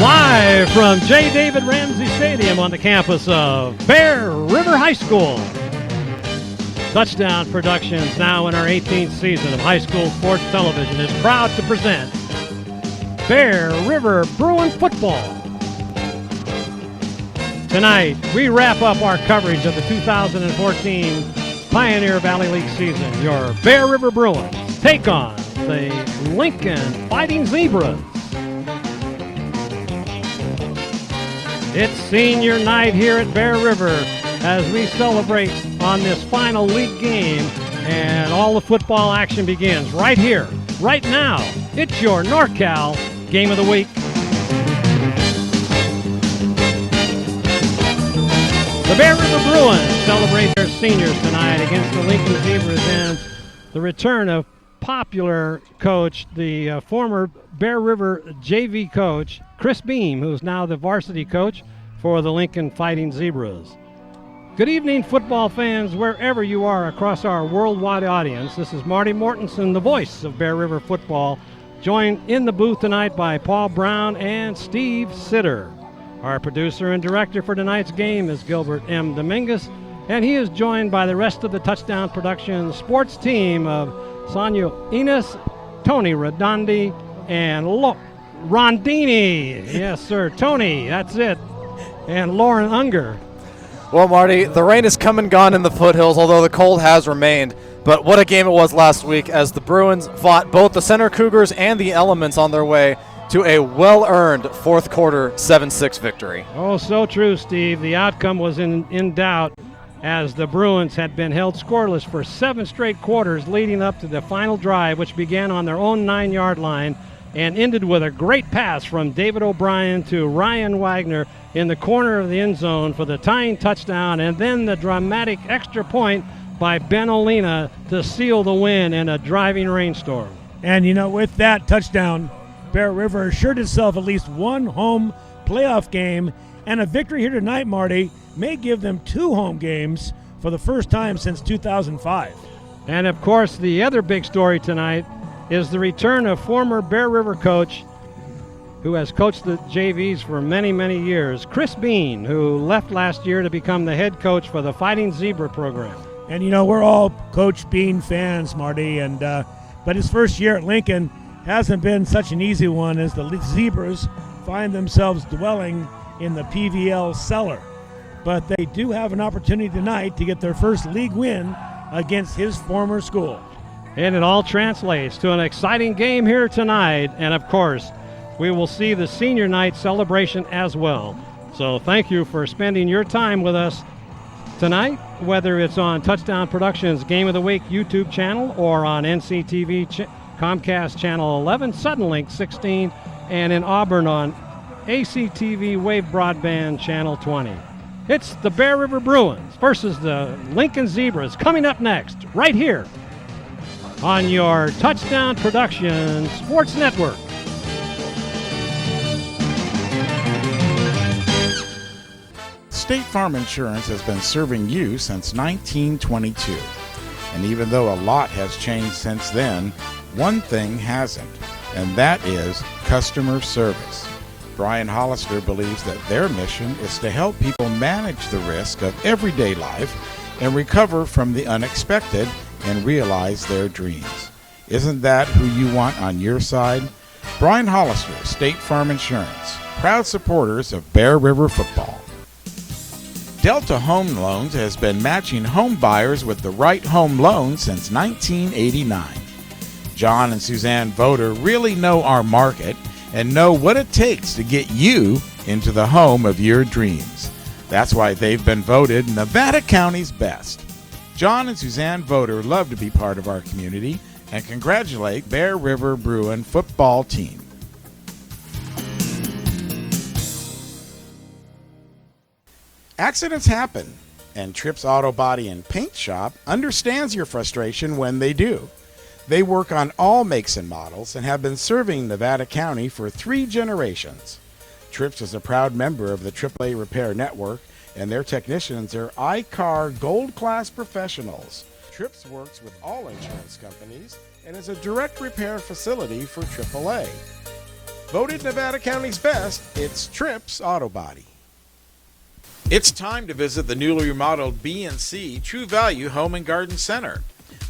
Live from J. David Ramsey Stadium on the campus of Bear River High School. Touchdown Productions, now in our 18th season of high school sports television, is proud to present Bear River Bruin football. Tonight, we wrap up our coverage of the 2014 Pioneer Valley League season. Your Bear River Bruins take on the Lincoln Fighting Zebras. It's senior night here at Bear River as we celebrate on this final league game, and all the football action begins right here, right now. It's your NorCal Game of the Week. The Bear River Bruins celebrate their seniors tonight against the Lincoln Zebras, and the return of popular coach, the former Bear River JV coach, Chris Beam, who's now the varsity coach for the Lincoln Fighting Zebras. Good evening, football fans, wherever you are across our worldwide audience. This is Marty Mortensen, the voice of Bear River football, joined in the booth tonight by Paul Brown and Steve Sitter. Our producer and director for tonight's game is Gilbert M. Dominguez, and he is joined by the rest of the Touchdown Productions sports team of Sonia Enos, Tony Redondi, and Rondini. Yes, sir, Tony, that's it. And Lauren Unger. Well, Marty, the rain has come and gone in the foothills, although the cold has remained. But what a game it was last week as the Bruins fought both the Center Cougars and the Elements on their way to a well-earned fourth quarter 7-6 victory. Oh, so true, Steve. The outcome was in doubt as the Bruins had been held scoreless for 7 straight quarters leading up to the final drive, which began on their own 9-yard line and ended with a great pass from David O'Brien to Ryan Wagner in the corner of the end zone for the tying touchdown, and then the dramatic extra point by Ben Olina to seal the win in a driving rainstorm. And, with that touchdown, Bear River assured itself at least one home playoff game, and a victory here tonight, Marty, may give them 2 home games for the first time since 2005. And, of course, the other big story tonight is the return of former Bear River coach who has coached the JVs for many, many years, Chris Bean, who left last year to become the head coach for the Fighting Zebra program. And, we're all Coach Bean fans, Marty, and but his first year at Lincoln hasn't been such an easy one as the Zebras find themselves dwelling in the PVL cellar. But they do have an opportunity tonight to get their first league win against his former school. And it all translates to an exciting game here tonight. And, of course, we will see the senior night celebration as well. So thank you for spending your time with us tonight, whether it's on Touchdown Productions Game of the Week YouTube channel or on NCTV Comcast Channel 11, Suddenlink 16, and in Auburn on ACTV Wave Broadband Channel 20. It's the Bear River Bruins versus the Lincoln Zebras coming up next, right here on your Touchdown Productions Sports Network. State Farm Insurance has been serving you since 1922. And even though a lot has changed since then, one thing hasn't, and that is customer service. Brian Hollister believes that their mission is to help people manage the risk of everyday life and recover from the unexpected and realize their dreams. Isn't that who you want on your side? Brian Hollister, State Farm Insurance, proud supporters of Bear River football. Delta Home Loans has been matching home buyers with the right home loan since 1989. John and Suzanne Voder really know our market and know what it takes to get you into the home of your dreams. That's why they've been voted Nevada County's best. John and Suzanne Voder love to be part of our community and congratulate Bear River Bruin football team. Accidents happen, and Tripp's Auto Body and Paint Shop understands your frustration when they do. They work on all makes and models and have been serving Nevada County for 3 generations. Tripp's is a proud member of the AAA Repair Network, and their technicians are iCar Gold Class professionals. Tripp's works with all insurance companies and is a direct repair facility for AAA. Voted Nevada County's best, it's Tripp's Auto Body. It's time to visit the newly remodeled B&C True Value Home and Garden Center.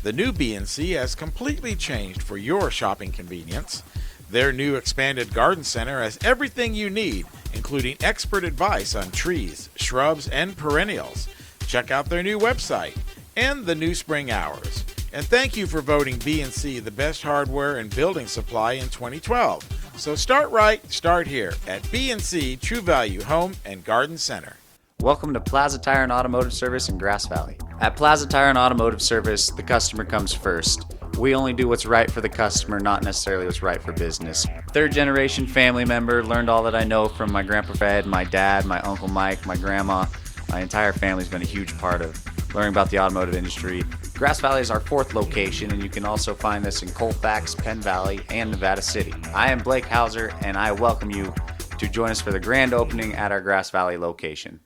The new B&C has completely changed for your shopping convenience. Their new expanded garden center has everything you need, including expert advice on trees, shrubs, and perennials. Check out their new website and the new spring hours. And thank you for voting B&C the best hardware and building supply in 2012. So start right, start here at B&C True Value Home and Garden Center. Welcome to Plaza Tire and Automotive Service in Grass Valley. At Plaza Tire and Automotive Service, the customer comes first. We only do what's right for the customer, not necessarily what's right for business. Third generation family member, learned all that I know from my grandpa Fred, my dad, my uncle Mike, my grandma. My entire family's been a huge part of learning about the automotive industry. Grass Valley is our 4th location, and you can also find us in Colfax, Penn Valley, and Nevada City. I am Blake Hauser, and I welcome you to join us for the grand opening at our Grass Valley location.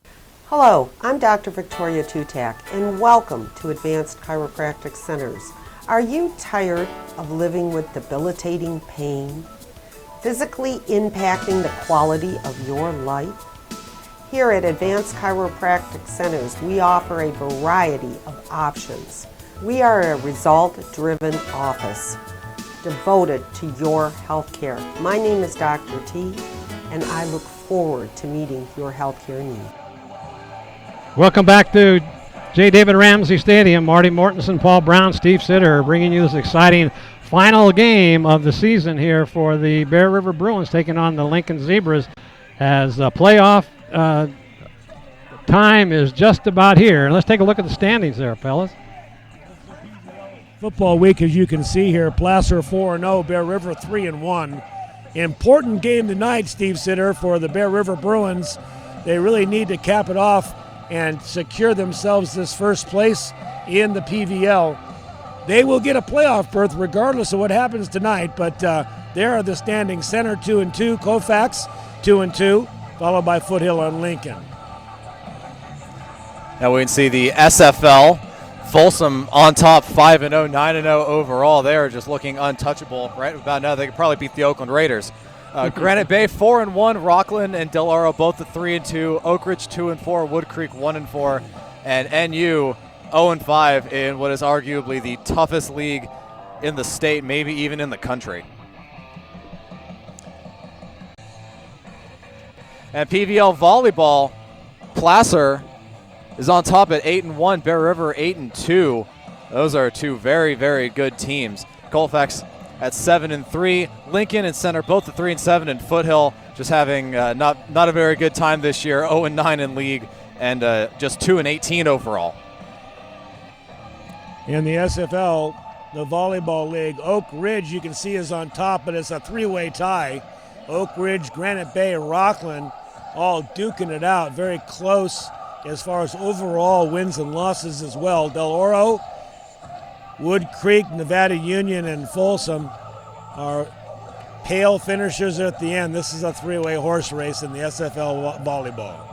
Hello, I'm Dr. Victoria Tutak, and welcome to Advanced Chiropractic Centers. Are you tired of living with debilitating pain, physically impacting the quality of your life? Here at Advanced Chiropractic Centers, we offer a variety of options. We are a result-driven office devoted to your health care. My name is Dr. T, and I look forward to meeting your health care need. Welcome back to J. David Ramsey Stadium. Marty Mortensen, Paul Brown, Steve Sitter bringing you this exciting final game of the season here for the Bear River Bruins taking on the Lincoln Zebras as playoff time is just about here. And let's take a look at the standings there, fellas. Football week, as you can see here, Placer 4-0, Bear River 3-1. Important game tonight, Steve Sitter, for the Bear River Bruins. They really need to cap it off and secure themselves this first place in the PVL. They will get a playoff berth regardless of what happens tonight, but there are the standings. Center 2-2, Colfax 2-2, followed by Foothill and Lincoln. Now we can see the SFL. Folsom on top, 5-0, 9-0 overall. They are just looking untouchable right about now. They could probably beat the Oakland Raiders. Granite Bay 4-1, Rockland and Del Oro both at 3-2, Oak Ridge 2-4, Wood Creek 1-4, and NU 0-5 in what is arguably the toughest league in the state, maybe even in the country. And PVL volleyball, Placer is on top at 8-1, Bear River 8-2. Those are two very, very good teams. Colfax at 7-3, Lincoln and Center both at 3-7, and Foothill just having not a very good time this year, 0-9 in league, and just 2-18 overall. In the SFL, the volleyball league, Oak Ridge you can see is on top, but it's a 3-way tie. Oak Ridge, Granite Bay, Rockland all duking it out, very close as far as overall wins and losses as well. Del Oro, Wood Creek, Nevada Union, and Folsom are pale finishers at the end. This is a 3-way horse race in the SFL volleyball.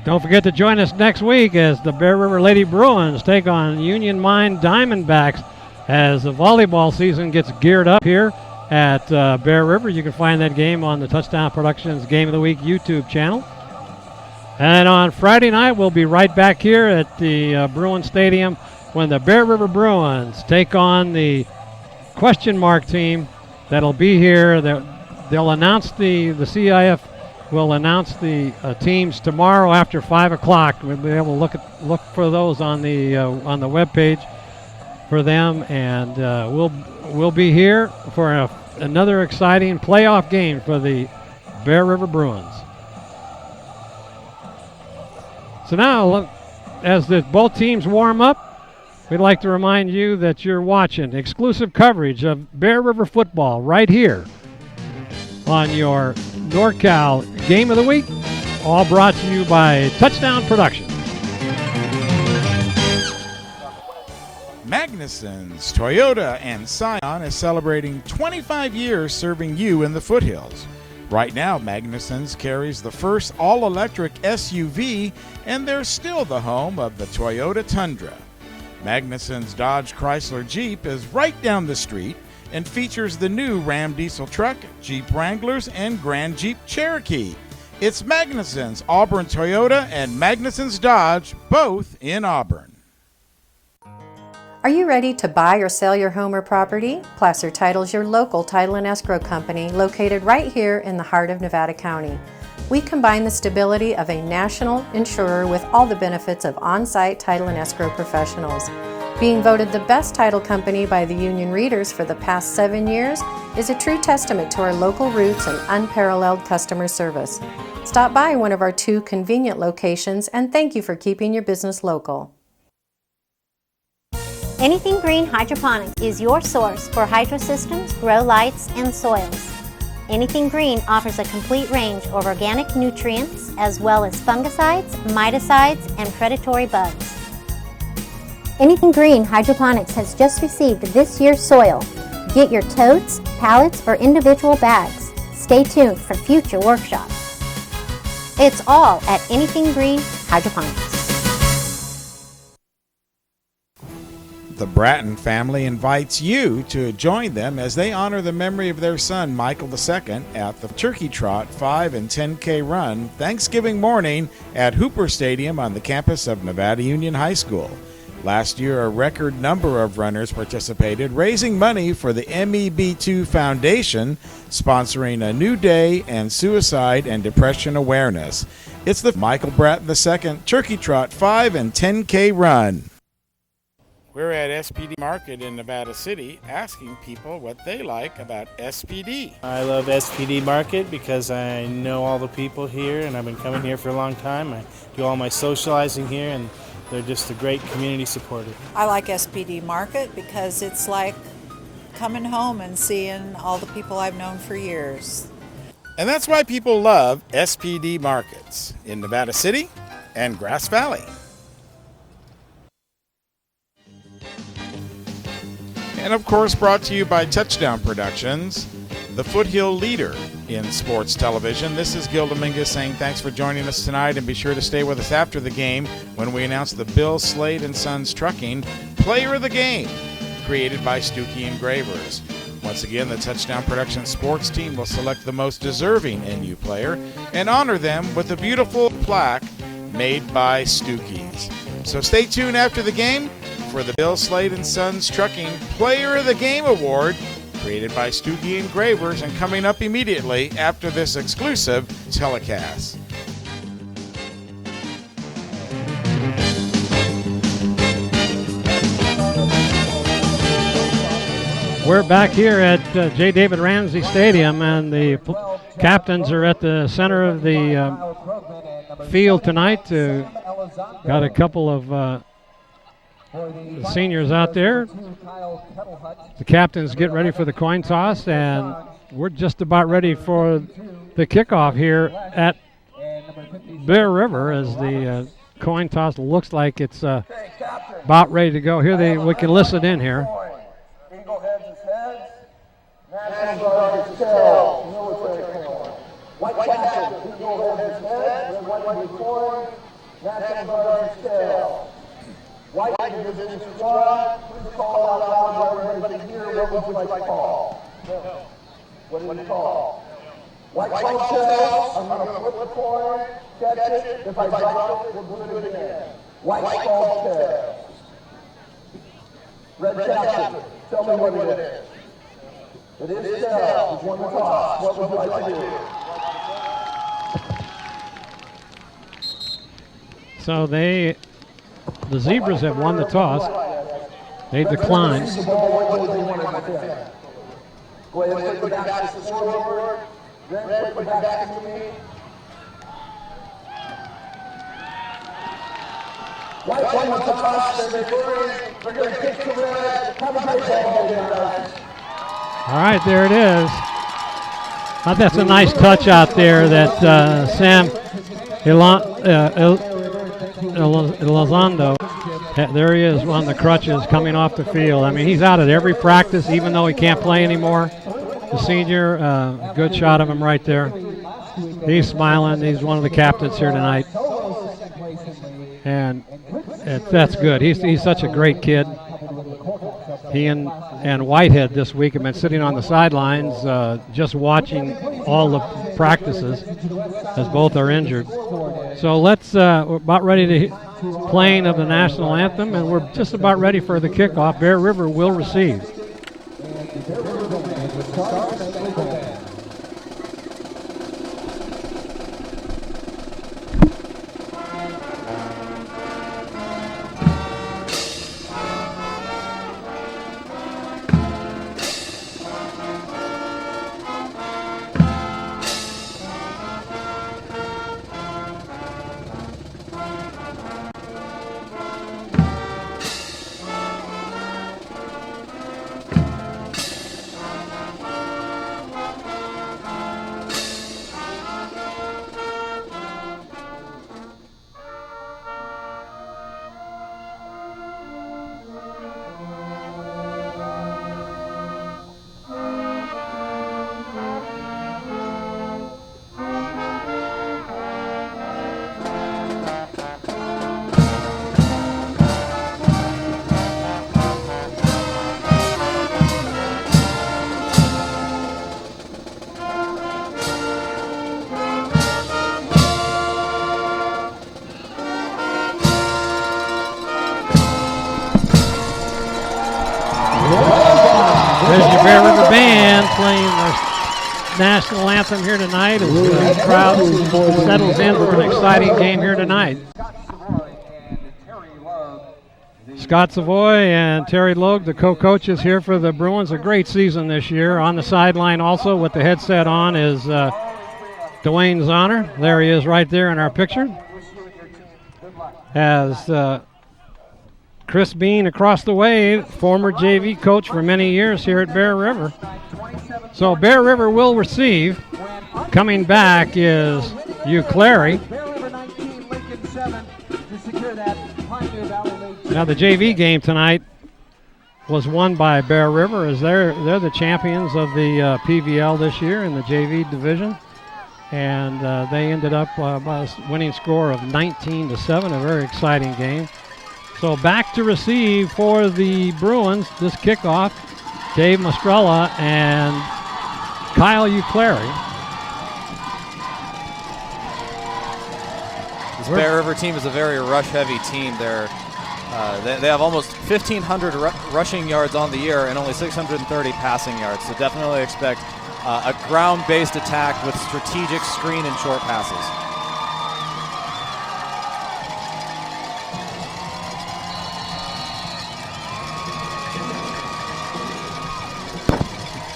Don't forget to join us next week as the Bear River Lady Bruins take on Union Mine Diamondbacks as the volleyball season gets geared up here at Bear River. You can find that game on the Touchdown Productions Game of the Week YouTube channel. And on Friday night, we'll be right back here at the Bruin Stadium when the Bear River Bruins take on the question mark team that'll be here. They'll announce the CIF will announce the teams tomorrow after 5 o'clock. We'll be able to look for those on the webpage for them, and we'll be here for another exciting playoff game for the Bear River Bruins. So now, as both teams warm up, we'd like to remind you that you're watching exclusive coverage of Bear River football right here on your NorCal Game of the Week, all brought to you by Touchdown Productions. Magnuson's Toyota and Scion is celebrating 25 years serving you in the foothills. Right now, Magnuson's carries the first all-electric SUV, and they're still the home of the Toyota Tundra. Magnuson's Dodge Chrysler Jeep is right down the street, and features the new Ram diesel truck, Jeep Wranglers, and Grand Jeep Cherokee. It's Magnuson's Auburn Toyota and Magnuson's Dodge, both in Auburn. Are you ready to buy or sell your home or property? Placer Title is your local title and escrow company located right here in the heart of Nevada County. We combine the stability of a national insurer with all the benefits of on-site title and escrow professionals. Being voted the best title company by the union readers for the past 7 years is a true testament to our local roots and unparalleled customer service. Stop by one of our 2 convenient locations and thank you for keeping your business local. Anything Green Hydroponics is your source for hydro systems, grow lights, and soils. Anything Green offers a complete range of organic nutrients as well as fungicides, miticides, and predatory bugs. Anything Green Hydroponics has just received this year's soil. Get your totes, pallets, or individual bags. Stay tuned for future workshops. It's all at Anything Green Hydroponics. The Bratton family invites you to join them as they honor the memory of their son, Michael II, at the Turkey Trot 5 and 10K run Thanksgiving morning at Hooper Stadium on the campus of Nevada Union High School. Last year, a record number of runners participated, raising money for the MEB2 Foundation, sponsoring a new day and suicide and depression awareness. It's the Michael Bratton II Turkey Trot 5 and 10K run. We're at SPD Market in Nevada City asking people what they like about SPD. I love SPD Market because I know all the people here and I've been coming here for a long time. I do all my socializing here and they're just a great community supporter. I like SPD Market because it's like coming home and seeing all the people I've known for years. And that's why people love SPD Markets in Nevada City and Grass Valley. And of course, brought to you by Touchdown Productions, the foothill leader in sports television. This is Gil Dominguez saying thanks for joining us tonight, and be sure to stay with us after the game when we announce the Bill Slade & Sons Trucking Player of the Game, created by Stuckey Engravers. Once again, the Touchdown Productions sports team will select the most deserving NU player and honor them with a beautiful plaque made by Stuckey's. So stay tuned after the game for the Bill Slade & Sons Trucking Player of the Game Award, created by Stuckey Engravers, and coming up immediately after this exclusive telecast. We're back here at J. David Ramsey Stadium, and the captains are at the center of the field tonight. Got a couple of the seniors out there. The captains get ready for the coin toss, and we're just about ready for the kickoff here at Bear River as the coin toss looks like it's about ready to go. Here we can listen in here. Eagle heads is heads. National Guard is tails. Military coin. White captain. Eagle heads is heads. Red, white, blue coin. National Guard is tails. White division squad, please call out loud where everybody here. What would you like to call? What do you call? White tails. I'm going to flip the coin, catch it. If I drop it, we'll do it again. White tails. Red captain, tell me what it is. It is tails. It's one to toss. What would you like to do? So the Zebras have won the toss. They declined. Go ahead and put your back to the scoreboard. Red, put your back to me. White one with the toss. They're going to kick to red. Have a great ball game, guys. All right, there it is. I think that's a nice touch out there that Sam Elizondo, there he is on the crutches coming off the field. I mean, he's out at every practice, even though he can't play anymore. The senior, good shot of him right there. He's smiling. He's one of the captains here tonight. And that's good. He's such a great kid. He and Whitehead this week have been sitting on the sidelines just watching all the practices as both are injured. So we're about ready to playing of the national anthem, and we're just about ready for the kickoff. Bear River will receive. There's your Bear River Band playing the national anthem here tonight as the crowd settles in for an exciting game here tonight. Scott Savoy and Terry Logue, the co-coaches here for the Bruins. A great season this year. On the sideline also with the headset on is Dwayne Zahner. There he is right there in our picture. As Chris Bean across the way, former JV coach for many years here at Bear River. So Bear River will receive. Coming back is Hugh Clary. Now the JV game tonight was won by Bear River as they're the champions of the PVL this year in the JV division. And they ended up by a winning score of 19-7, a very exciting game. So back to receive for the Bruins this kickoff, Dave Mastrella and Kyle Uclary. This Bear River team is a very rush-heavy team. They have almost 1,500 rushing yards on the year and only 630 passing yards. So definitely expect a ground-based attack with strategic screen and short passes.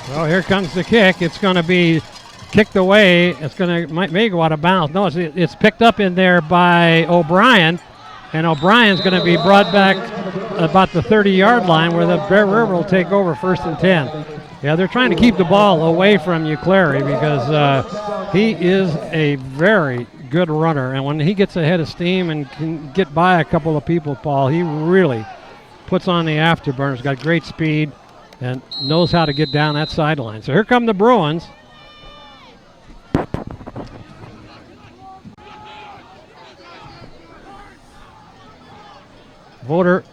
Well, here comes the kick. It's going to be kicked away. It's may go out of bounds. No, it's picked up in there by O'Brien, and O'Brien's going to be brought back about the 30-yard line where the Bear River will take over 1st and 10. Yeah, they're trying to keep the ball away from Uclary because he is a very good runner, and when he gets ahead of steam and can get by a couple of people, Paul, he really puts on the afterburners. Got great speed and knows how to get down that sideline. So here come the Bruins. Voter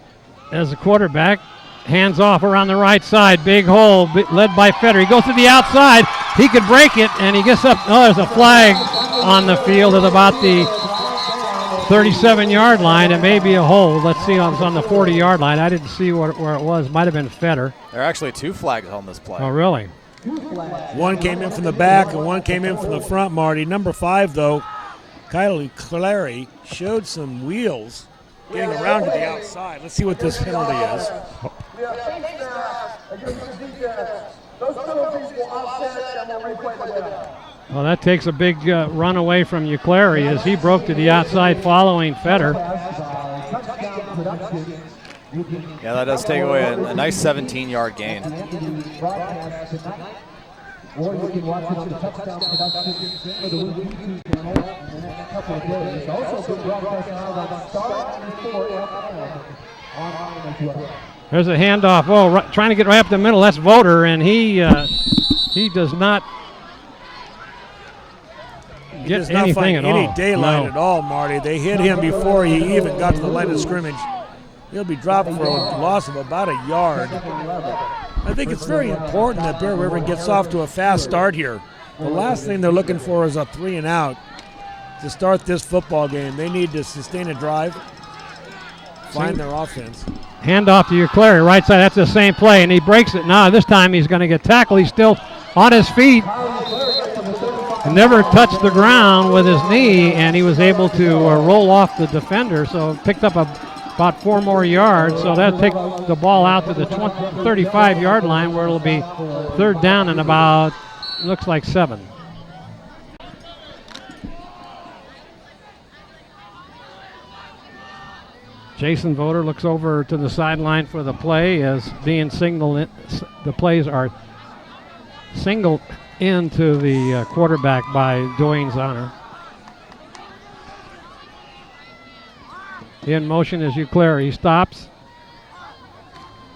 as the quarterback, hands off around the right side, big hole, led by Feder. He goes to the outside, he could break it, and he gets up. Oh, there's a flag on the field at about the 37-yard line. It may be a hold. Let's see, it was on the 40-yard line. I didn't see where it was. Might have been Feder. There are actually 2 flags on this play. Oh, really? One came in from the back and one came in from the front, Marty. Number 5, though, Kyle Clary showed some wheels getting around to the outside. Let's see what this penalty is. Well, that takes a big run away from Uclary as he broke to the outside following Feder. Yeah, that does take away a nice 17-yard gain. Or you can watch it on the touchdown production for the YouTube channel in a couple of days. Also, good broadcast now on Star and 4FM online as well. There's a handoff. Oh, trying to get right up the middle. That's Voter, and he does not get anything at all. Any daylight at all, Marty. They hit him before he even got to the line of scrimmage. He'll be dropped for a loss of about a yard. I think it's very important that Bear River gets off to a fast start here. The last thing they're looking for is a 3 and out to start this football game. They need to sustain a drive, find their offense. Handoff to Clary, right side. That's the same play, and he breaks it. Now this time he's going to get tackled. He's still on his feet. Never touched the ground with his knee, and he was able to roll off the defender, so picked up about 4 more yards. So that'll take the ball out to the 35-yard line, where it'll be 3rd down and about, looks like 7. Jason Voter looks over to the sideline for the play as being signaled. The plays are singled into the quarterback by Dwayne Zahner. In motion is Clary. He stops.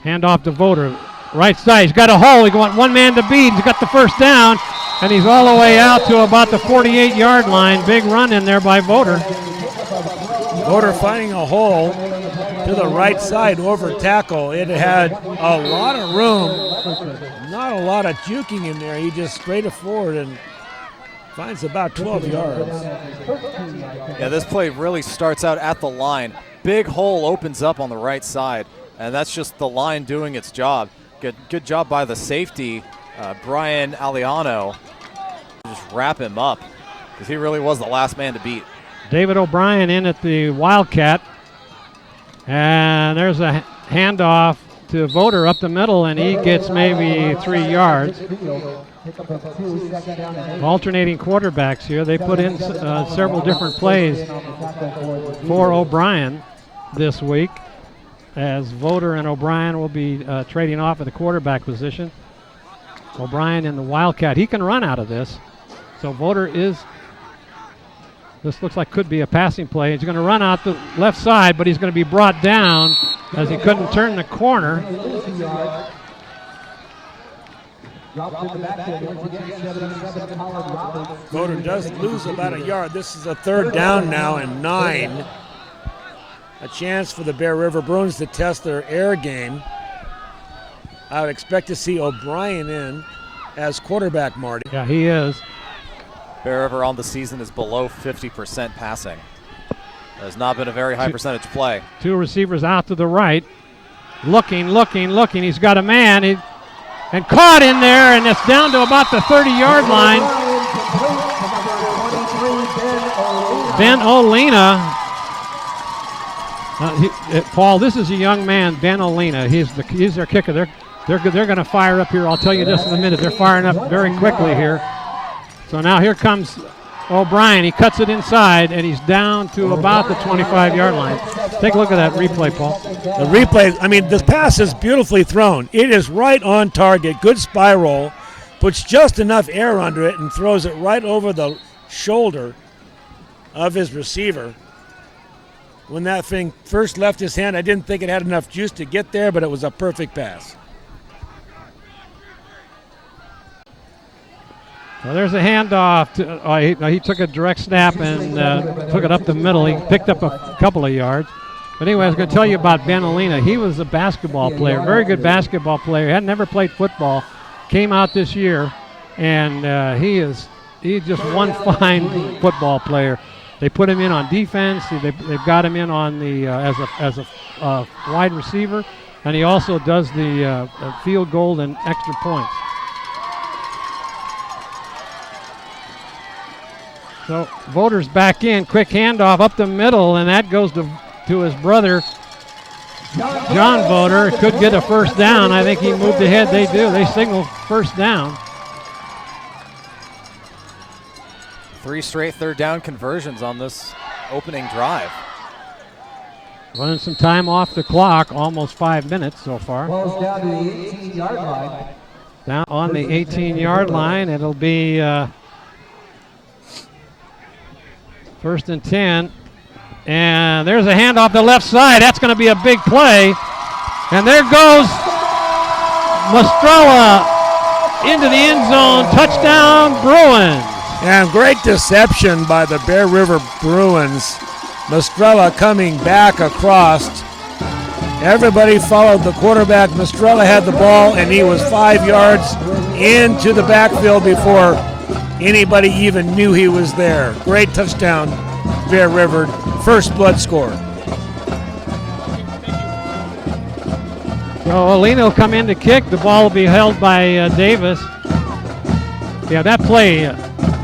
Hand off to Voter. Right side. He's got a hole. He got one man to beat. He's got the first down, and he's all the way out to about the 48-yard line. Big run in there by Voter. Voter finding a hole to the right side over tackle. It had a lot of room, not a lot of juking in there. He just straight forward and finds about 12 yards. Yeah, this play really starts out at the line. Big hole opens up on the right side, and that's just the line doing its job. Good job by the safety, Brian Aliano, to just wrap him up, because he really was the last man to beat. David O'Brien in at the Wildcat. And there's a handoff to Voter up the middle, and he gets maybe 3 yards. Alternating quarterbacks here. They put in several different plays for O'Brien this week, as Voter and O'Brien will be trading off at the quarterback position. O'Brien in the Wildcat. He can run out of this. So Voter is... This looks like could be a passing play. He's going to run out the left side, but he's going to be brought down as he couldn't turn the corner. Voter does lose about a yard. This is a 3rd down now and 9. A chance for the Bear River Bruins to test their air game. I would expect to see O'Brien in as quarterback, Marty. Yeah, he is. Bear River on the season is below 50% passing. It has not been a very high percentage play. 2 receivers out to the right. Looking. He's got a man. And caught in there, and it's down to about the 30-yard line. Ben Olina. Paul, this is a young man, Ben Olina. He's their kicker. They're going to fire up here. I'll tell you this in a minute. They're firing up very quickly here. So now here comes O'Brien. He cuts it inside, and he's down to about the 25-yard line. Take a look at that replay, Paul. The replay, this pass is beautifully thrown. It is right on target. Good spiral. Puts just enough air under it and throws it right over the shoulder of his receiver. When that thing first left his hand, I didn't think it had enough juice to get there, but it was a perfect pass. Well, there's a handoff. He took a direct snap and took it up the middle. He picked up a couple of yards. But anyway, I was going to tell you about Ben Olina. He was a basketball player, very good basketball player. Had never played football. Came out this year, and he's just one fine football player. They put him in on defense. They've got him in on the as a wide receiver, and he also does the field goal and extra points. So Voter's back in, quick handoff up the middle, and that goes to his brother, John Voter. Could get a first down. I think he moved ahead. They do. They signal first down. 3 straight 3rd down conversions on this opening drive. Running some time off the clock, almost 5 minutes so far. Ball's down to the 18-yard line. Down on the 18-yard line, it'll be 1st and 10. And there's a handoff to the left side. That's going to be a big play. And there goes Mastrella into the end zone. Touchdown, Bruins. And great deception by the Bear River Bruins. Mastrella coming back across Everybody followed the quarterback. Mistrella had the ball, and he was 5 yards into the backfield before anybody even knew he was there. Great touchdown, Bear River. First blood score. So Alina will come in to kick. The ball will be held by Davis. Yeah, that play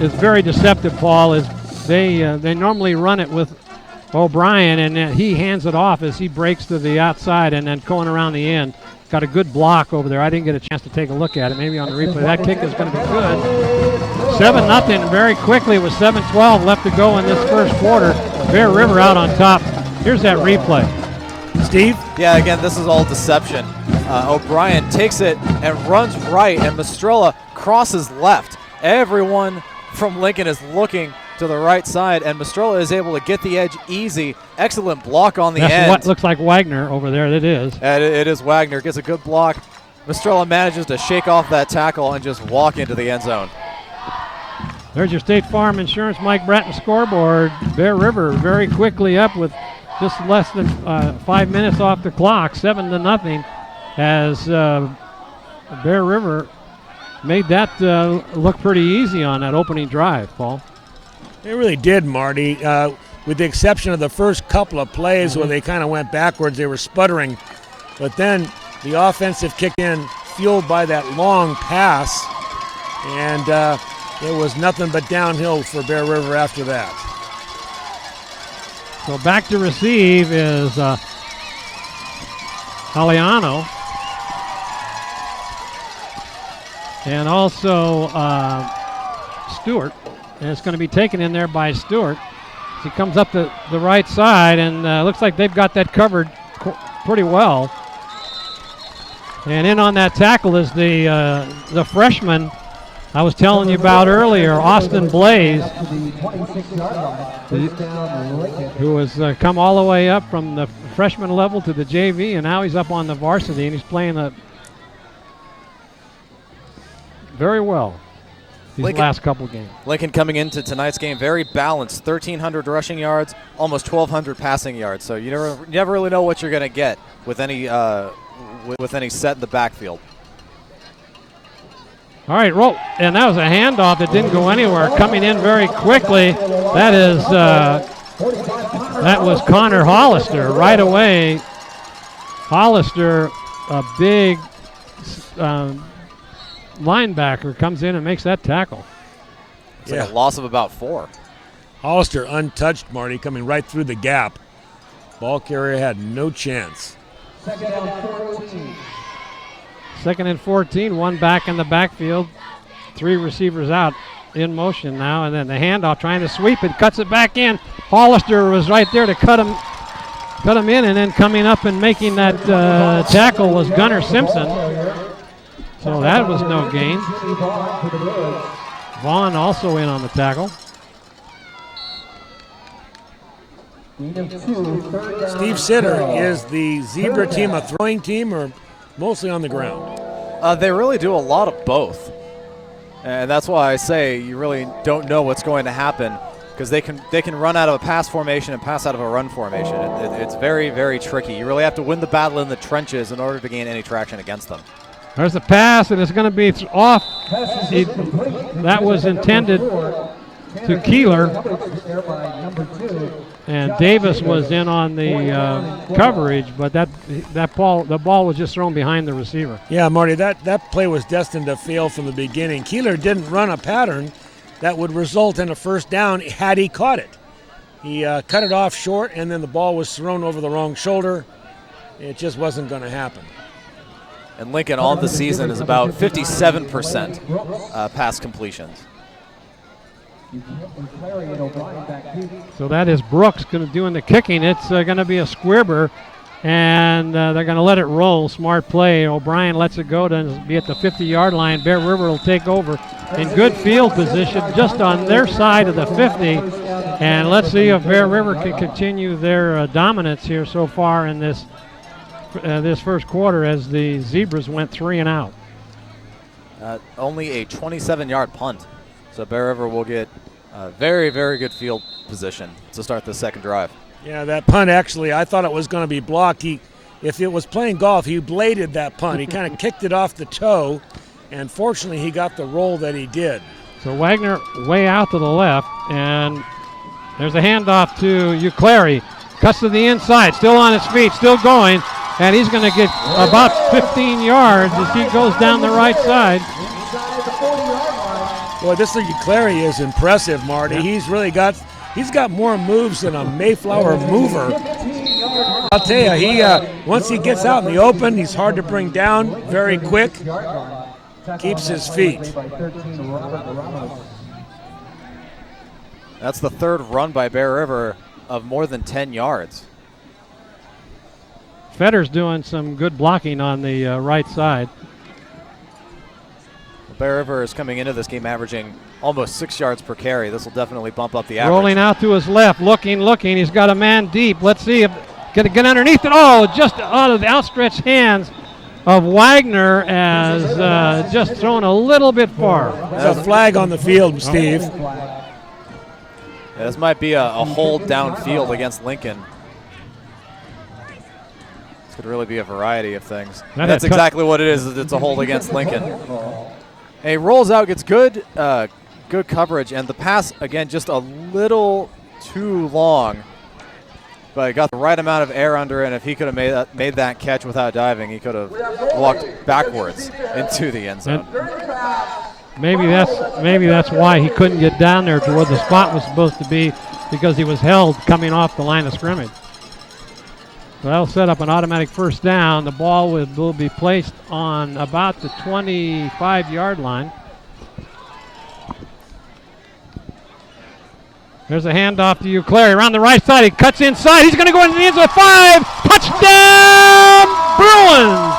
is very deceptive, Paul. They normally run it with O'Brien, and he hands it off as he breaks to the outside and then going around the end. Got a good block over there. I didn't get a chance to take a look at it. Maybe on the replay. That kick is going to be good. 7-0 very quickly with 7:12 left to go in this first quarter. Bear River out on top. Here's that replay. Steve? Yeah, again, this is all deception. O'Brien takes it and runs right, and Mistrella crosses left. Everyone from Lincoln is looking to the right side, and Mistrella is able to get the edge easy. Excellent block on the end. What looks like Wagner over there. It is. It is Wagner. Gets a good block. Mistrella manages to shake off that tackle and just walk into the end zone. There's your State Farm Insurance Mike Bratton scoreboard. Bear River very quickly up with just less than 5 minutes off the clock, 7-0, as Bear River made that look pretty easy on that opening drive, Paul. They really did, Marty. With the exception of the first couple of plays where they kind of went backwards, they were sputtering. But then the offensive kicked in, fueled by that long pass, and it was nothing but downhill for Bear River after that. So back to receive is Haliano. And also Stewart. And it's going to be taken in there by Stewart. He comes up the right side, and looks like they've got that covered pretty well. And in on that tackle is the freshman I was telling you about earlier, Austin Blaze, who has come all the way up from the freshman level to the JV, and now he's up on the varsity, and he's playing very well these last couple games. Lincoln coming into tonight's game very balanced, 1,300 rushing yards, almost 1,200 passing yards. So you never really know what you're going to get with any set in the backfield. All right, roll, and that was a handoff that didn't go anywhere. Coming in very quickly, that was Connor Hollister right away. Hollister, a big linebacker, comes in and makes that tackle. It's like a loss of about 4. Hollister untouched, Marty, coming right through the gap. Ball carrier had no chance. Second down 14. 2nd and 14, one back in the backfield. 3 receivers out in motion now, and then the handoff trying to sweep it, cuts it back in. Hollister was right there to cut him in, and then coming up and making that tackle was Gunnar Simpson. So that was no gain. Vaughn also in on the tackle. Steve Sitter, is the Zebra team a throwing team or mostly on the ground? They really do a lot of both. And that's why I say you really don't know what's going to happen, because they can run out of a pass formation and pass out of a run formation. It's very, very tricky. You really have to win the battle in the trenches in order to gain any traction against them. There's the pass, and it's going to be off. That was intended to Keeler. And Davis was in on the coverage, but the ball was just thrown behind the receiver. Yeah, Marty, that play was destined to fail from the beginning. Keeler didn't run a pattern that would result in a first down had he caught it. He cut it off short, and then the ball was thrown over the wrong shoulder. It just wasn't going to happen. And Lincoln on the season is about 57% pass completions. So that is Brooks going to doing the kicking. It's going to be a squibber, and they're going to let it roll. Smart play. O'Brien lets it go to be at the 50-yard line. Bear River will take over in good field position just on their side of the 50. And let's see if Bear River can continue their dominance here so far in this first quarter, as the Zebras went 3 and out. Only a 27-yard punt. So Bear River will get very, very good field position to start the second drive. Yeah, that punt actually, I thought it was going to be blocked. He if it was playing golf, he bladed that punt. He kind of kicked it off the toe, and fortunately he got the roll that he did. So Wagner way out to the left, and there's a handoff to Uclari. Cuts to the inside, still on his feet, still going, and he's going to get about 15 yards as he goes down the right side. Boy, this Uclari is impressive, Marty. He's got more moves than a Mayflower mover. I'll tell you, once he gets out in the open, he's hard to bring down, very quick, keeps his feet. That's the third run by Bear River of more than 10 yards. Fetter's doing some good blocking on the right side. Bear River is coming into this game averaging almost 6 yards per carry. This will definitely bump up the average. Rolling out to his left, looking. He's got a man deep. Let's see if going to get underneath it. Oh, just out of the outstretched hands of Wagner as just thrown a little bit far. There's a flag on the field, Steve. Yeah, this might be a hold downfield against Lincoln. This could really be a variety of things. That's exactly what it is. It's a hold against Lincoln. And he rolls out, gets good coverage, and the pass, again, just a little too long. But he got the right amount of air under it, and if he could have made that catch without diving, he could have walked backwards into the end zone. Maybe that's why he couldn't get down there to where the spot was supposed to be, because he was held coming off the line of scrimmage. So that'll set up an automatic first down. The ball will be placed on about the 25-yard line. There's a handoff to Uclari around the right side. He cuts inside. He's going to go into the end zone. 5. Touchdown, Bruins!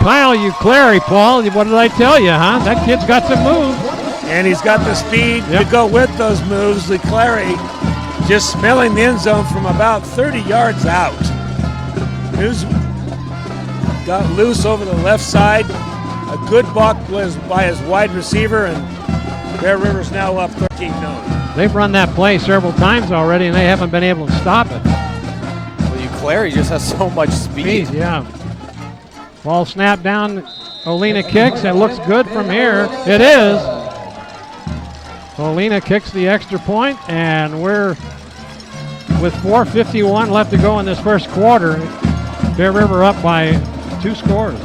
Kyle Uclari, Paul. What did I tell you, huh? That kid's got some moves. And he's got the speed to go with those moves. Uclari just smelling the end zone from about 30 yards out. News got loose over the left side. A good block was by his wide receiver, and Bear River's now up 13-0. They've run that play several times already, and they haven't been able to stop it. Well, Uclari just has so much speed. Yeah. Ball snapped down. Olina kicks. It looks good from here. It is. Olina kicks the extra point, and we're with 4:51 left to go in this first quarter. Bear River up by 2 scores.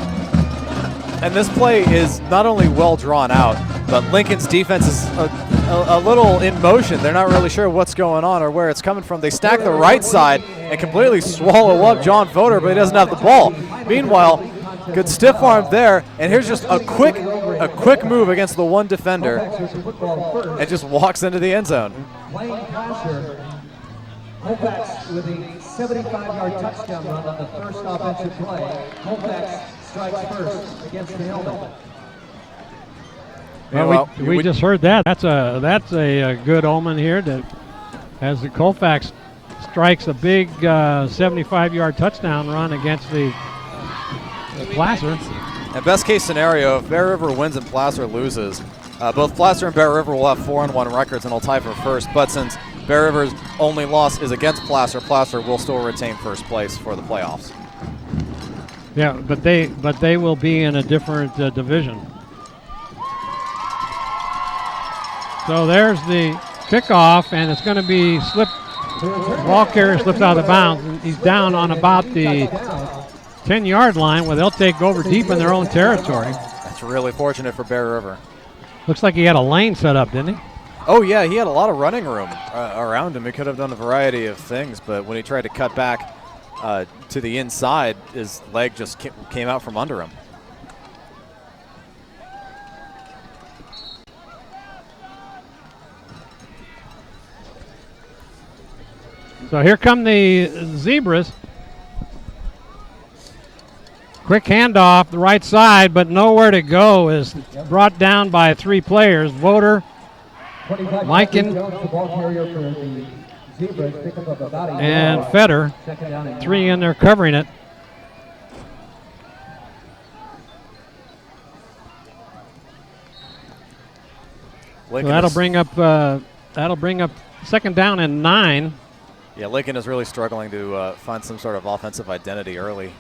And this play is not only well drawn out, but Lincoln's defense is a little in motion. They're not really sure what's going on or where it's coming from. They stack the right side and completely swallow up John Fodor, but he doesn't have the ball. Meanwhile, good stiff arm there, and here's just a quick move against the one defender, and just walks into the end zone. Colfax with a 75-yard touchdown run on the first offensive play. Colfax strikes first against the helmet. Well, we just heard that. That's a good omen here, that as the Colfax strikes a big 75-yard touchdown run against the Placer. And best case scenario, if Bear River wins and Placer loses, both Placer and Bear River will have 4-1 records and will tie for first. But since Bear River's only loss is against Placer, Placer will still retain first place for the playoffs. Yeah, but they will be in a different division. So there's the kickoff, and it's going to be slipped. Ball carrier slipped out of bounds, and he's down on about the 10-yard line, where they'll take over deep in their own territory. That's really fortunate for Bear River. Looks like he had a lane set up, didn't he? Oh, yeah, he had a lot of running room around him. He could have done a variety of things, but when he tried to cut back to the inside, his leg just came out from under him. So here come the Zebras. Quick handoff, the right side, but nowhere to go, is brought down by 3 players. Voter, Mikan, and Fetter. 3 in there covering it. So that'll bring up second down and 9. Yeah, Lincoln is really struggling to find some sort of offensive identity early.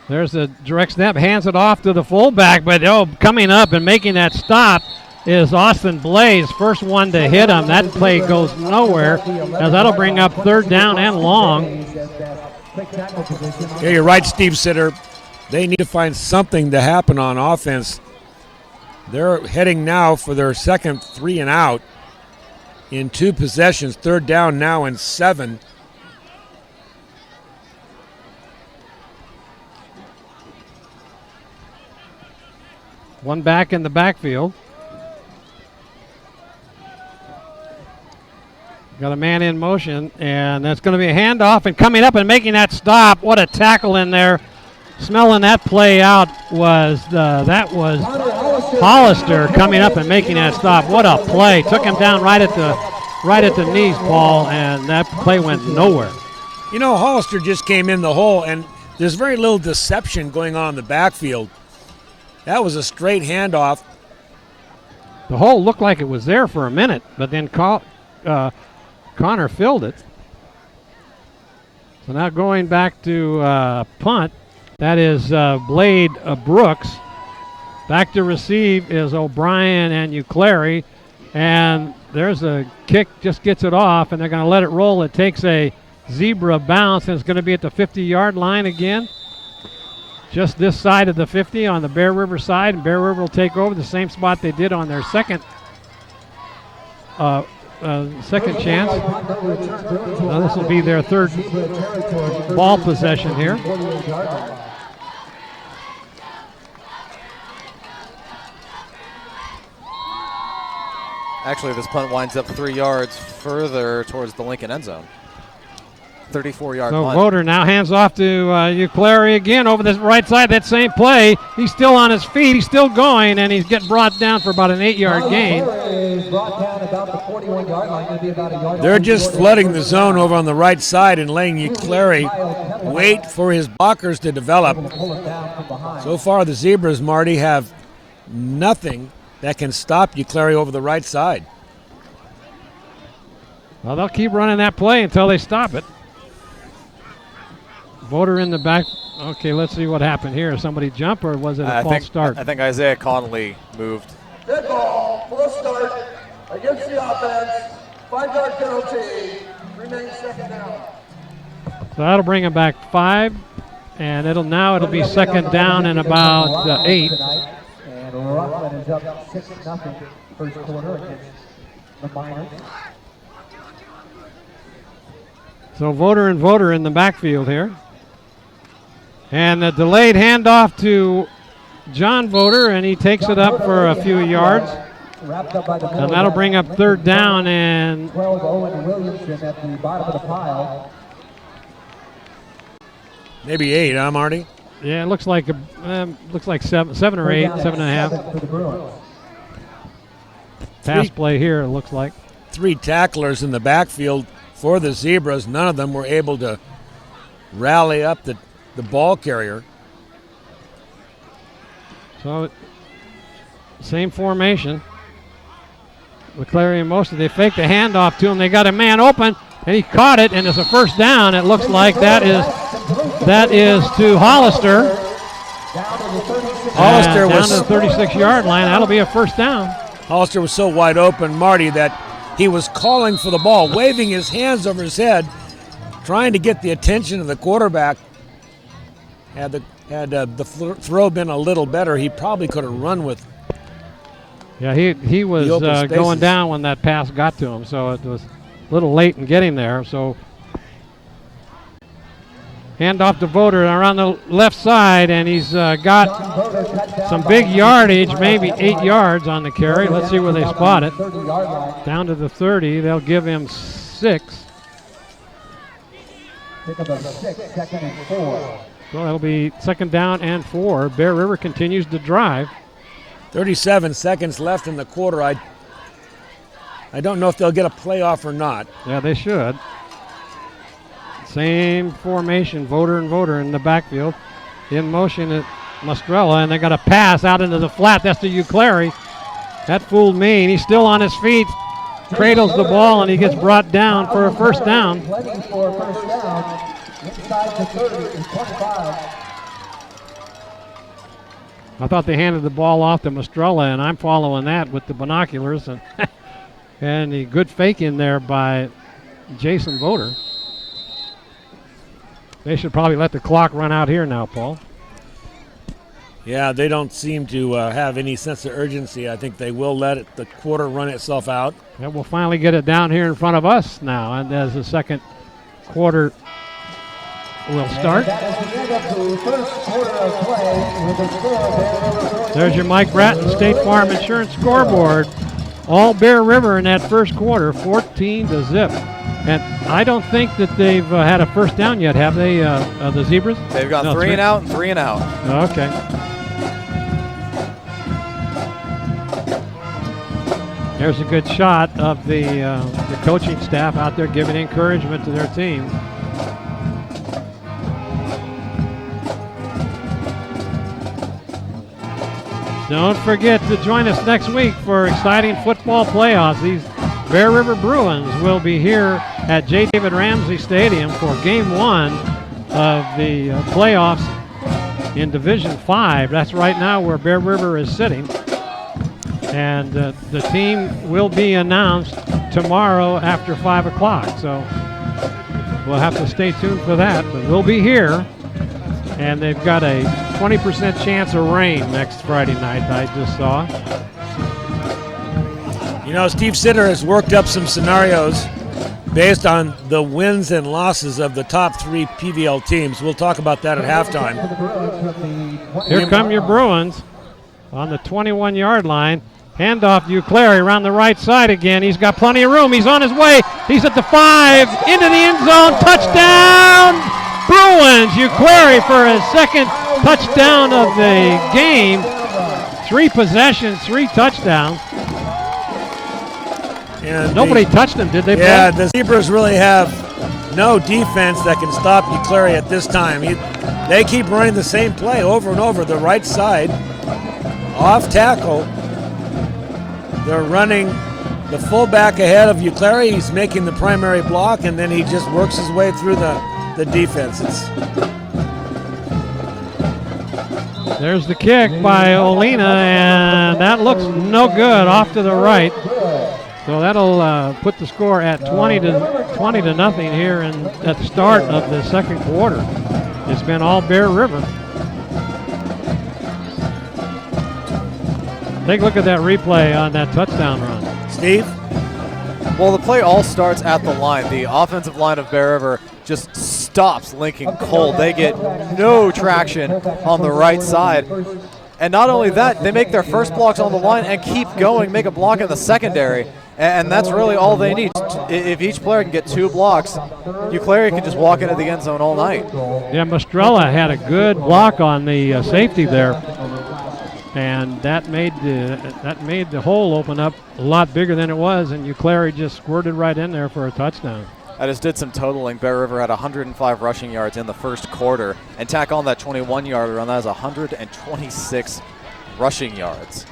There's a direct snap, hands it off to the fullback, but coming up and making that stop is Austin Blaze, first one to hit him. That play goes nowhere, as that'll bring up third down and long. Yeah, you're right, Steve Sitter. They need to find something to happen on offense. They're heading now for their second 3 and out in 2 possessions, third down now and 7. One back in the backfield. Got a man in motion, and that's going to be a handoff, and coming up and making that stop. What a tackle in there. Smelling that play out was Hollister coming up and making that stop. What a play. Took him down right at the knees, Paul, and that play went nowhere. You know, Hollister just came in the hole, and there's very little deception going on in the backfield. That was a straight handoff. The hole looked like it was there for a minute, but then Connor filled it. So now going back to punt, that is Blade Brooks. Back to receive is O'Brien and Uclary. And there's a kick, just gets it off, and they're going to let it roll. It takes a zebra bounce, and it's going to be at the 50-yard line again. Just this side of the 50 on the Bear River side, and Bear River will take over the same spot they did on their second chance. Now this will be their third ball possession here. Actually, this punt winds up 3 yards further towards the Lincoln end zone. 34-yard So punt. Voter now hands off to Uclary again over the right side. That same play. He's still on his feet. He's still going, and he's getting brought down for about an 8-yard gain. They're just flooding the zone over on the right side and letting Uclary wait for his blockers to develop. So far, the Zebras, Marty, have nothing that can stop Uclary over the right side. Well, they'll keep running that play until they stop it. Voter in the back. Okay, let's see what happened here. Somebody jump, or was it a false start? I think Isaiah Connolly moved. Good ball, false start against the offense. 5-yard penalty. Remains second down. So that'll bring him back 5, and it'll be second down and about 8. And Rockland is up 6-0 first quarter against the Miners. So Voter in the backfield here. And a delayed handoff to John Voter, and he takes it up for a few yards. And that'll bring up third down and 12 Owen Williamson at the bottom of the pile. Maybe 8, huh, Marty? yeah, it looks like 7 or 8, 7.5. For the Bruins. Pass play here, it looks like. 3 tacklers in the backfield for the Zebras. None of them were able to rally up the ball carrier. So, same formation. Leclerc in motion. They fake the handoff to him. They got a man open, and he caught it, and it's a first down. It looks like that is to Hollister. Hollister was down to the 36-yard line. That'll be a first down. Hollister was so wide open, Marty, that he was calling for the ball, waving his hands over his head, trying to get the attention of the quarterback. Had the throw been a little better, he probably could have run with. Yeah, he was going down when that pass got to him, so it was a little late in getting there. So hand off to Voter around the left side, and he's got some big yardage, maybe 8 yards on the carry. Let's see where they spot it. Down to the 30. They'll give him 6. Pick up a 6, second and 4. So that'll be second down and 4. Bear River continues to drive. 37 seconds left in the quarter. I don't know if they'll get a playoff or not. Yeah, they should. Same formation, Voter in the backfield. In motion at Mastrella, and they got a pass out into the flat. That's to Uclary. That fooled me, and he's still on his feet. cradles the ball, and he gets brought down for a first down. Plenty for a first down. Inside the 30 is 25. I thought they handed the ball off to Mastrella, and I'm following that with the binoculars, and and the good fake in there by Jason Voter. They should probably let the clock run out here now, Paul. Yeah, they don't seem to have any sense of urgency. I think they will let the quarter run itself out. And we'll finally get it down here in front of us now, and as the second quarter will start. That is the end of the first quarter of play with the score. There's your Mike Bratton State Farm Insurance scoreboard. All Bear River in that first quarter, 14-0. And I don't think that they've had a first down yet, have they, the Zebras? They've got 3 and out and 3 and out. Okay. There's a good shot of the coaching staff out there giving encouragement to their team. Don't forget to join us next week for exciting football playoffs. These Bear River Bruins will be here at J. David Ramsey Stadium for Game 1 of the playoffs in Division 5. That's right now where Bear River is sitting. And the team will be announced tomorrow after 5 o'clock. So we'll have to stay tuned for that. But we'll be here. And they've got a 20% chance of rain next Friday night, I just saw. You know, Steve Sitter has worked up some scenarios based on the wins and losses of the top 3 PVL teams. We'll talk about that at halftime. Here come your Bruins on the 21-yard line. Handoff to Clary around the right side again. He's got plenty of room. He's on his way. He's at the 5, into the end zone. Touchdown! Bruins, Clary for his second touchdown of the game. 3 possessions, 3 touchdowns. And nobody touched him, did they? Yeah, the Zebras really have no defense that can stop Clary at this time. They keep running the same play over and over. The right side, off tackle. They're running the fullback ahead of Clary. He's making the primary block, and then he just works his way through the defense. There's the kick by Olina, and that looks no good, off to the right. So that'll put the score at 20-0 here at the start of the second quarter. It's been all Bear River. Take a look at that replay on that touchdown run. Steve? Well, the play all starts at the line. The offensive line of Bear River just stops Lincoln cold. They get no traction on the right side. And not only that, they make their first blocks on the line and keep going, make a block in the secondary. And that's really all they need. If each player can get 2 blocks, Clary can just walk into the end zone all night. Yeah, Mastrella had a good block on the safety there. And that made the hole open up a lot bigger than it was, and Clary just squirted right in there for a touchdown. I just did some totaling. Bear River had 105 rushing yards in the first quarter, and tack on that 21-yarder on that is 126 rushing yards.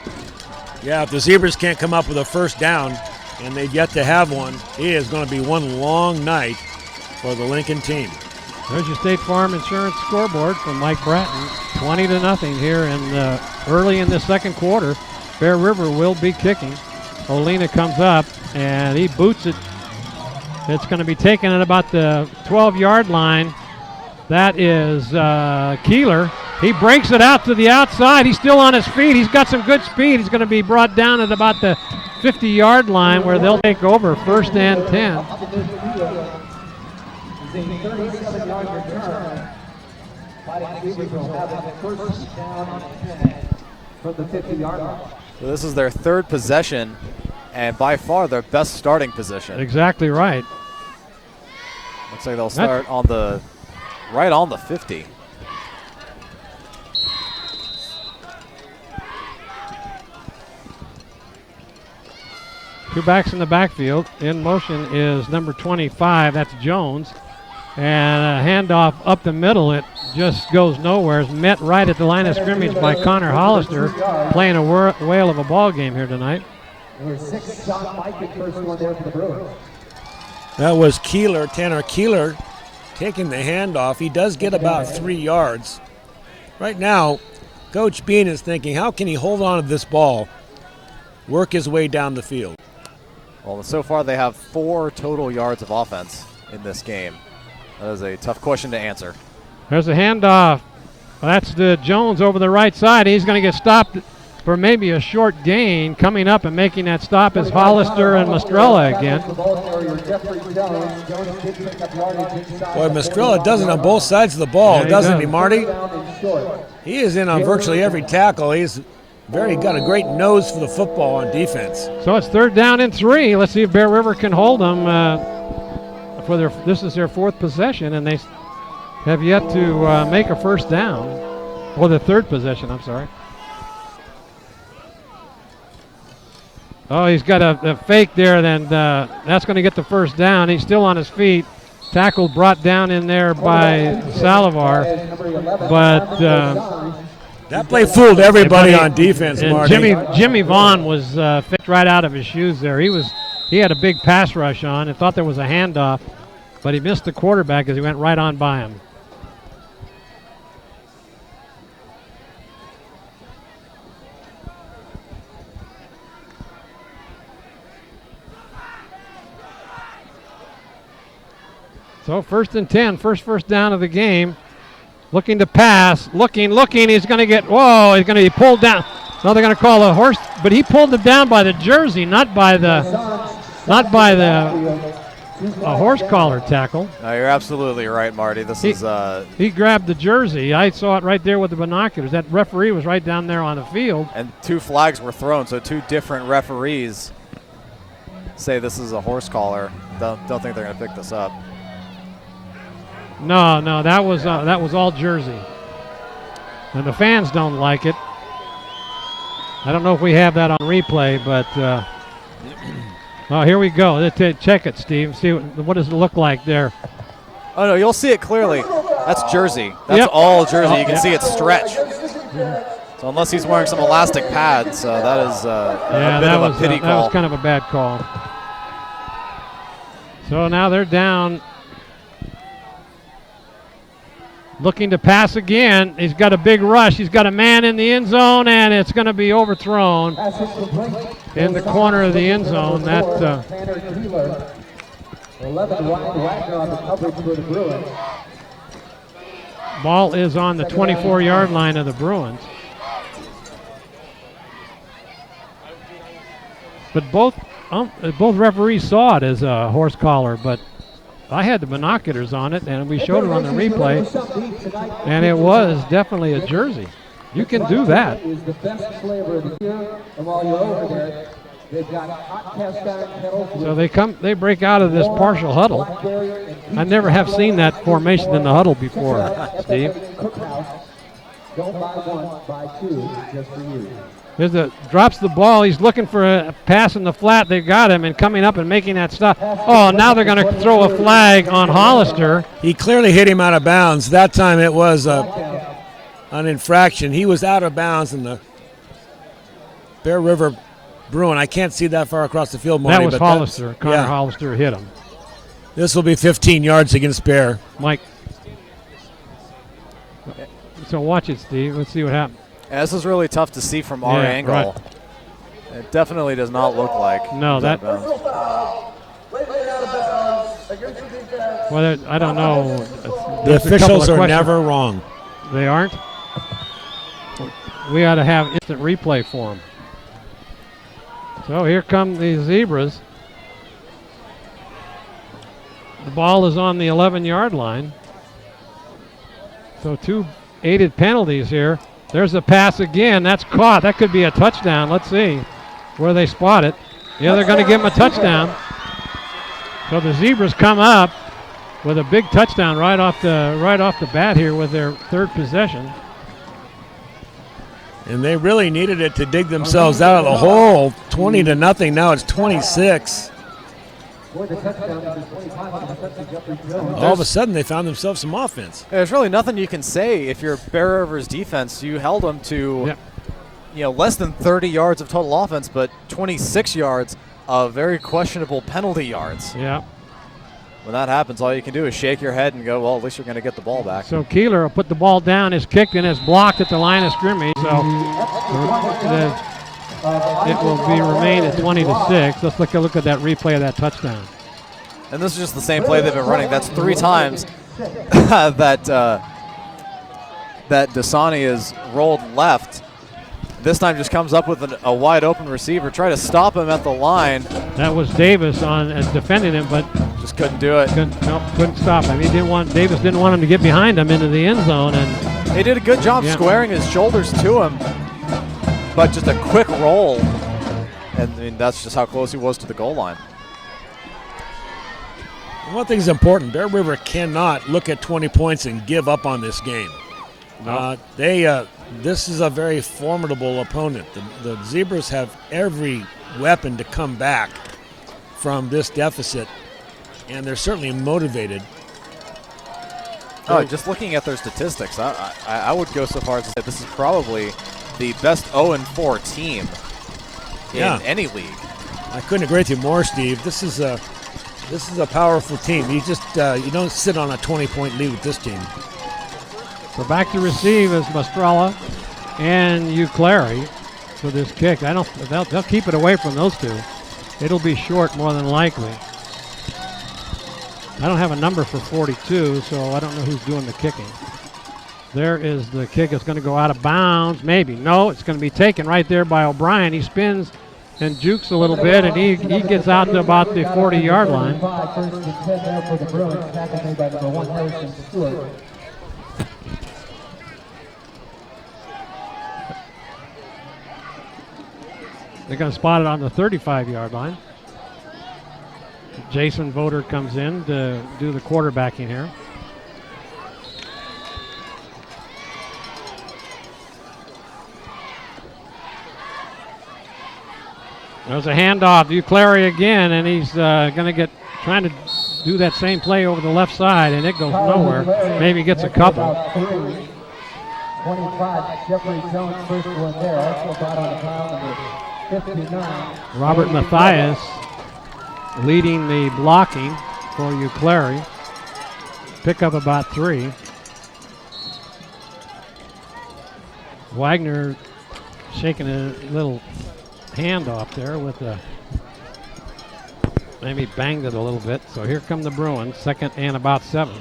Yeah, if the Zebras can't come up with a first down, and they've yet to have one, it is going to be one long night for the Lincoln team. There's your State Farm Insurance scoreboard from Mike Bratton. 20-0 here early in the second quarter. Bear River will be kicking. Olina comes up, and he boots it. It's going to be taken at about the 12-yard line. That is Keeler. He breaks it out to the outside. He's still on his feet. He's got some good speed. He's going to be brought down at about the 50-yard line where they'll take over, 1st and 10. A 37-yard return. Fighting Zebras will have a first down and 10 from the 50-yard line. So this is their 3rd possession, and by far their best starting position. Exactly right. Looks like they'll start right on the 50. Two backs in the backfield. In motion is number 25. That's Jones. And a handoff up the middle. It just goes nowhere. It's met right at the line of scrimmage by Connor Hollister, playing a whale of a ball game here tonight. Number 6, Sean Mike, first one there for the Bruins. That was Tanner Keeler, taking the handoff. He does get about 3 yards. Right now, Coach Bean is thinking, how can he hold on to this ball, work his way down the field? Well, so far they have 4 total yards of offense in this game. That is a tough question to answer. There's a handoff. Well, that's the Jones over the right side. He's going to get stopped for maybe a short gain. Coming up and making that stop is Hollister and Mastrella again. Boy, Mastrella does it on both sides of the ball, doesn't he, Marty? He is in on virtually every tackle. He's got a great nose for the football on defense. So it's 3rd down and 3. Let's see if Bear River can hold them. This is their 4th possession, and they have yet to make a first down. Or the 3rd possession, I'm sorry. Oh, he's got a fake there, then that's going to get the first down. He's still on his feet. Tackle brought down in there by Salivar. But that play fooled everybody on defense, Marty. Jimmy Vaughn was picked right out of his shoes there. He had a big pass rush on and thought there was a handoff, but he missed the quarterback as he went right on by him. So 1st and 10, first down of the game. Looking to pass, looking. He's going to get, he's going to be pulled down. No, they're going to call a horse, but he pulled him down by the jersey, not by the horse collar tackle. No, you're absolutely right, Marty. He grabbed the jersey. I saw it right there with the binoculars. That referee was right down there on the field. And 2 flags were thrown, so 2 different referees say this is a horse collar. Don't think they're going to pick this up. No, that was all jersey, and the fans don't like it. I don't know if we have that on replay, but here we go. Check it, Steve. See what does it look like there. Oh no, you'll see it clearly. That's jersey. That's all jersey. You can see it stretch. So unless he's wearing some elastic pads, that is a bit of a pity call. That was kind of a bad call. So now they're down. Looking to pass again. He's got a big rush. He's got a man in the end zone, and it's going to be overthrown in the corner of the end zone. That 11 Wagner on the coverage for the Bruins. Ball is on the 24-yard line of the Bruins. But both referees saw it as a horse collar, but I had the binoculars on it, and we showed it on the replay, and it was definitely a jersey. You can do that. Is the best flavor of the year, and while you're over there, they've got hot cast iron kettles. So they break out of this partial huddle. I never have seen that formation in the huddle before, Steve. Don't buy one, buy 2, just for you. Drops the ball. He's looking for a pass in the flat. They got him, and coming up and making that stop. Oh, now they're going to throw a flag on Hollister. He clearly hit him out of bounds. That time it was an infraction. He was out of bounds, and the Bear River Bruin, I can't see that far across the field, Marty. That was Hollister. Connor Hollister hit him. This will be 15 yards against Bear. Mike. So watch it, Steve. Let's see what happens. Yeah, this is really tough to see from our angle. Right. It definitely does not look like. No, that. Well, I don't know. The officials are never wrong. They aren't? We ought to have instant replay for them. So here come the Zebras. The ball is on the 11-yard line. So 2 aided penalties here. There's a pass again. That's caught. That could be a touchdown. Let's see where they spot it. Yeah, they're going to give him a touchdown. So the Zebras come up with a big touchdown right off the bat here with their 3rd possession. And they really needed it to dig themselves out of the hole. 20-0. Now it's 26. All of a sudden, they found themselves some offense. There's really nothing you can say if you're Bear River's defense. You held them to less than 30 yards of total offense, but 26 yards of very questionable penalty yards. Yeah. When that happens, all you can do is shake your head and go, well, at least you're going to get the ball back. So Keeler will put the ball down, is kicked, and is blocked at the line of scrimmage. So it will remain at 20-6. Let's look at that replay of that touchdown. And this is just the same play they've been running. That's 3 times that Dasani is rolled left. This time just comes up with a wide open receiver. Try to stop him at the line. That was Davis on defending him, but just couldn't do it. Couldn't stop him. Davis didn't want him to get behind him into the end zone, and he did a good job squaring his shoulders to him, but just a quick roll, and I mean, that's just how close he was to the goal line. One thing is important. Bear River cannot look at 20 points and give up on this game. No. This is a very formidable opponent. The Zebras have every weapon to come back from this deficit, and they're certainly motivated. Oh, just looking at their statistics, I would go so far as to say this is probably the best 0-4 team in any league. I couldn't agree with you more, Steve. This is a powerful team. You just you don't sit on a 20-point lead with this team. So back to receive is Mastrella and Uclari for this kick. They'll keep it away from those two. It'll be short more than likely. I don't have a number for 42, so I don't know who's doing the kicking. There is the kick. It's going to go out of bounds. Maybe. No, it's going to be taken right there by O'Brien. He spins and jukes a little bit, and he gets out to about the 40-yard line. They're going to spot it on the 35-yard line. Jason Voter comes in to do the quarterbacking here. There's a handoff. Uclari again, and he's going to trying to do that same play over the left side, and it goes nowhere. Maybe gets a couple. 25, Jeffrey Jones, first one there. Also got on the ground, number 59. Robert Mathias leading the blocking for Uclari. Pick up about 3. Wagner shaking a little hand off there with maybe banged it a little bit. So here come the Bruins, 2nd and about 7.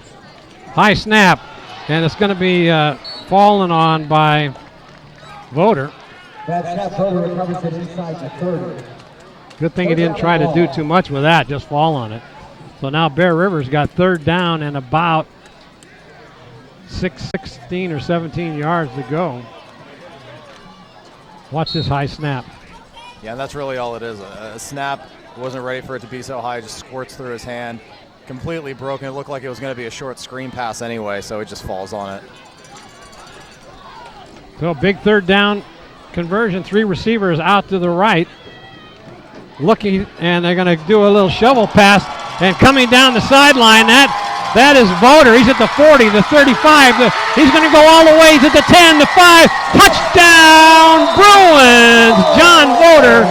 High snap, and it's going to be fallen on by Voter. That snap, Voter recovers it inside the 30. Good thing he didn't try to do too much with that, just fall on it. So now Bear River's got 3rd down and about 16 or 17 yards to go. Watch this high snap. Yeah, that's really all it is. A snap. Wasn't ready for it to be so high. Just squirts through his hand. Completely broken. It looked like it was going to be a short screen pass anyway, so it just falls on it. So big 3rd down conversion. 3 receivers out to the right. Looking, and they're going to do a little shovel pass. And coming down the sideline, that is Voter. He's at the 40, the 35. He's going to go all the way. He's at the 10, the 5. Touchdown, Bruins! John Voter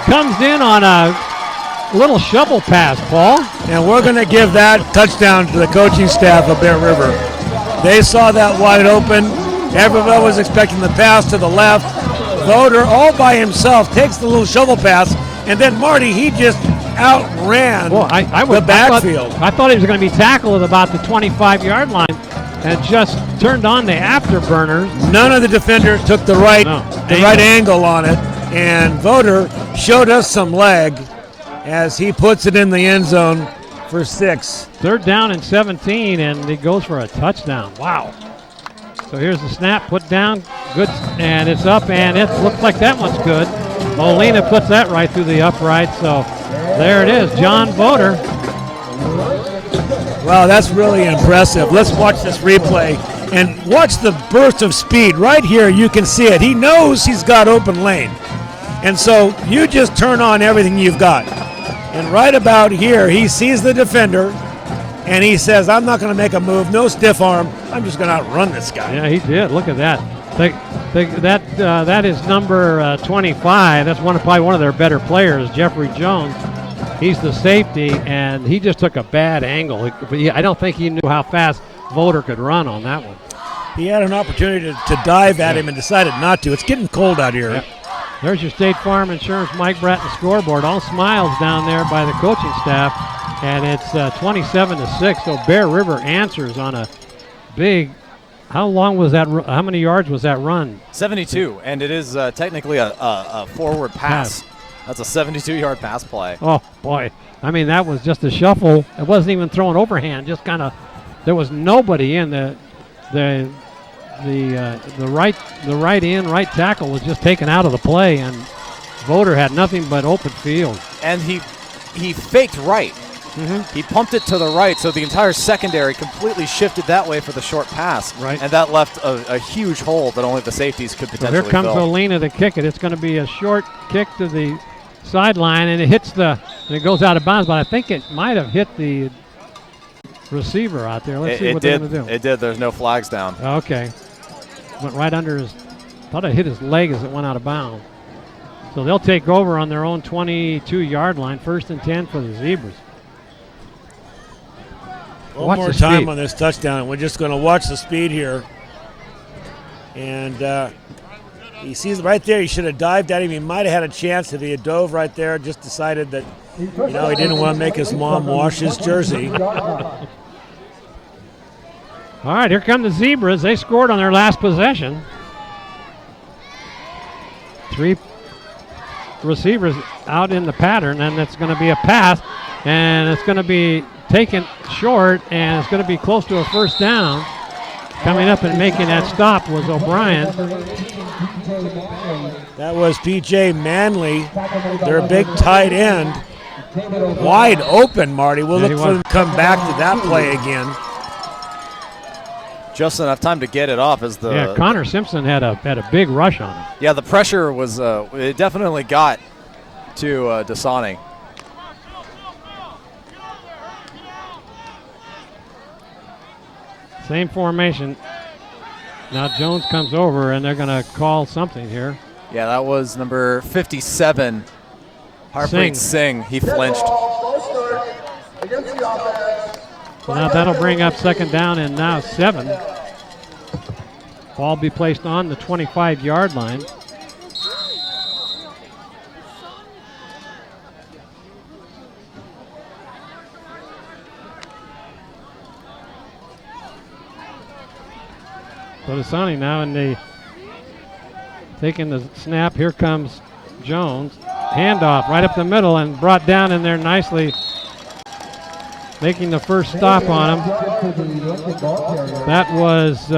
comes in on a little shovel pass, Paul. And we're going to give that touchdown to the coaching staff of Bear River. They saw that wide open. Everybody was expecting the pass to the left. Voter all by himself takes the little shovel pass, and then Marty, he just outran the backfield. I thought he was going to be tackled at about the 25-yard line and just turned on the afterburners. None of the defenders took the right angle on it, and Voter showed us some leg as he puts it in the end zone for 6. 3rd down and 17, and he goes for a touchdown. Wow. So here's the snap, put down, good, and it's up, and it looks like that one's good. Molina puts that right through the upright, so there it is, John Voter. Wow, that's really impressive. Let's watch this replay and watch the burst of speed. Right here, you can see it. He knows he's got open lane, and so you just turn on everything you've got. And right about here, he sees the defender, and he says, I'm not going to make a move, no stiff arm. I'm just going to outrun this guy. Yeah, he did. Look at that. That is number 25. That's probably one of their better players, Jeffrey Jones. He's the safety, and he just took a bad angle. I don't think he knew how fast Voter could run on that one. He had an opportunity to dive at him and decided not to. It's getting cold out here. Yep. There's your State Farm Insurance Mike Bratton scoreboard. All smiles down there by the coaching staff, and it's 27-6. So Bear River answers on a big. How long was that? How many yards was that run? 72, and it is technically a forward pass. That's a 72-yard pass play. Oh boy! I mean, that was just a shuffle. It wasn't even throwing overhand. Just kind of, there was nobody in the right tackle was just taken out of the play, and Voter had nothing but open field. And he faked right. Mm-hmm. He pumped it to the right, so the entire secondary completely shifted that way for the short pass. Right. And that left a huge hole that only the safeties could potentially fill. Here comes Olina to kick it. It's going to be a short kick to the sideline, and it hits and it goes out of bounds, but I think it might have hit the receiver out there. Let's see what they're going to do. It did. There's no flags down. Okay. Went right under his, thought it hit his leg as it went out of bounds. So they'll take over on their own 22-yard line, 1st and 10 for the Zebras. One more time on this touchdown. We're just going to watch the speed here. And he sees right there, he should have dived at him. He might have had a chance if he had dove right there, just decided that, he didn't want to make his mom wash his jersey. All right, here come the Zebras. They scored on their last possession. 3 receivers out in the pattern, and it's going to be a pass, and it's going to be taken short, and it's going to be close to a first down. Coming up and making that stop was O'Brien. That was P.J. Manley, their big tight end. Wide open, Marty. We'll look for them to come back to that play again. Just enough time to get it off as the Connor Simpson had a big rush on him. Yeah, the pressure was it definitely got to Dasani. Same formation. Now Jones comes over, and they're going to call something here. Yeah, that was number 57, Harpreet Singh. He flinched. So now that'll bring up 2nd down and now 7. Ball be placed on the 25-yard line. So Dasani now, and taking the snap. Here comes Jones. Handoff right up the middle and brought down in there nicely, making the first stop on him. That was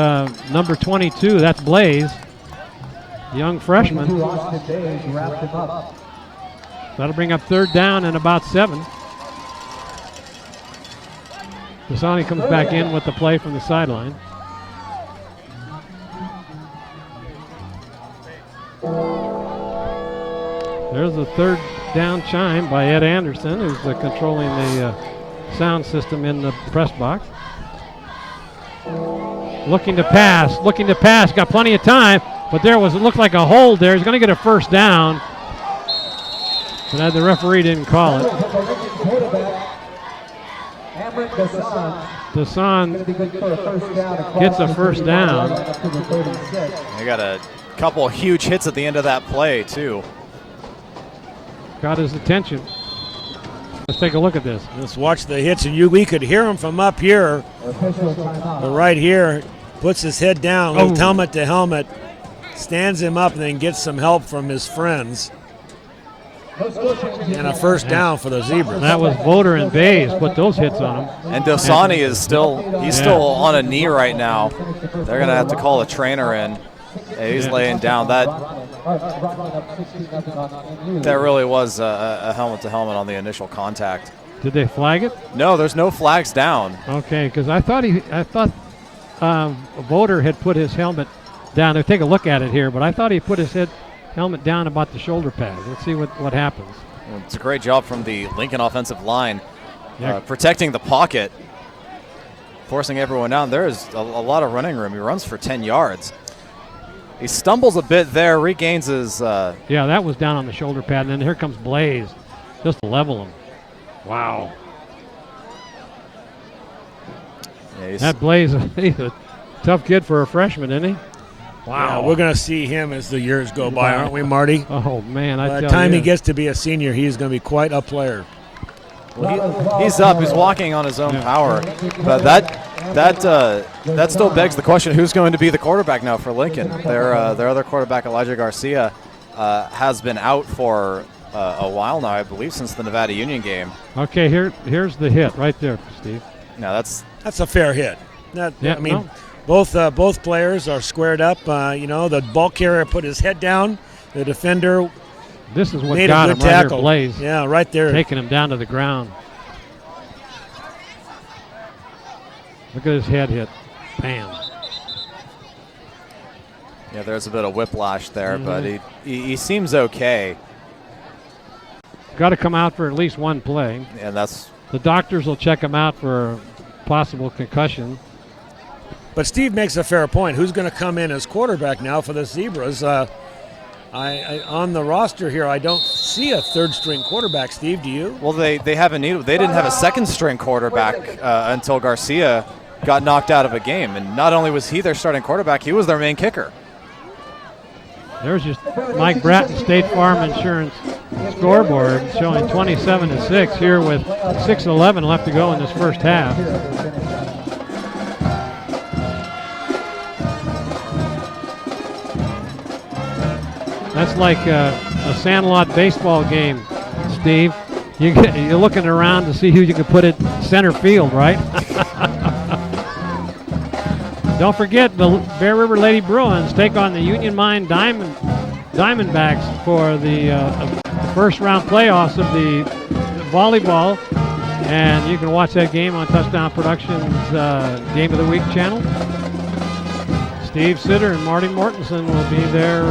number 22. That's Blaze, young freshman. That'll bring up 3rd down and about 7. Dasani comes back in with the play from the sideline. There's the 3rd down chime by Ed Anderson, who's controlling the sound system in the press box. Looking to pass, got plenty of time, but it looked like a hold there. He's going to get a first down. And the referee didn't call it. Dasani gets a first down. They got a couple huge hits at the end of that play, too. Got his attention. Let's take a look at this. Let's watch the hits, and we could hear him from up here. But right here, puts his head down, goes helmet to helmet, stands him up, and then gets some help from his friends. And a first down for the Zebras. That was Voter and Bays put those hits on him. And Dasani is still still on a knee right now. They're going to have to call a trainer in. Yeah, he's laying down. That really was a helmet-to-helmet on the initial contact. Did they flag it? No, there's no flags down. Okay, because I thought Voter had put his helmet down. They'll take a look at it here, but I thought he put his helmet down about the shoulder pad. Let's see what happens. Well, it's a great job from the Lincoln offensive line, protecting the pocket, forcing everyone down. There is a lot of running room. He runs for 10 yards. He stumbles a bit there, regains his... Yeah, that was down on the shoulder pad, and then here comes Blaze just to level him. Wow. Yeah, that Blaze, he's a tough kid for a freshman, isn't he? Wow. Yeah, we're going to see him as the years go by, aren't we, Marty? Oh, man, By the time he gets to be a senior, he's going to be quite a player. Well, he's up. He's walking on his own power. But that still begs the question, who's going to be the quarterback now for Lincoln? Their other quarterback, Elijah Garcia, has been out for a while now, I believe, since the Nevada Union game. Okay, here's the hit right there, Steve. No, that's a fair hit. Both players are squared up. The ball carrier put his head down. The defender This is what made got a him good right tackle. here, Blaze. Yeah, right there. Taking him down to the ground. Look at his head hit. Bam. Yeah, there's a bit of whiplash there, but he seems okay. Got to come out for at least one play. And that's... The doctors will check him out for possible concussion. But Steve makes a fair point. Who's going to come in as quarterback now for the Zebras? On the roster here, I don't see a third-string quarterback. Steve, do you? Well, they haven't needed. They didn't have a second-string quarterback until Garcia got knocked out of a game, and not only was he their starting quarterback, he was their main kicker. There's just Mike Bratton, State Farm Insurance scoreboard showing 27-6 here with 6:11 left to go in this first half. That's like a Sandlot baseball game, Steve. You're looking around to see who you can put at center field, right? Don't forget, the Bear River Lady Bruins take on the Union Mine Diamondbacks for the first round playoffs of the volleyball. And you can watch that game on Touchdown Productions Game of the Week channel. Steve Sitter and Marty Mortensen will be there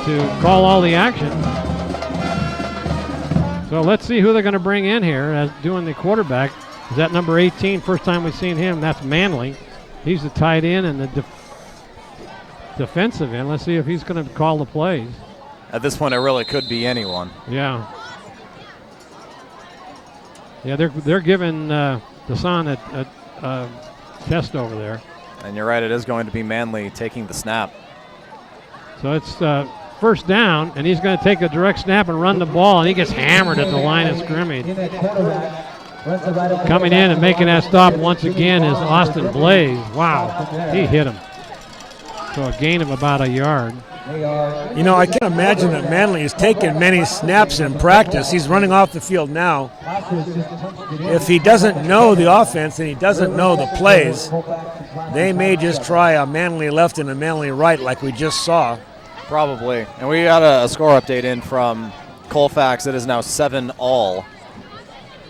to call all the action. So let's see who they're going to bring in here as doing the quarterback. Is that number 18? First time we've seen him. That's Manley. He's the tight end and the defensive end. Let's see if he's going to call the plays. At this point, it really could be anyone. Yeah. Yeah, they're giving Dasan a test over there. And you're right, it is going to be Manley taking the snap. So it's first down, and he's going to take a direct snap and run the ball, and he gets hammered at the line of scrimmage. Coming in and making that stop once again is Austin Blaze. Wow, he hit him. So a gain of about a yard. You know, I can't imagine that Manley has taken many snaps in practice. He's running off the field now. If he doesn't know the offense and he doesn't know the plays, they may just try a Manley left and a Manley right like we just saw. Probably. And we got a score update in from Colfax. It is now 7-all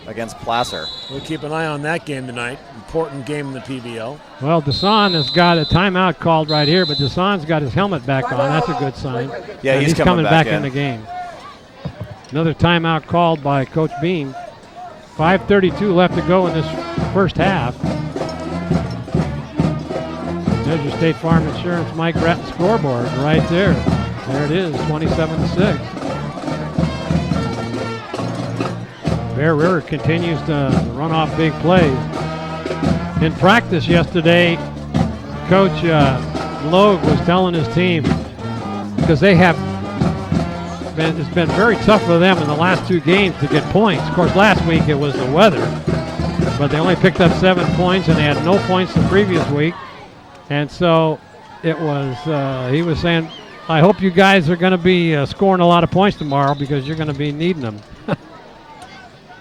against Placer. We'll keep an eye on that game tonight. Important game in the PBL. Well, Dasan has got a timeout called right here, but Dasan's got his helmet back on. That's a good sign. Yeah, and he's coming back in in the game. Another timeout called by Coach Beam. 5:32 left to go in this first half. There's your State Farm Insurance Mike Bratton scoreboard right there. There it is, 27-6. Bear River continues to run off big plays. In practice yesterday, Coach Logue was telling his team, because it's been very tough for them in the last two games to get points. Of course, last week it was the weather, but they only picked up 7 points, and they had no points the previous week. And so it was, he was saying, I hope you guys are going to be scoring a lot of points tomorrow because you're going to be needing them.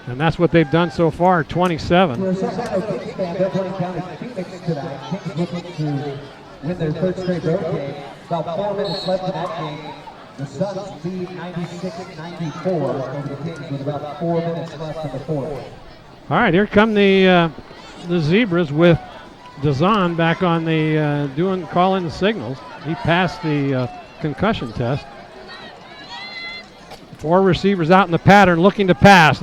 And that's what they've done so far, 27. For a Sacramento Kings fan, they're playing down in Phoenix tonight. Kings looking to win their third straight road game. About 4 minutes left in that game. The Suns lead 96-94 over the Kings with about 4 minutes left in the fourth. All right, here come the Zebras with Dazan back on the calling the signals. He passed the concussion test. 4 receivers out in the pattern, looking to pass,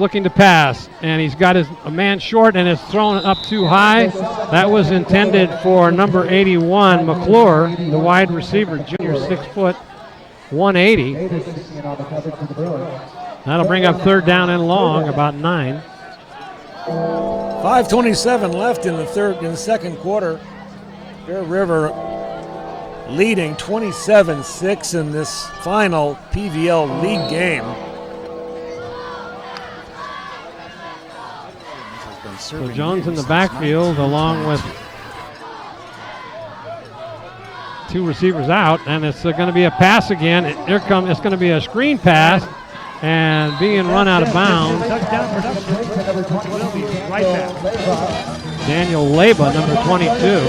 and he's got a man short and it's thrown up too high. That was intended for number 81, McClure, the wide receiver, junior, 6 foot, 180. That'll bring up 3rd down and long, about 9. 5:27 left in the second quarter. Bear River leading 27-6 in this final PVL league game. So Jones in the backfield along with 2 receivers out, and it's going to be a pass again. It's going to be a screen pass and being run out of bounds. Right back. Daniel Leba, number 22.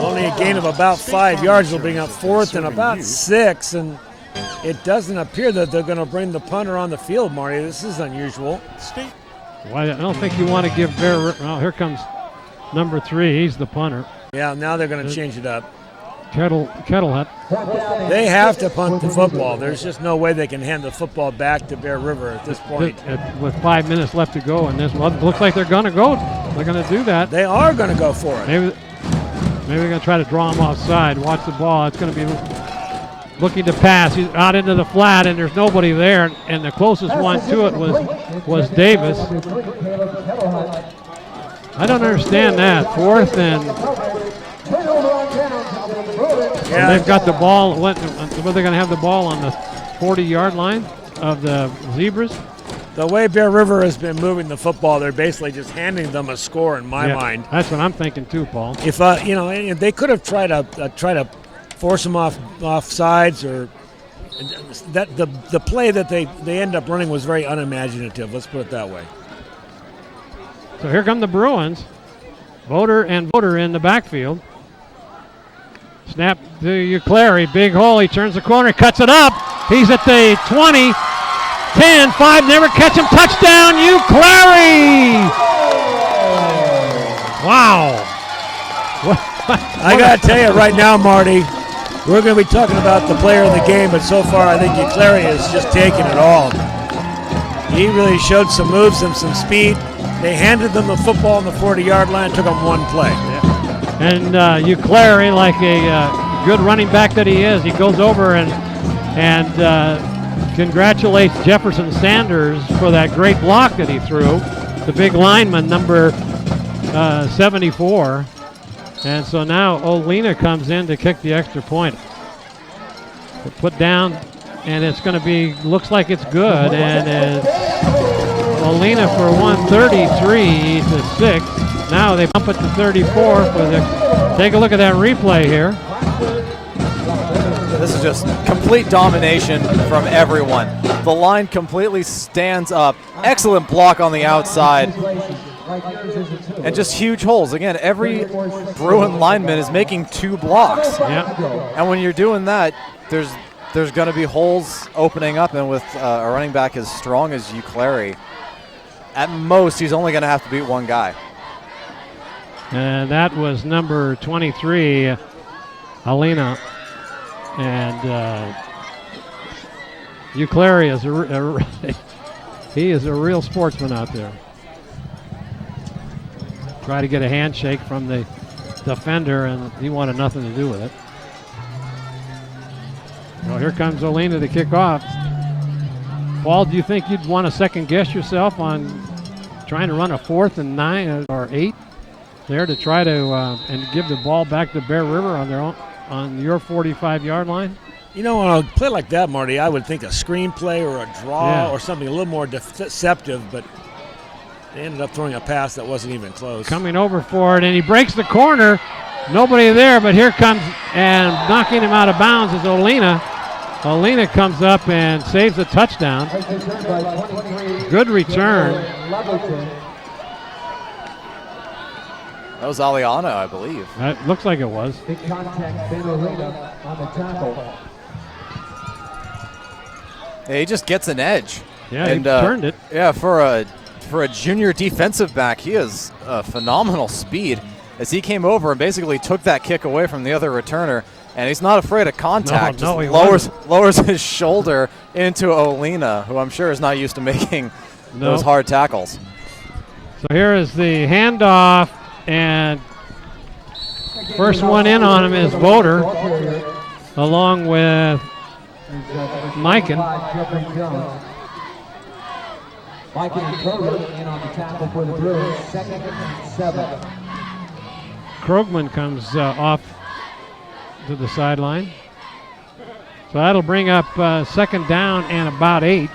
Only a gain of about 5 yards will bring up 4th and about 6, and it doesn't appear that they're going to bring the punter on the field, Marty. This is unusual. Well, I don't think you want to give Bear. Oh, here comes number 3. He's the punter. Yeah, now they're going to change it up. Kettlehut. They have to punt the football. There's just no way they can hand the football back to Bear River at this point. With 5 minutes left to go, and this looks like they're going to go. They're going to do that. They are going to go for it. Maybe they're going to try to draw him offside. Watch the ball. It's going to be looking to pass. He's out into the flat, and there's nobody there. And the closest one to it was Davis. I don't understand that. 4th and they've got the ball. Were they going to have the ball on the 40-yard line of the Zebras? The way Bear River has been moving the football, they're basically just handing them a score in my mind. That's what I'm thinking too, Paul. If they could have tried to force them off sides, or that the play that they end up running was very unimaginative. Let's put it that way. So here come the Bruins. Voter in the backfield. Snap to Clary, big hole. He turns the corner, cuts it up. He's at the 20, 10, 5, never catch him. Touchdown, Clary! Wow. I got to tell you right now, Marty, we're going to be talking about the player of the game, but so far I think Clary has just taken it all. He really showed some moves and some speed. They handed them the football on the 40-yard line, took them one play. Yeah. And Clary, like a good running back that he is, he goes over and congratulates Jefferson Sanders for that great block that he threw, the big lineman, number 74. And so now Olina comes in to kick the extra point. Put down, and it's going to be, looks like it's good, and it's Olina for 133 to 6. Now they bump it to 34 take a look at that replay here. This is just complete domination from everyone. The line completely stands up. Excellent block on the outside. And just huge holes. Again, every Bruin lineman is making 2 blocks. Yeah. And when you're doing that, there's going to be holes opening up, and with a running back as strong as Clary, at most he's only going to have to beat one guy. And that was number 23, Alina. And Clary is he is a real sportsman out there. Try to get a handshake from the defender, and he wanted nothing to do with it. Well, here comes Olina to kick off. Paul, do you think you'd want to second guess yourself on trying to run a 4th and 9 or 8 there to try to and give the ball back to Bear River on their own, on your 45-yard line? You know, on a play like that, Marty, I would think a screenplay or a draw or something a little more deceptive, but they ended up throwing a pass that wasn't even close. Coming over for it, and he breaks the corner. Nobody there, but here comes, and knocking him out of bounds is Olina. Olina comes up and saves a touchdown. Good return. That was Aliana, I believe. That looks like it was. Big contact, Ben Olina on the tackle. Yeah, he just gets an edge. Yeah, and, he turned it. Yeah, for a junior defensive back, he has phenomenal speed as he came over and basically took that kick away from the other returner. And he's not afraid of contact. No, he lowers his shoulder into Olina, who I'm sure is not used to making those hard tackles. So here is the handoff, and first one in on him is Voter, along with Mikan. Mikan and Kroger in on the tackle for the Bruins, 2nd and 7. Krogman comes off to the sideline. So that'll bring up 2nd down and about 8.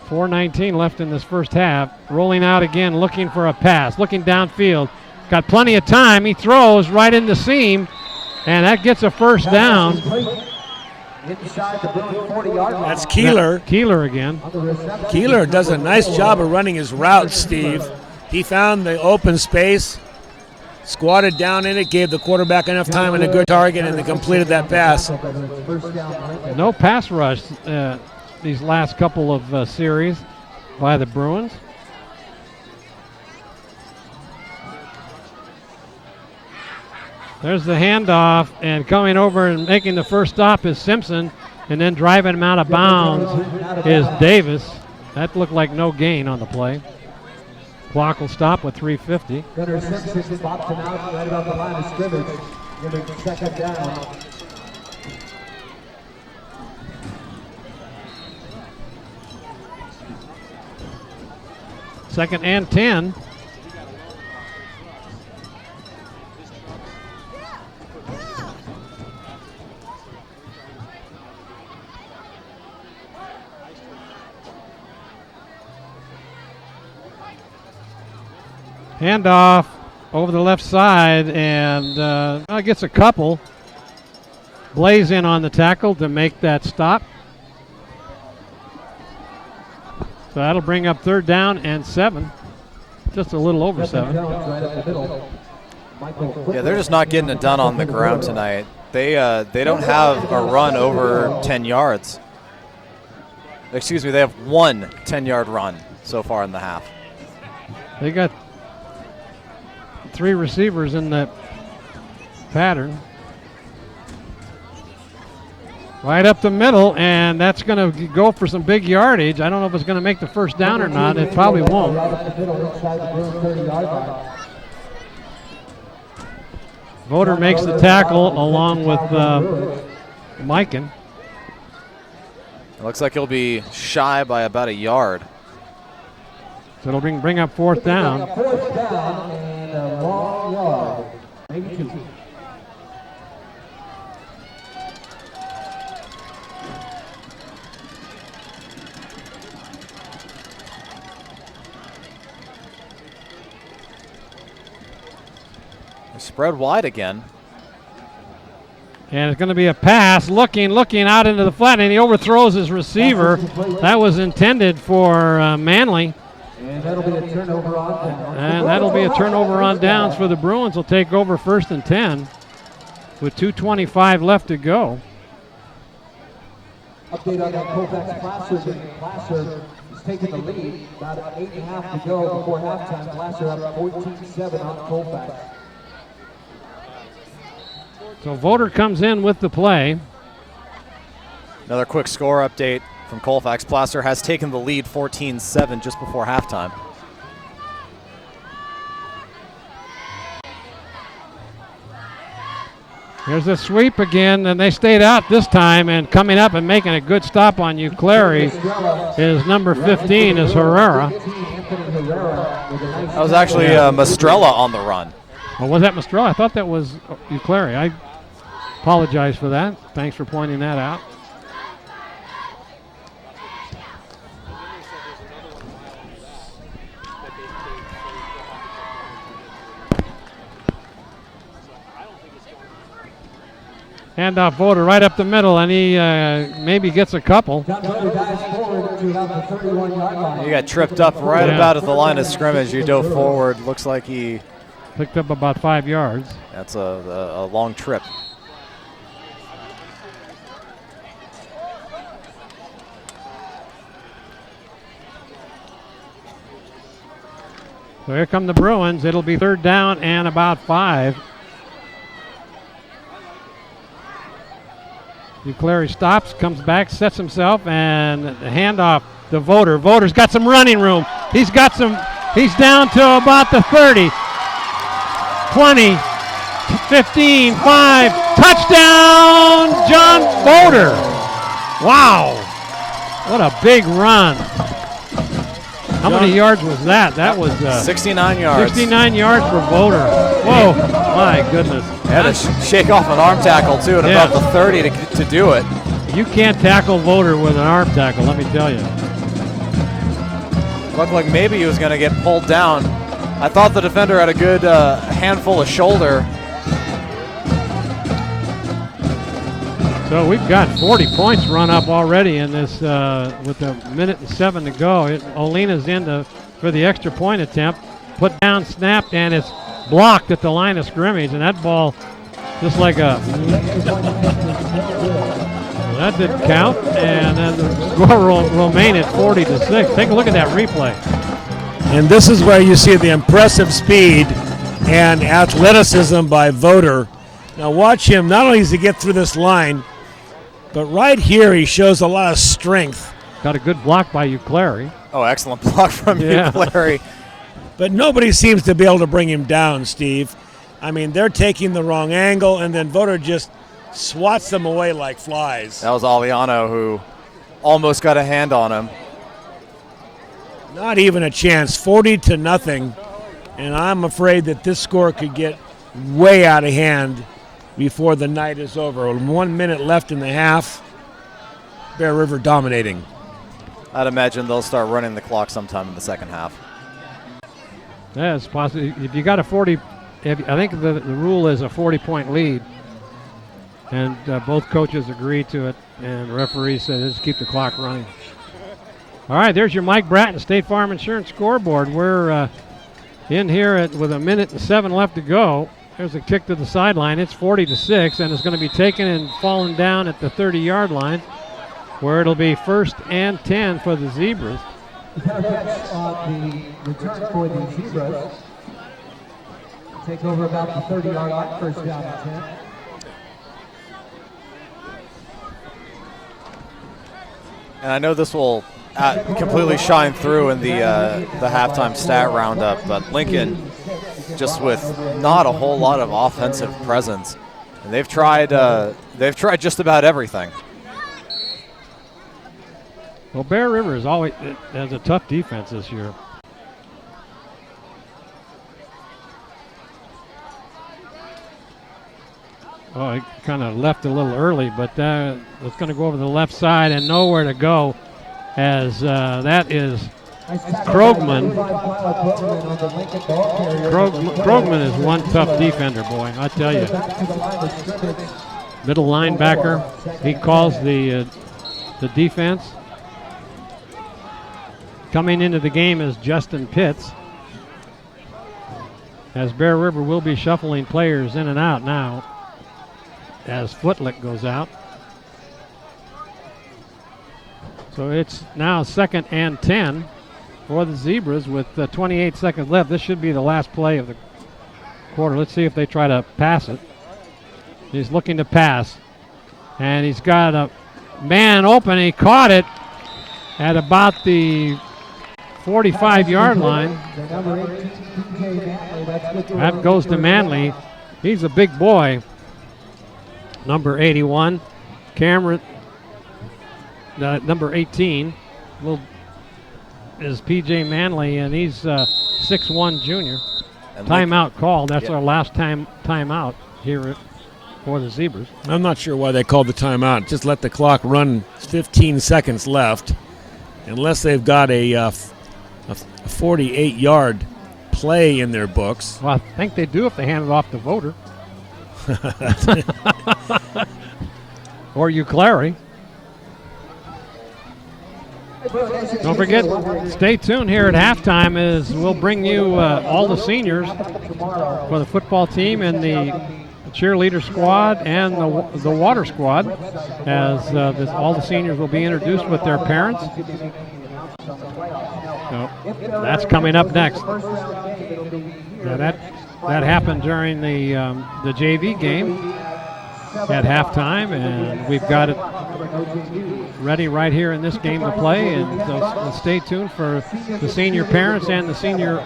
.4:19 left in this first half. Rolling out again, looking for a pass, looking downfield. Got plenty of time. He throws right in the seam, and that gets a first down. Inside the Bruins 40-yard line. That's Keeler. Keeler again. Keeler does a nice job of running his route, Steve. He found the open space, squatted down in it, gave the quarterback enough time and a good target, and they completed that pass. No pass rush these last couple of series by the Bruins. There's the handoff, and coming over and making the first stop is Simpson, and then driving him out of bounds is Davis. That looked like no gain on the play. Clock will stop with 3:50. Gunnar Simpson pops him out right about the line of scrimmage, giving 2nd down. Second and 10. Handoff over the left side, and gets a couple. Blaze in on the tackle to make that stop. So that'll bring up 3rd down and 7. Just a little over 7. Yeah, they're just not getting it done on the ground tonight. They don't have a run over 10 yards. Excuse me, they have one 10-yard run so far in the half. They got 3 receivers in that pattern. Right up the middle, and that's going to go for some big yardage. I don't know if it's going to make the first down or not. It probably won't. Voter makes the tackle along with Mikan. It looks like he'll be shy by about a yard. So it'll bring up 4th down. 4th down and a long yard. Maybe 2. Spread wide again. And it's going to be a pass, looking out into the flat, and he overthrows his receiver. That was intended for Manley. And that'll be a turnover on downs. And that'll be a turnover on downs for the Bruins. Will take over 1st and 10 with 2:25 left to go. Update on that Colfax Placer. Placer is taking the lead. About 8.5 to go before halftime. Placer up 14-7 on Colfax. So Voter comes in with the play. Another quick score update from Colfax. Placer has taken the lead 14-7 just before halftime. Here's a sweep again, and they stayed out this time, and coming up and making a good stop on you, Clary, is number 15, is Herrera. That was actually Mastrella on the run. Oh, was that Mastrella? I thought that was Clary. I apologize for that. Thanks for pointing that out. Handoff Voter right up the middle, and he maybe gets a couple. He got tripped up right about at the line of scrimmage. You dove forward. Looks like he picked up about 5 yards. That's a long trip. So here come the Bruins. It'll be 3rd down and about 5. Clary stops, comes back, sets himself, and the handoff to Voter. Voter's got some running room. He's down to about the 30, 20, 15, 5. Touchdown, John Voter. Wow. What a big run. How many yards was that? That was 69 yards. 69 yards for Voter. Whoa, my goodness. Had to shake off an arm tackle, too, at about the 30 to do it. You can't tackle Voter with an arm tackle, let me tell you. Looked like maybe he was going to get pulled down. I thought the defender had a good handful of shoulder. So we've got 40 points run up already in this with a minute and 7 to go. Olena's in for the extra point attempt. Put down, snapped, and it's blocked at the line of scrimmage. And that ball, just like a... that didn't count. And then the score will remain at 40-6. Take a look at that replay. And this is where you see the impressive speed and athleticism by Voter. Now watch him. Not only does he get through this line, but right here he shows a lot of strength. Got a good block by Clary. Oh, excellent block from Clary. But nobody seems to be able to bring him down, Steve. I mean, they're taking the wrong angle, and then Voter just swats them away like flies. That was Aliano who almost got a hand on him. Not even a chance, 40-0, and I'm afraid that this score could get way out of hand before the night is over. 1 minute left in the half. Bear River dominating. I'd imagine they'll start running the clock sometime in the second half. Yeah, it's possible. If you got a 40, I think the rule is a 40-point lead, and both coaches agreed to it, and the referee said, just keep the clock running. All right, there's your Mike Bratton State Farm Insurance scoreboard. We're in here with a minute and 7 left to go. There's a kick to the sideline. It's 40-6, and it's going to be taken and fallen down at the 30-yard line, where it'll be 1st and 10 for the Zebras. The return for the Zebras. Take over about the 30-yard line, 1st down and 10. And I know this will completely shine through in the halftime stat roundup, but Lincoln just with not a whole lot of offensive presence, and they've tried just about everything. Well, Bear River has a tough defense this year. Oh, he kind of left a little early, but it's going to go over the left side and nowhere to go, as that is Krogman. Krogman is one tough defender, boy, I tell you. Middle linebacker. He calls the defense. Coming into the game is Justin Pitts, as Bear River will be shuffling players in and out now as Footlick goes out. So it's now 2nd and 10 for the Zebras with 28 seconds left. This should be the last play of the quarter. Let's see if they try to pass it. He's looking to pass, and he's got a man open. He caught it at about the 45-yard line. That goes to Manley. He's a big boy. Number 81, Cameron. Number 18 is P.J. Manley, and he's 6'1" junior. And timeout called. That's our last timeout here for the Zebras. I'm not sure why they called the timeout. Just let the clock run. 15 seconds left, unless they've got a 48-yard play in their books. Well, I think they do if they hand it off to Voter. Or Clary. Don't forget, stay tuned here at halftime as we'll bring you all the seniors for the football team and the cheerleader squad and the water squad, as all the seniors will be introduced with their parents. So that's coming up next. Now that happened during the JV game at halftime, and we've got it ready right here in this game to play. And so stay tuned for the senior parents and the senior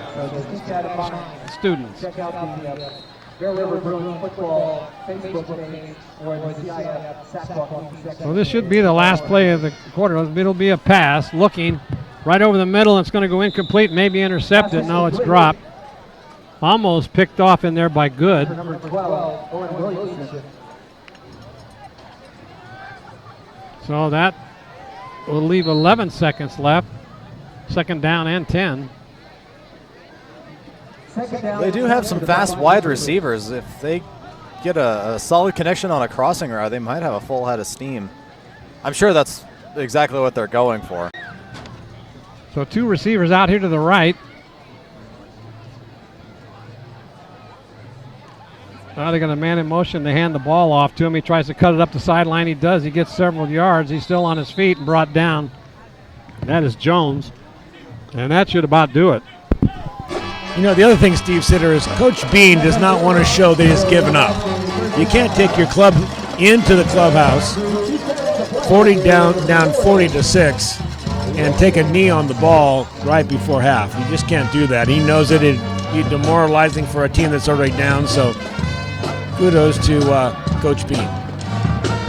students. Check out the Bear River Bruins football Facebook page or the CIF Sackball. So this should be the last play of the quarter. It'll be a pass, looking right over the middle. It's going to go incomplete, maybe intercepted. No, it's dropped. Almost picked off in there by Good. Number 12, Owen Williamson. So that will leave 11 seconds left. Second down and 10. They do have some fast wide receivers. If they get a solid connection on a crossing route, they might have a full head of steam. I'm sure that's exactly what they're going for. So two receivers out here to the right. Now they're going to man in motion. They hand the ball off to him. He tries to cut it up the sideline. He does. He gets several yards. He's still on his feet and brought down. That is Jones. And that should about do it. You know, the other thing, Steve Sitter, is Coach Bean does not want to show that he's given up. You can't take your club into the clubhouse, 40 down 40-6, and take a knee on the ball right before half. You just can't do that. He knows that it'd be demoralizing for a team that's already down, so kudos to Coach Bean.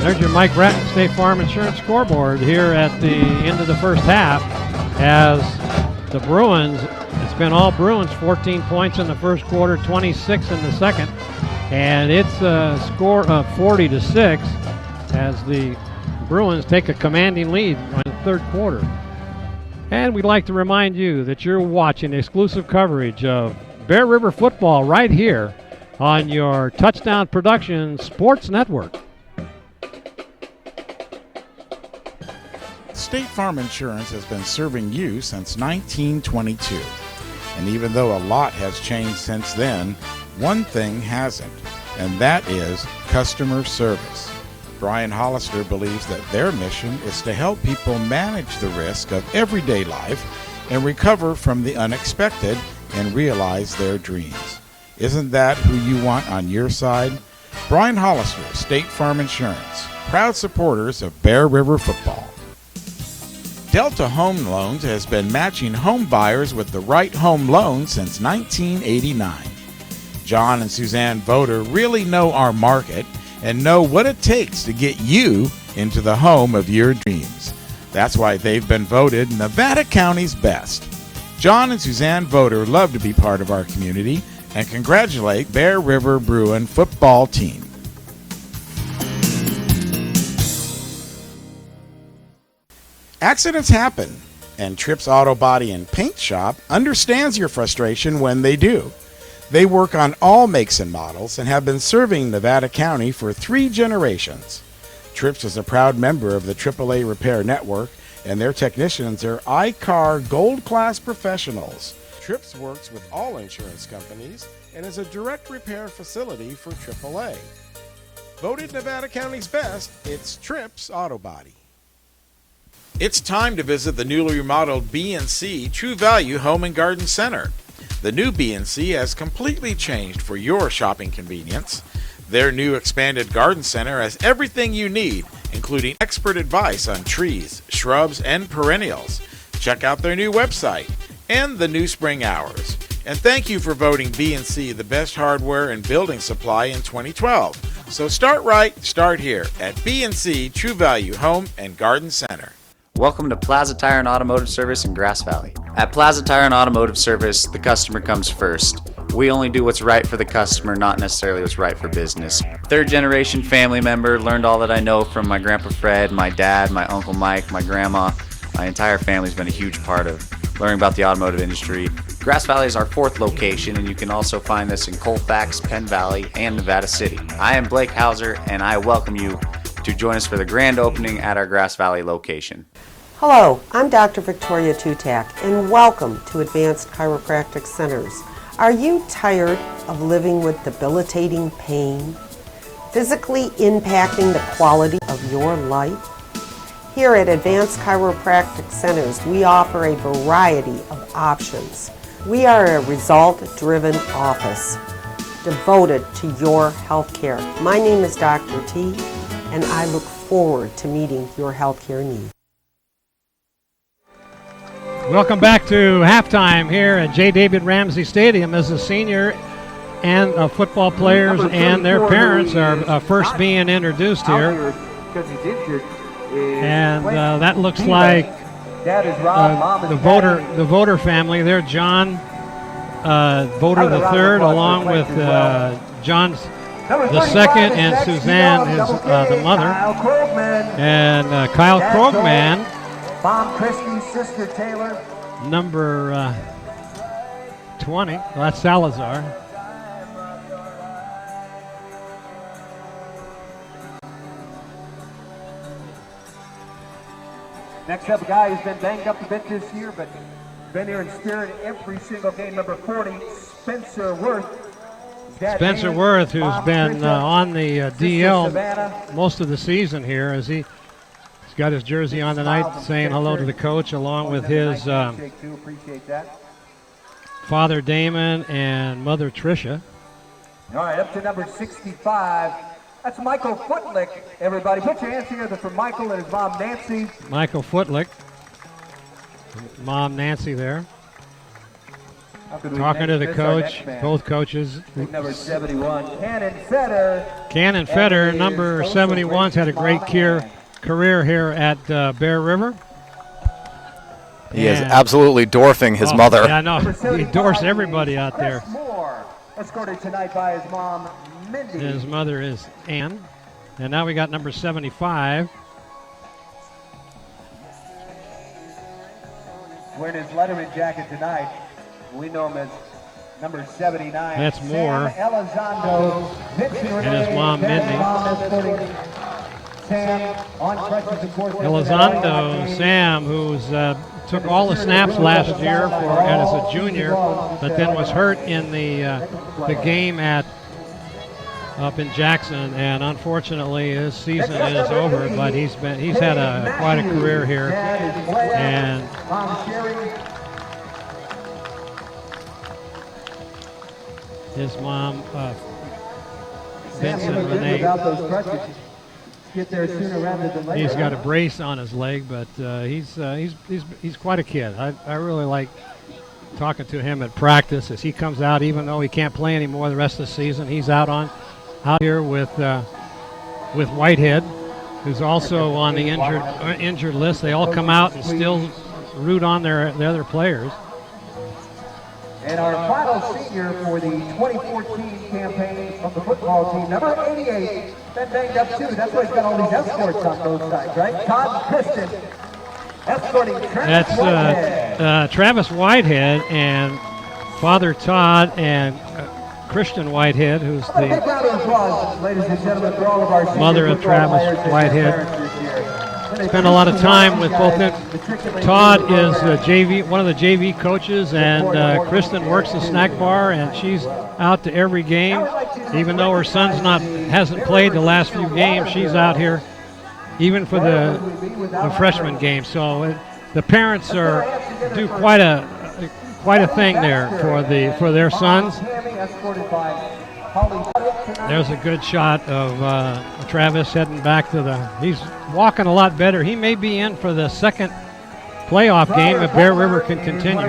There's your Mike Bratton State Farm Insurance scoreboard here at the end of the first half as the Bruins, it's been all Bruins, 14 points in the first quarter, 26 in the second, and it's a score of 40-6 as the Bruins take a commanding lead in the third quarter. And we'd like to remind you that you're watching exclusive coverage of Bear River football right here on your Touchdown Production Sports Network. State Farm Insurance has been serving you since 1922. And even though a lot has changed since then, one thing hasn't, and that is customer service. Brian Hollister believes that their mission is to help people manage the risk of everyday life and recover from the unexpected and realize their dreams. Isn't that who you want on your side? Brian Hollister, State Farm Insurance, proud supporters of Bear River football. Delta Home Loans has been matching home buyers with the right home loan since 1989. John and Suzanne Voter really know our market and know what it takes to get you into the home of your dreams. That's why they've been voted Nevada County's best. John and Suzanne Voter love to be part of our community and congratulate Bear River Bruin football team. Accidents happen, and Trips Auto Body and Paint Shop understands your frustration when they do. They work on all makes and models and have been serving Nevada County for 3 generations. Trips is a proud member of the AAA Repair Network, and their technicians are iCar Gold Class professionals. Trips works with all insurance companies and is a direct repair facility for AAA. Voted Nevada County's best, it's Trips Auto Body. It's time to visit the newly remodeled B&C True Value Home and Garden Center. The new B&C has completely changed for your shopping convenience. Their new expanded garden center has everything you need, including expert advice on trees, shrubs, and perennials. Check out their new website and the new spring hours. And thank you for voting B&C the best hardware and building supply in 2012. So start right, start here at B&C True Value Home and Garden Center. Welcome to Plaza Tire and Automotive Service in Grass Valley. At Plaza Tire and Automotive Service, the customer comes first. We only do what's right for the customer, not necessarily what's right for business. Third generation family member, learned all that I know from my Grandpa Fred, my dad, my Uncle Mike, my grandma. My entire family's been a huge part of learning about the automotive industry. Grass Valley is our 4th location, and you can also find us in Colfax, Penn Valley, and Nevada City. I am Blake Hauser, and I welcome you to join us for the grand opening at our Grass Valley location. Hello, I'm Dr. Victoria Tutak, and welcome to Advanced Chiropractic Centers. Are you tired of living with debilitating pain, physically impacting the quality of your life? Here at Advanced Chiropractic Centers, we offer a variety of options We are a result-driven office devoted to your health care. My name is Dr. T, and I look forward to meeting your health care needs. Welcome back to halftime here at J. David Ramsey Stadium as the senior and football players and their parents are first being introduced here. And that looks like the voter family there. John Voter the third, along with John the second, and Suzanne is the mother. And Kyle Krogman, Mom Christie's sister Taylor. Number 20. Well, that's Salazar. Next up, a guy who's been banged up a bit this year, but been here in spirit every single game. Number 40, Spencer Worth. Spencer Worth, who's been on the DL most of the season here, as he's got his jersey on tonight, saying hello to the coach, along with his father Damon and mother Tricia. All right, up to number 65. That's Michael Footlick, everybody. Put your hands together for Michael and his mom, Nancy. Michael Footlick. Mom, Nancy there. Talking to the coach, both coaches. Number 71, Cannon Fetter. Cannon Fetter, number 71's had a great career here at Bear River. He is absolutely dwarfing his mother. Yeah, I know. He dwarfs everybody out there. Escorted tonight by his mom, Mindy. His mother is Ann. And now we got number 75. Wearing his Letterman jacket tonight. We know him as number 79. That's Moore. Elizondo. And his mom, Mindy. Sam on crutches, of course. Elizondo, Sam, who's took all the snaps last year as a junior, but then was hurt in the game up in Jackson, and unfortunately his season is over. But he's had quite a career here, and his mom, Vincent Renee. Get there sooner rather than later. He's got a brace on his leg, but he's quite a kid. I really like talking to him at practice as he comes out, even though he can't play anymore the rest of the season. He's out here with Whitehead, who's also on the injured list. They all come out and still root on the other players. And our final senior for the 2014 campaign of the football team, number 88, been banged up too. That's why he's got all these escorts on both sides, right? Todd Kristen escorting Travis Whitehead. That's Travis Whitehead and Father Todd and Christian Whitehead, who's the big round of applause, ladies and gentlemen, for all of our mother of Travis Whitehead. Spent a lot of time with both them. Todd is one of the JV coaches, and Kristen works the snack bar, and she's out to every game. Even though her son's hasn't played the last few games, she's out here, even for the freshman game. So the parents do quite a thing there for their sons. There's a good shot of Travis heading back he's walking a lot better. He may be in for the second playoff game if Bear River can continue.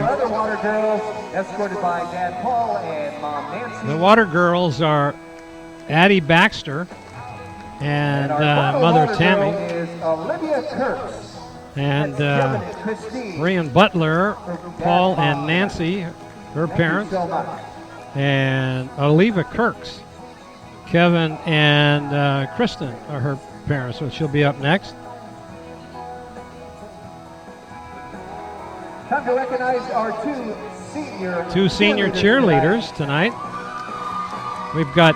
The Water Girls are Addie Baxter and Mother Tammy. And Brian Butler, Paul and Nancy, her parents. And Oliva Kirks, Kevin and Kristen are her parents, so she'll be up next. Time to recognize our two senior cheerleaders tonight. We've got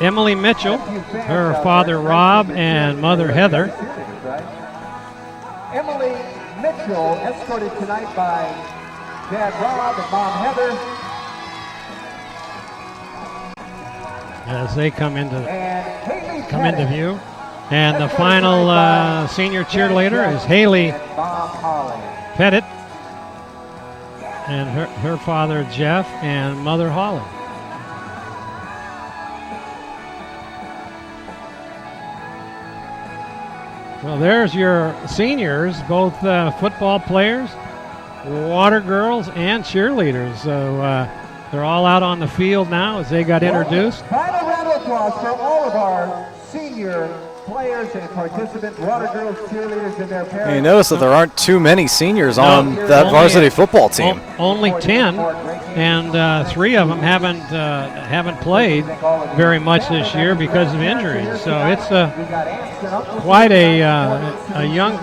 Emily Mitchell, her father Rob and mother Heather. Emily Mitchell escorted tonight by Dad Rob and Mom Heather. As they come into view. And the final senior cheerleader is Haley Pettit. and her father Jeff and mother Holly. Well, there's your seniors, both football players, water girls, and cheerleaders. So they're all out on the field now as they got introduced. Final round of applause for all of our senior players and participants, water girls, cheerleaders, and their parents. You notice that there aren't too many seniors on that varsity football team. Only 10, and 3 of them haven't played very much this year because of injuries. So it's quite a young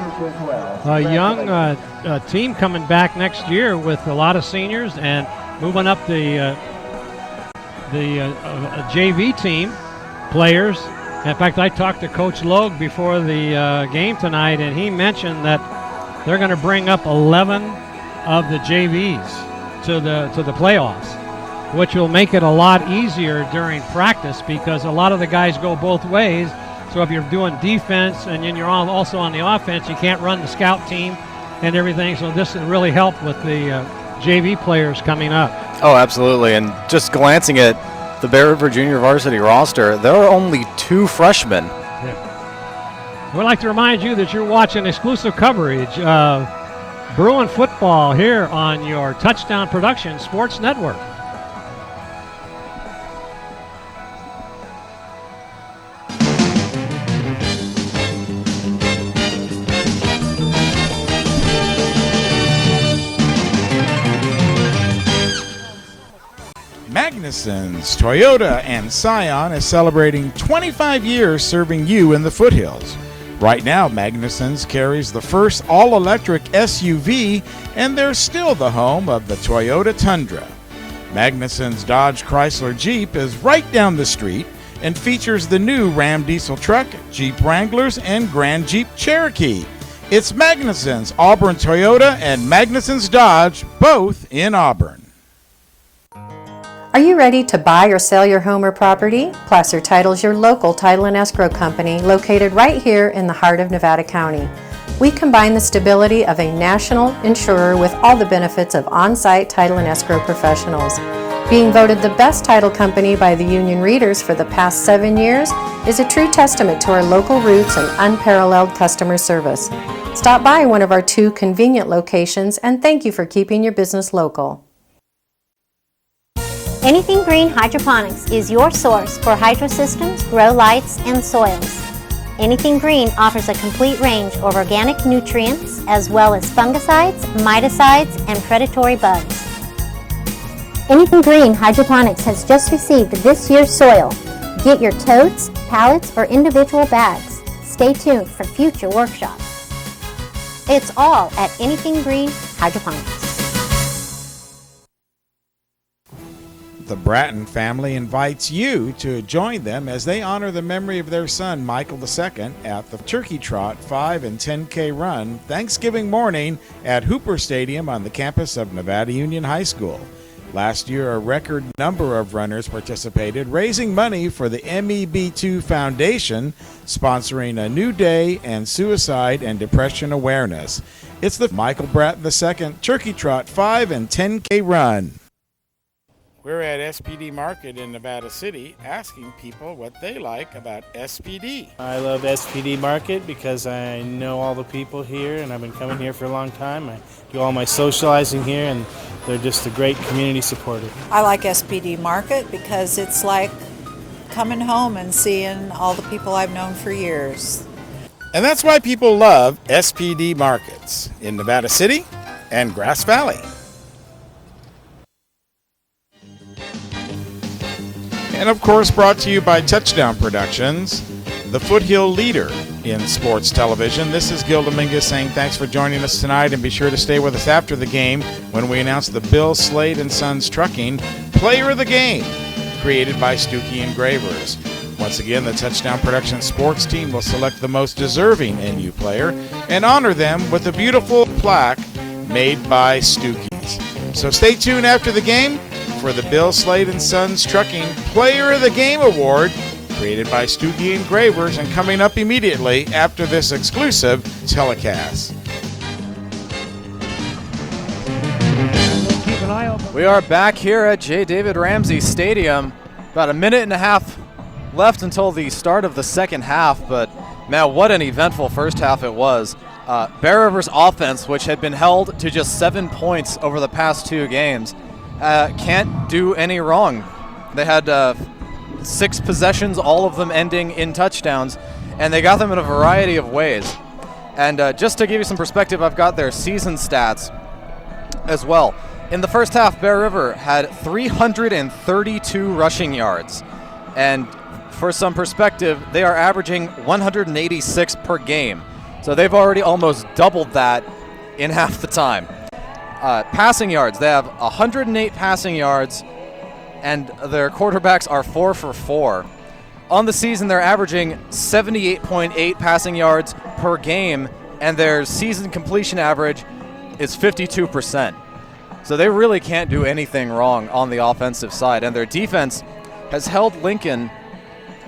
team coming back next year with a lot of seniors and moving up the JV team players. In fact, I talked to Coach Logue before the game tonight, and he mentioned that they're going to bring up 11 of the JVs to the playoffs, which will make it a lot easier during practice because a lot of the guys go both ways. So if you're doing defense and then you're also on the offense, you can't run the scout team and everything. So this will really help with the JV players coming up. Oh, absolutely. And just glancing at the Bear River Junior Varsity roster, there are only 2 freshmen. Yeah. We'd like to remind you that you're watching exclusive coverage of Bruin football here on your Touchdown Production Sports Network. Magnuson's Toyota and Scion is celebrating 25 years serving you in the foothills. Right now, Magnuson's carries the first all-electric SUV, and they're still the home of the Toyota Tundra. Magnuson's Dodge Chrysler Jeep is right down the street and features the new Ram diesel truck, Jeep Wranglers, and Grand Jeep Cherokee. It's Magnuson's Auburn Toyota and Magnuson's Dodge, both in Auburn. Are you ready to buy or sell your home or property? Placer Title's your local title and escrow company located right here in the heart of Nevada County. We combine the stability of a national insurer with all the benefits of on-site title and escrow professionals. Being voted the best title company by the union readers for the past 7 years is a true testament to our local roots and unparalleled customer service. Stop by one of our 2 convenient locations and thank you for keeping your business local. Anything Green Hydroponics is your source for hydro systems, grow lights, and soils. Anything Green offers a complete range of organic nutrients as well as fungicides, miticides, and predatory bugs. Anything Green Hydroponics has just received this year's soil. Get your totes, pallets, or individual bags. Stay tuned for future workshops. It's all at Anything Green Hydroponics. The Bratton family invites you to join them as they honor the memory of their son, Michael II, at the Turkey Trot 5 and 10K run Thanksgiving morning at Hooper Stadium on the campus of Nevada Union High School. Last year, a record number of runners participated, raising money for the MEB2 Foundation, sponsoring a new day and suicide and depression awareness. It's the Michael Bratton II Turkey Trot 5 and 10K run. We're at SPD Market in Nevada City asking people what they like about SPD. I love SPD Market because I know all the people here and I've been coming here for a long time. I do all my socializing here and they're just a great community supporter. I like SPD Market because it's like coming home and seeing all the people I've known for years. And that's why people love SPD Markets in Nevada City and Grass Valley. And of course, brought to you by Touchdown Productions, the foothill leader in sports television. This is Gil Dominguez saying thanks for joining us tonight, and be sure to stay with us after the game when we announce the Bill Slade and Sons Trucking Player of the Game, created by Stuckey Engravers. Once again, the Touchdown Productions sports team will select the most deserving NU player and honor them with a beautiful plaque made by Stuckey's. So stay tuned after the game for the Bill Slade and Sons Trucking Player of the Game Award, created by Stuckey Engravers, and coming up immediately after this exclusive telecast. Keeping We are back here at J. David Ramsey Stadium. About a minute and a half left until the start of the second half, but man, what an eventful first half it was. Bear River's offense, which had been held to just 7 points over the past 2 games, can't do any wrong. They had 6 possessions, all of them ending in touchdowns, and they got them in a variety of ways. And just to give you some perspective, I've got their season stats as well. In the first half, Bear River had 332 rushing yards. And for some perspective, they are averaging 186 per game. So they've already almost doubled that in half the time. Passing yards, they have 108 passing yards, and their quarterbacks are 4 for 4. On the season, they're averaging 78.8 passing yards per game, and their season completion average is 52%. So they really can't do anything wrong on the offensive side, and their defense has held Lincoln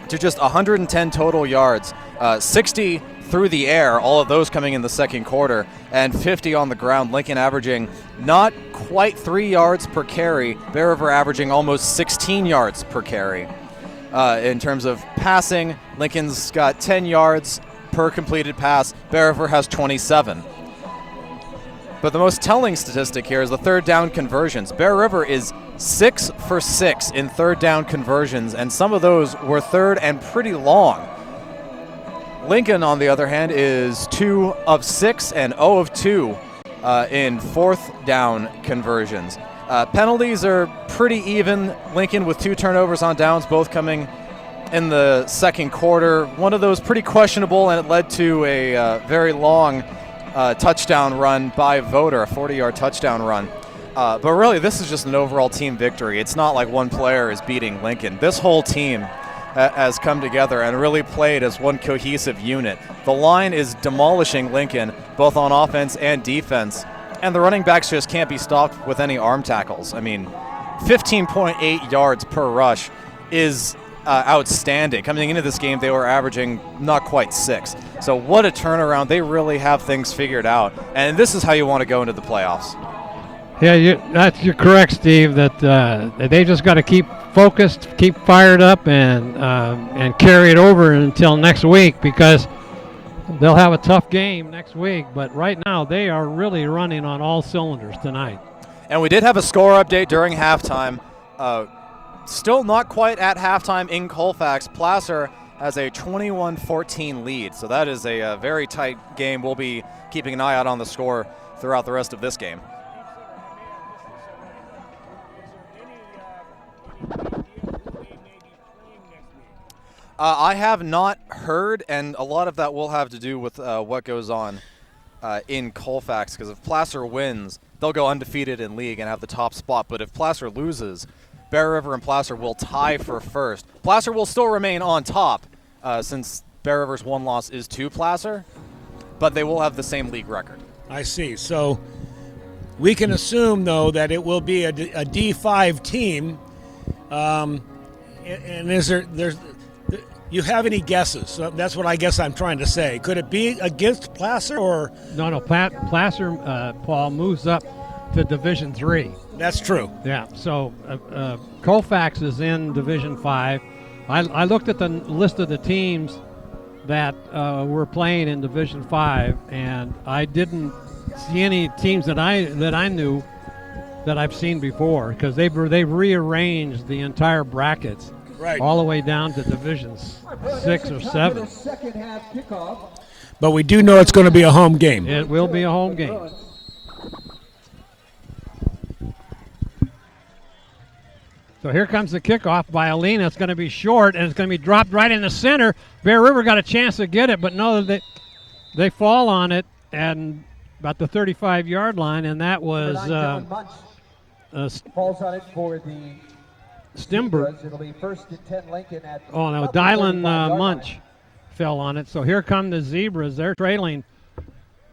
to just 110 total yards, 60 through the air, all of those coming in the second quarter, and 50 on the ground. Lincoln averaging not quite 3 yards per carry, Bear River averaging almost 16 yards per carry. In terms of passing, Lincoln's got 10 yards per completed pass, Bear River has 27. But the most telling statistic here is the third down conversions. Bear River is 6 for 6 in third down conversions, and some of those were third and pretty long. Lincoln, on the other hand, is 2 of 6 and 0 of 2 in fourth down conversions. Penalties are pretty even. Lincoln with 2 turnovers on downs, both coming in the second quarter. One of those pretty questionable, and it led to a very long touchdown run by Voter, a 40-yard touchdown run. But really, this is just an overall team victory. It's not like one player is beating Lincoln. This whole team has come together and really played as one cohesive unit. The line is demolishing Lincoln, both on offense and defense, and the running backs just can't be stopped with any arm tackles. I mean, 15.8 yards per rush is outstanding. Coming into this game, they were averaging not quite 6. So what a turnaround. They really have things figured out, and this is how you want to go into the playoffs. Yeah, you're correct, Steve, that they just got to keep focused, keep fired up, and carry it over until next week, because they'll have a tough game next week. But right now, they are really running on all cylinders tonight. And we did have a score update during halftime. Still not quite at halftime in Colfax. Placer has a 21-14 lead, so that is a very tight game. We'll be keeping an eye out on the score throughout the rest of this game. I have not heard, and a lot of that will have to do with what goes on in Colfax, because if Placer wins, they'll go undefeated in league and have the top spot. But if Placer loses, Bear River and Placer will tie for first. Placer will still remain on top since Bear River's one loss is to Placer, but they will have the same league record. I see. So we can assume, though, that it will be a D5 team. And you have any guesses? So that's what I guess I'm trying to say. Could it be against Placer or? No. Placer, Paul, moves up to Division 3. That's true. Yeah. So Colfax is in Division 5. I looked at the list of the teams that were playing in Division 5, and I didn't see any teams that I knew that I've seen before, because they've rearranged the entire brackets. Right. All the way down to Divisions 6 or 7. But we do know it's going to be a home game. It will be a home game. So here comes the kickoff by Alina. It's going to be short, and it's going to be dropped right in the center. Bear River got a chance to get it, but no, they fall on it and about the 35-yard line, and that was falls on it for the Stimber. It'll be first and 10 Lincoln at Dylan Munch fell on it. So here come the Zebras. They're trailing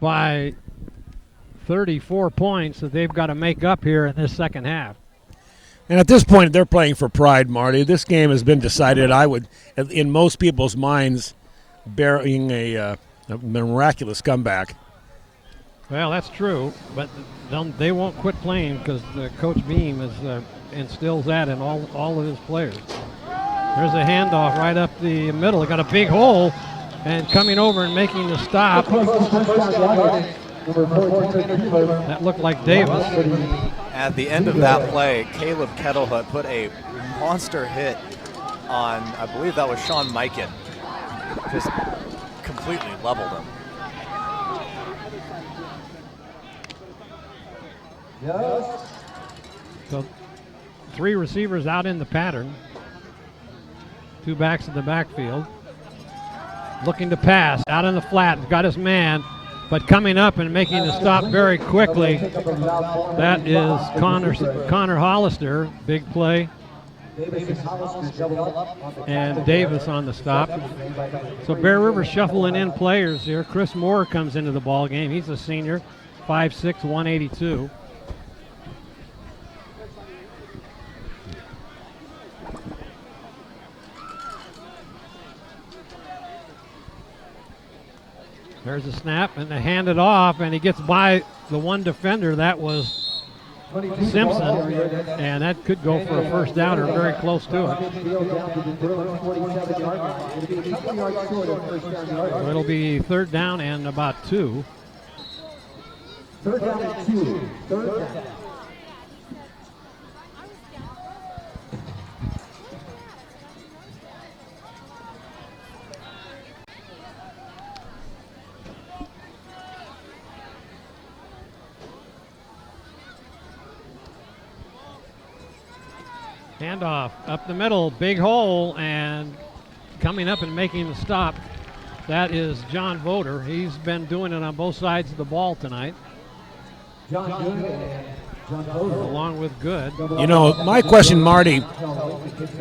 by 34 points that they've got to make up here in this second half. And at this point, they're playing for pride, Marty. This game has been decided, I would, in most people's minds, bearing a miraculous comeback. Well, that's true, but they won't quit playing because Coach Beam instills that in all of his players. There's a handoff right up the middle. It got a big hole, and coming over and making the stop. That looked like Davis. At the end of that play, Caleb Kettlehut put a monster hit on, I believe that was Sean Mikan. Just completely leveled him. So 3 receivers out in the pattern. 2 backs in the backfield. Looking to pass out in the flat. Got his man, but coming up and making the stop very quickly. That is Connor Hollister. Big play. And Davis on the stop. So Bear River shuffling in players here. Chris Moore comes into the ball game. He's a senior, 5'6", 182. There's a snap, and they hand it off, and he gets by the one defender. That was Simpson, and that could go for a first down or very close to it. So it'll be 3rd down and about 2. 3rd down and 2. 3rd down. Handoff up the middle, big hole, and coming up and making the stop. That is John Voder. He's been doing it on both sides of the ball tonight. Along with Good. You know, my question, Marty,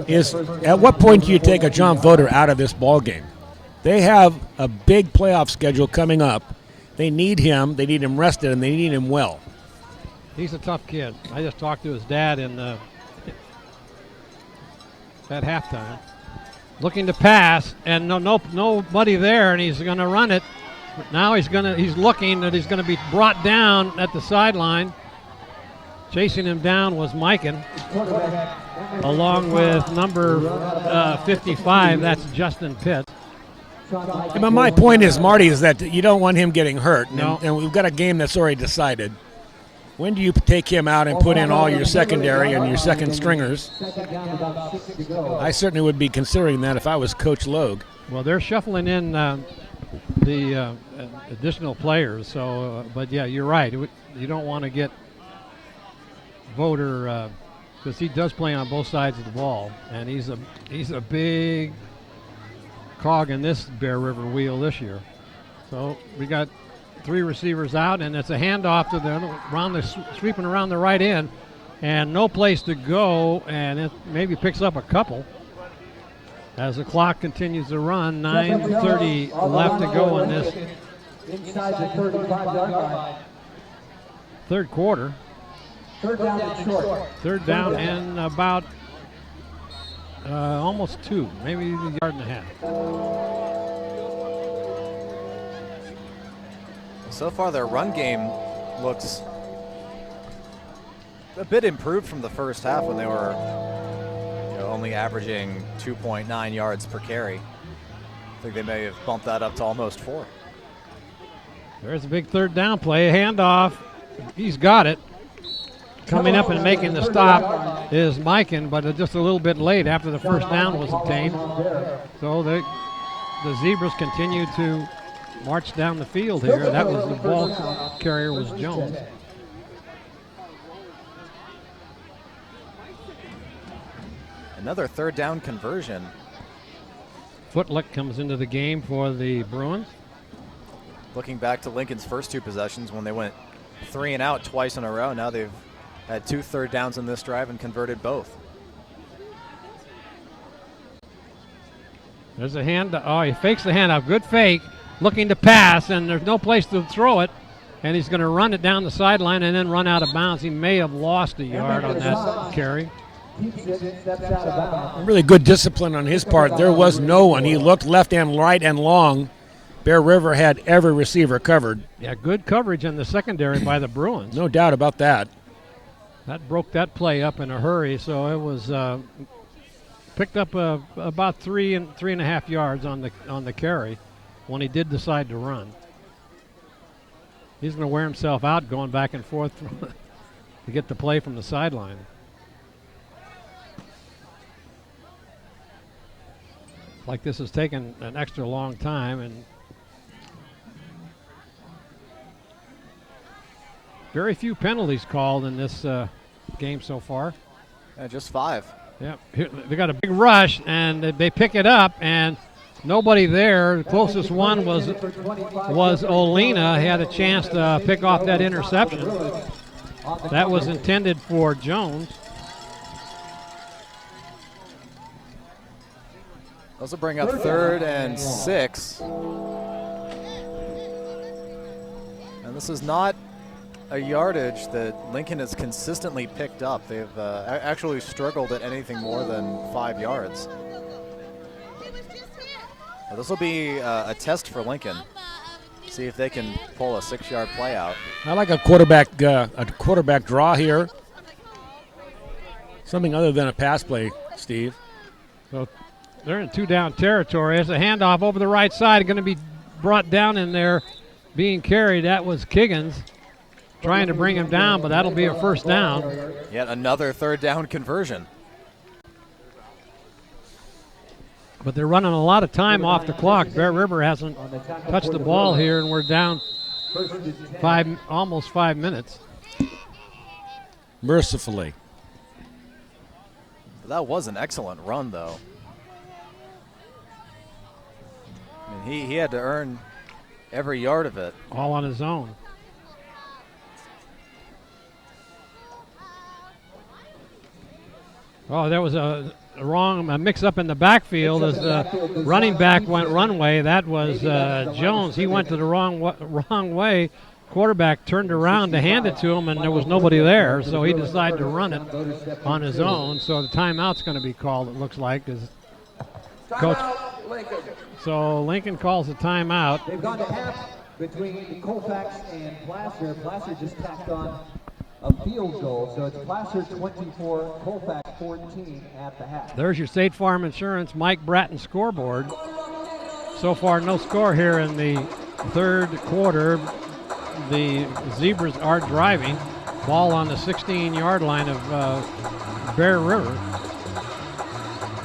is at what point do you take a John Voder out of this ball game? They have a big playoff schedule coming up. They need him. They need him rested, and they need him well. He's a tough kid. I just talked to his dad at halftime. Looking to pass, and nobody there, and he's going to run it. Now he's looking that he's going to be brought down at the sideline. Chasing him down was Mikan, along with number 55. That's Justin Pitt. But my point is, Marty, is that you don't want him getting hurt. No. And we've got a game that's already decided. When do you take him out and put in all your secondary and your second stringers? I certainly would be considering that if I was Coach Logue. Well, they're shuffling in the additional players. So, but yeah, you're right. You don't want to get Voder because he does play on both sides of the ball, and he's a big cog in this Bear River wheel this year. So we got 3 receivers out, and it's a handoff to sweeping around the right end, and no place to go, and it maybe picks up a couple as the clock continues to run. 9:30 left to go in this Inside the 35-yard line. third quarter. 3rd down and short. 3rd down and about almost 2, maybe a yard and a half. So far, their run game looks a bit improved from the first half when they were only averaging 2.9 yards per carry. I think they may have bumped that up to almost 4. There's a big 3rd down play. Handoff. He's got it. Coming up and making the stop is Mikan, but just a little bit late after the first down was obtained. So the Zebras continue to march down the field here. That was the ball carrier was Jones. Another 3rd down conversion. Footlick comes into the game for the Bruins. Looking back to Lincoln's first 2 possessions when they went 3 and out twice in a row. Now they've had 2 3rd downs in this drive and converted both. There's a hand. Oh, he fakes the handoff. Good fake. Looking to pass, and there's no place to throw it. And he's going to run it down the sideline and then run out of bounds. He may have lost a yard on that carry. Really good discipline on his part. There was no one. He looked left and right and long Bear River had every receiver covered. Yeah, good coverage in the secondary by the Bruins. No doubt about that. That broke that play up in a hurry, so it was picked up about 3.5 yards on the carry when he did decide to run. He's going to wear himself out going back and forth to get the play from the sideline. Like this has taken an extra long time, and very few penalties called in this game so far. Just 5. Yeah, they got a big rush, and they pick it up, and nobody there. The closest one was Olina. He had a chance to pick off that interception. That was intended for Jones. Those will bring up 3rd and 6. And this is not a yardage that Lincoln has consistently picked up. They've actually struggled at anything more than 5 yards. Well, this will be a test for Lincoln. See if they can pull a 6-yard play out. I like a quarterback draw here. Something other than a pass play, Steve. So they're in 2-down territory. It's a handoff over the right side, going to be brought down in there, being carried. That was Kiggins trying to bring him down, but that'll be a first down. Yet another 3rd down conversion. But they're running a lot of time off the clock. Bear River hasn't touched the ball here, and we're down almost 5 minutes. Mercifully. That was an excellent run, though. I mean, he had to earn every yard of it. All on his own. Oh, there was a mix-up in the backfield as the running back went runway. That was Jones. He went to the wrong way. Quarterback turned around to hand it to him, and there was nobody there, so he decided to run it on his own. So the timeout's going to be called, it looks like. Coach. So Lincoln calls a timeout. They've gone to half between Colfax and Placer. Placer just tacked on a field goal, so it's Placer 24, Colfax 14 at the half. There's your State Farm Insurance Mike Bratton scoreboard. So far, no score here in the 3rd quarter. The Zebras are driving. Ball on the 16-yard line of Bear River.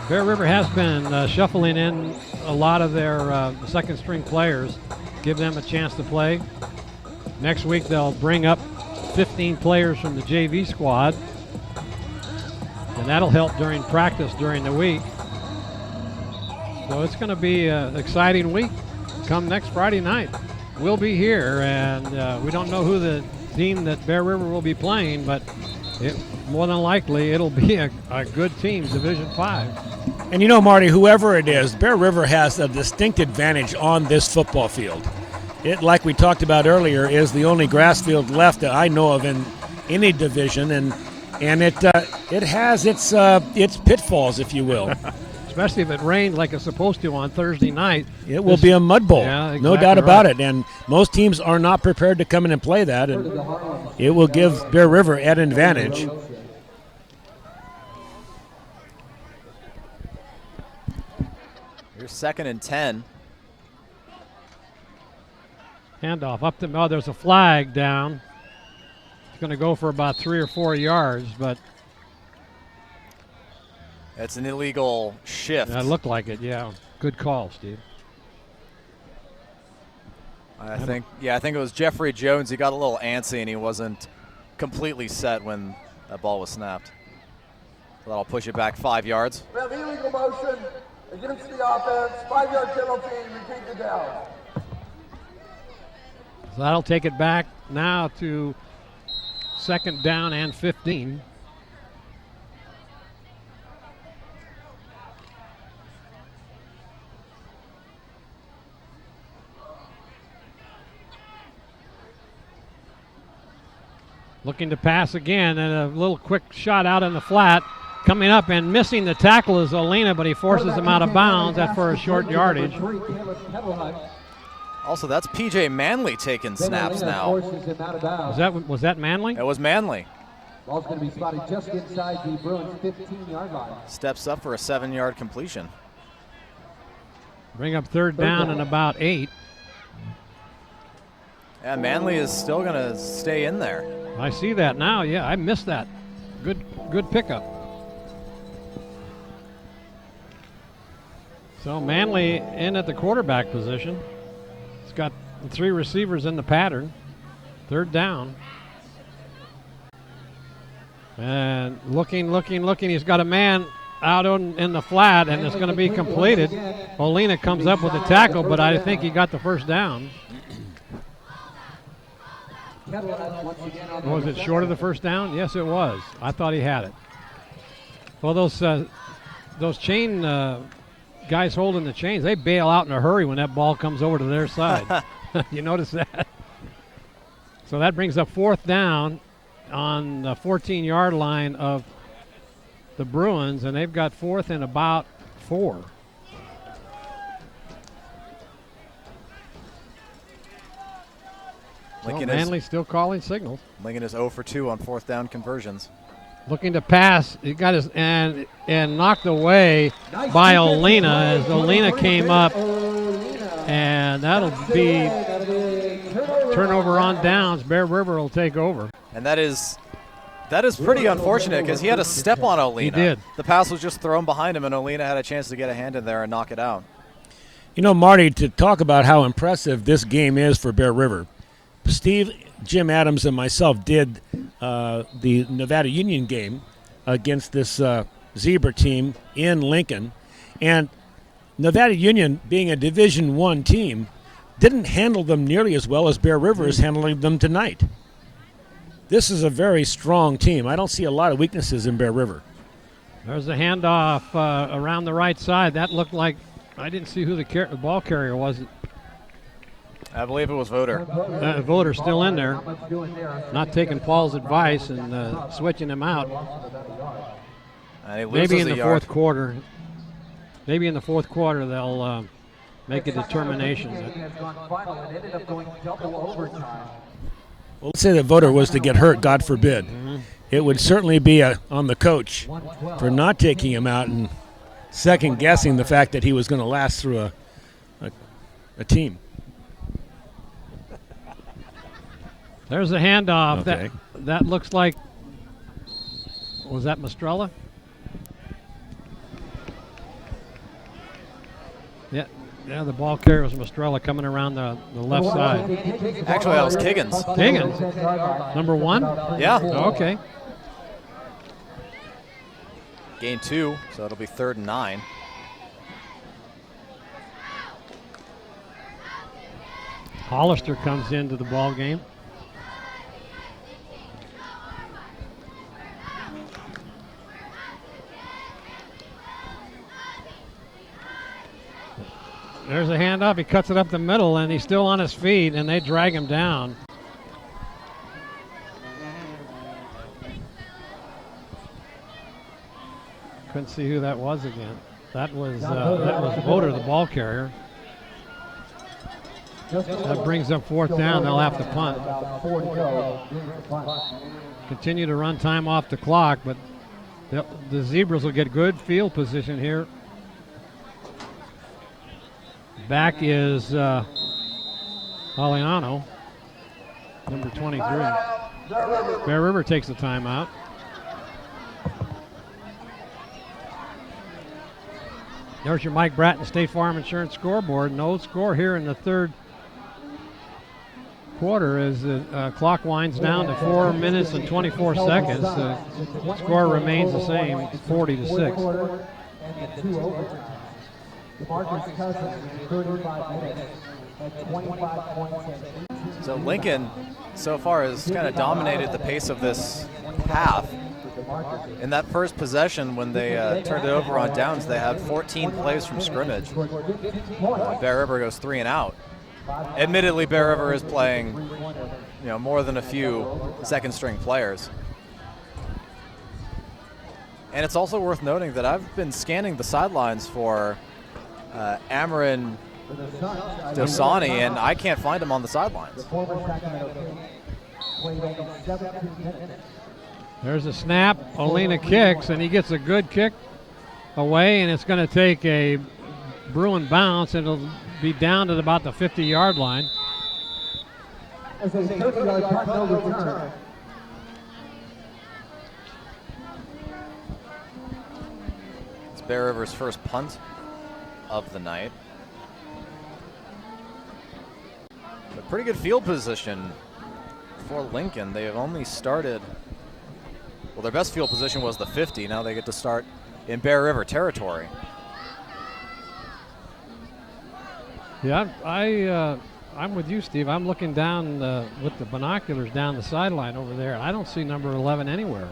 Bear River has been shuffling in a lot of their second-string players, give them a chance to play. Next week, they'll bring up 15 players from the JV squad, and that'll help during practice during the week. So it's going to be an exciting week come next Friday night. We'll be here, and we don't know who the team that Bear River will be playing, but more than likely it'll be a good team, Division 5. And you know, Marty, whoever it is, Bear River has a distinct advantage on this football field. It, like we talked about earlier, is the only grass field left that I know of in any division, and it has its pitfalls, if you will. Especially if it rained like it's supposed to on Thursday night. It will be a mud bowl, yeah, exactly, no doubt about it. And most teams are not prepared to come in and play that, and it will give Bear River an advantage. Here's 2nd and 10. Handoff up the middle. There's a flag down. It's going to go for about 3 or 4 yards, but it's an illegal shift. That looked like it, yeah. Good call, Steve. I think it was Jeffrey Jones. He got a little antsy, and he wasn't completely set when that ball was snapped. So that'll push it back 5 yards. We have illegal motion against the offense, 5-yard penalty, repeat the down. So that'll take it back now to 2nd down and 15. Looking to pass again, and a little quick shot out in the flat. Coming up and missing the tackle is Olina, but he forces him out of bounds. That's for a short yardage. Also, that's PJ Manley taking snaps now. Was that Manley? It was Manley. Ball's going to be spotted just inside the Bruins 15-yard line. Steps up for a 7-yard completion. Bring up third down and about 8. Yeah, Manley is still going to stay in there. I see that now. Yeah, I missed that. Good pickup. So Manley in at the quarterback position. He's got 3 receivers in the pattern. Third down. And looking. He's got a man out in the flat, and it's going to be completed. Olina comes up with the tackle, but I think he got the first down. Was it short of the first down? Yes, it was. I thought he had it. Well, those chain guys holding the chains, they bail out in a hurry when that ball comes over to their side. You notice that? So that brings up fourth down on the 14-yard line of the Bruins, and they've got fourth and about 4. Lincoln Manley's still calling signals. Lincoln is 0 for 2 on fourth down conversions. Looking to pass, he got his and knocked away by Olina as Olina came up, and that'll be turnover on downs. Bear River will take over. And that is pretty unfortunate because he had a step on Olina. He did. The pass was just thrown behind him, and Olina had a chance to get a hand in there and knock it out. You know, Marty, to talk about how impressive this game is for Bear River, Steve, Jim Adams, and myself did the Nevada Union game against this Zebra team in Lincoln. And Nevada Union, being a Division I team, didn't handle them nearly as well as Bear River is handling them tonight. This is a very strong team. I don't see a lot of weaknesses in Bear River. There's a handoff around the right side. That looked like, I didn't see who the ball carrier was. I believe it was Voter. Voter's still in there, not taking Paul's advice and switching him out. And he Maybe in the yard. fourth quarter. Maybe in the fourth quarter they'll make a determination. Well, let's say the Voter was to get hurt, God forbid. Mm-hmm. It would certainly be on the coach for not taking him out and second-guessing the fact that he was going to last through a team. There's a handoff. Okay. That looks like, was that Mastrella? Yeah, the ball carrier was Mastrella coming around the left side. Actually, that was Kiggins. Kiggins, number 1? Yeah. Okay. Gain 2, so it'll be 3rd and 9. Hollister comes into the ball game. There's a handoff. He cuts it up the middle, and he's still on his feet, and they drag him down. Couldn't see who that was again. That was Voter, the ball carrier. That brings up fourth down. They'll have to punt. Continue to run time off the clock, but the Zebras will get good field position here. Back is Aliano, number 23. Bear River takes the timeout. There's your Mike Bratton State Farm Insurance scoreboard. No score here in the third quarter as the clock winds down to 4 minutes and 24 seconds. The score remains the same, 40-6. So Lincoln, so far, has kind of dominated the pace of this half. In that first possession, when they turned it over on downs, they had 14 plays from scrimmage. Bear River goes 3 and out. Admittedly, Bear River is playing, more than a few second-string players. And it's also worth noting that I've been scanning the sidelines for Ameren For the Suns, Dosani, and I can't find him on the sidelines. the former Sacramento Kings played only 17 minutes. There's a snap. Olina kicks, and he gets a good kick away, and it's going to take a Bruin bounce, and it'll be down to about the 50-yard line. As a 30-yard punt, no return. It's Bear River's first punt of the night. A pretty good field position for Lincoln. They have only started, well, their best field position was the 50. Now they get to start in Bear River territory. Yeah, I'm with you, Steve. I'm looking down with the binoculars down the sideline over there. I don't see number 11 anywhere.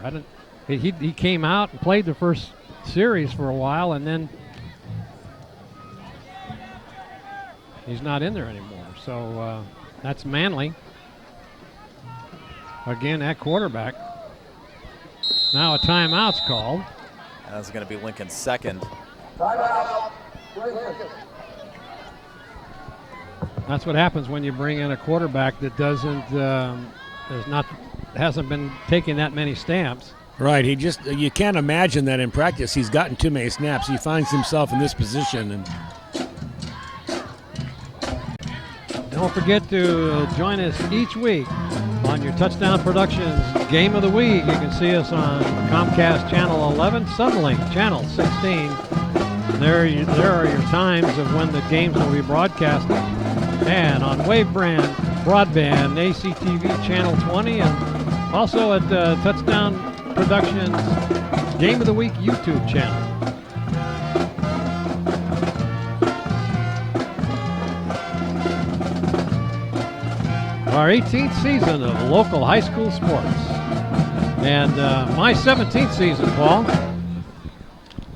He came out and played the first series for a while, and then he's not in there anymore. So that's Manley. Again, at quarterback. Now a timeout's called. That's going to be Lincoln's second. That's what happens when you bring in a quarterback that hasn't been taking that many stamps. Right, you can't imagine that in practice he's gotten too many snaps. He finds himself in this position. And don't forget to join us each week on your Touchdown Productions Game of the Week. You can see us on Comcast Channel 11, Sunlink Channel 16. There are your times of when the games will be broadcasted. And on Wavebrand, Broadband, ACTV Channel 20, and also at Touchdown Productions Game of the Week YouTube channel. Our 18th season of local high school sports. And my 17th season, Paul.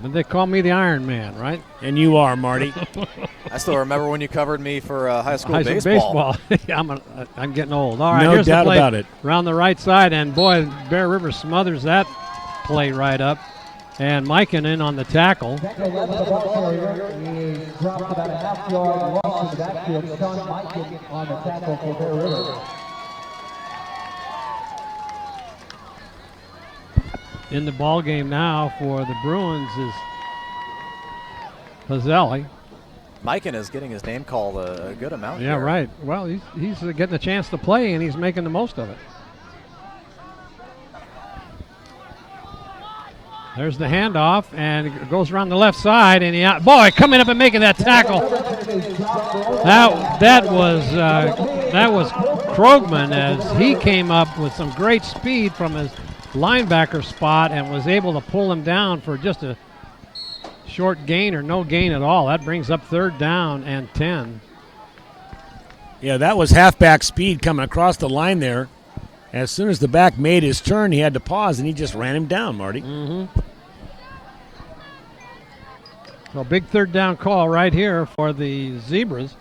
And they call me the Iron Man, right? And you are, Marty. I still remember when you covered me for high school baseball. I'm getting old. All right, no here's doubt the play about it. Around the right side, and boy, Bear River smothers that play right up. And Mikan on the tackle. Tackle left of the ball carrier. He dropped about a half-yard loss in the backfield. Sean Mikan on the tackle for Bear River. In the ball game now for the Bruins is Pazzelli. Mikan is getting his name called a good amount. Yeah, here. right. Well, he's getting a chance to play, and he's making the most of it. There's the handoff, and it goes around the left side, and boy, coming up and making that tackle. That was Krogman, as he came up with some great speed from his linebacker spot and was able to pull him down for just a short gain or no gain at all. That brings up 3rd down and 10. Yeah, that was halfback speed coming across the line there. As soon as the back made his turn, he had to pause, and he just ran him down, Marty. Mm-hmm. So big 3rd down call right here for the Zebras.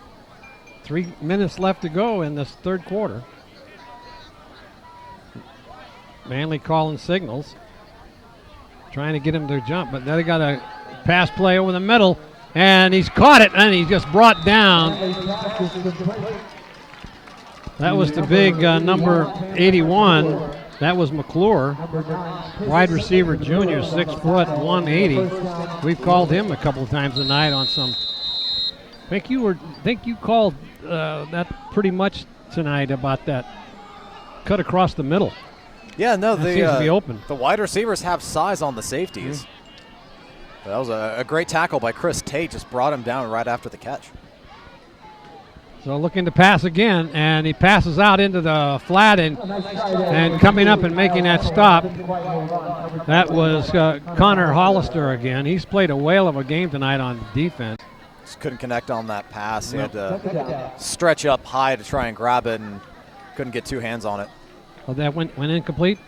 3 minutes left to go in this 3rd quarter. Manley calling signals. Trying to get him to jump, but now they got a pass play over the middle, and he's caught it, and he's just brought down. That was the big number 81. That was McClure, wide receiver junior, 6 foot, 180. We've called him a couple of times tonight on some. I think you called that pretty much tonight about that cut across the middle. Yeah, no, that seems to be open. The wide receivers have size on the safeties. Mm-hmm. That was a great tackle by Chris Tate. Just brought him down right after the catch. So looking to pass again, and he passes out into the flat, and coming up and making that stop. That was Connor Hollister again. He's played a whale of a game tonight on defense. Just couldn't connect on that pass. He had to stretch up high to try and grab it, and couldn't get 2 hands on it. Oh, that went incomplete?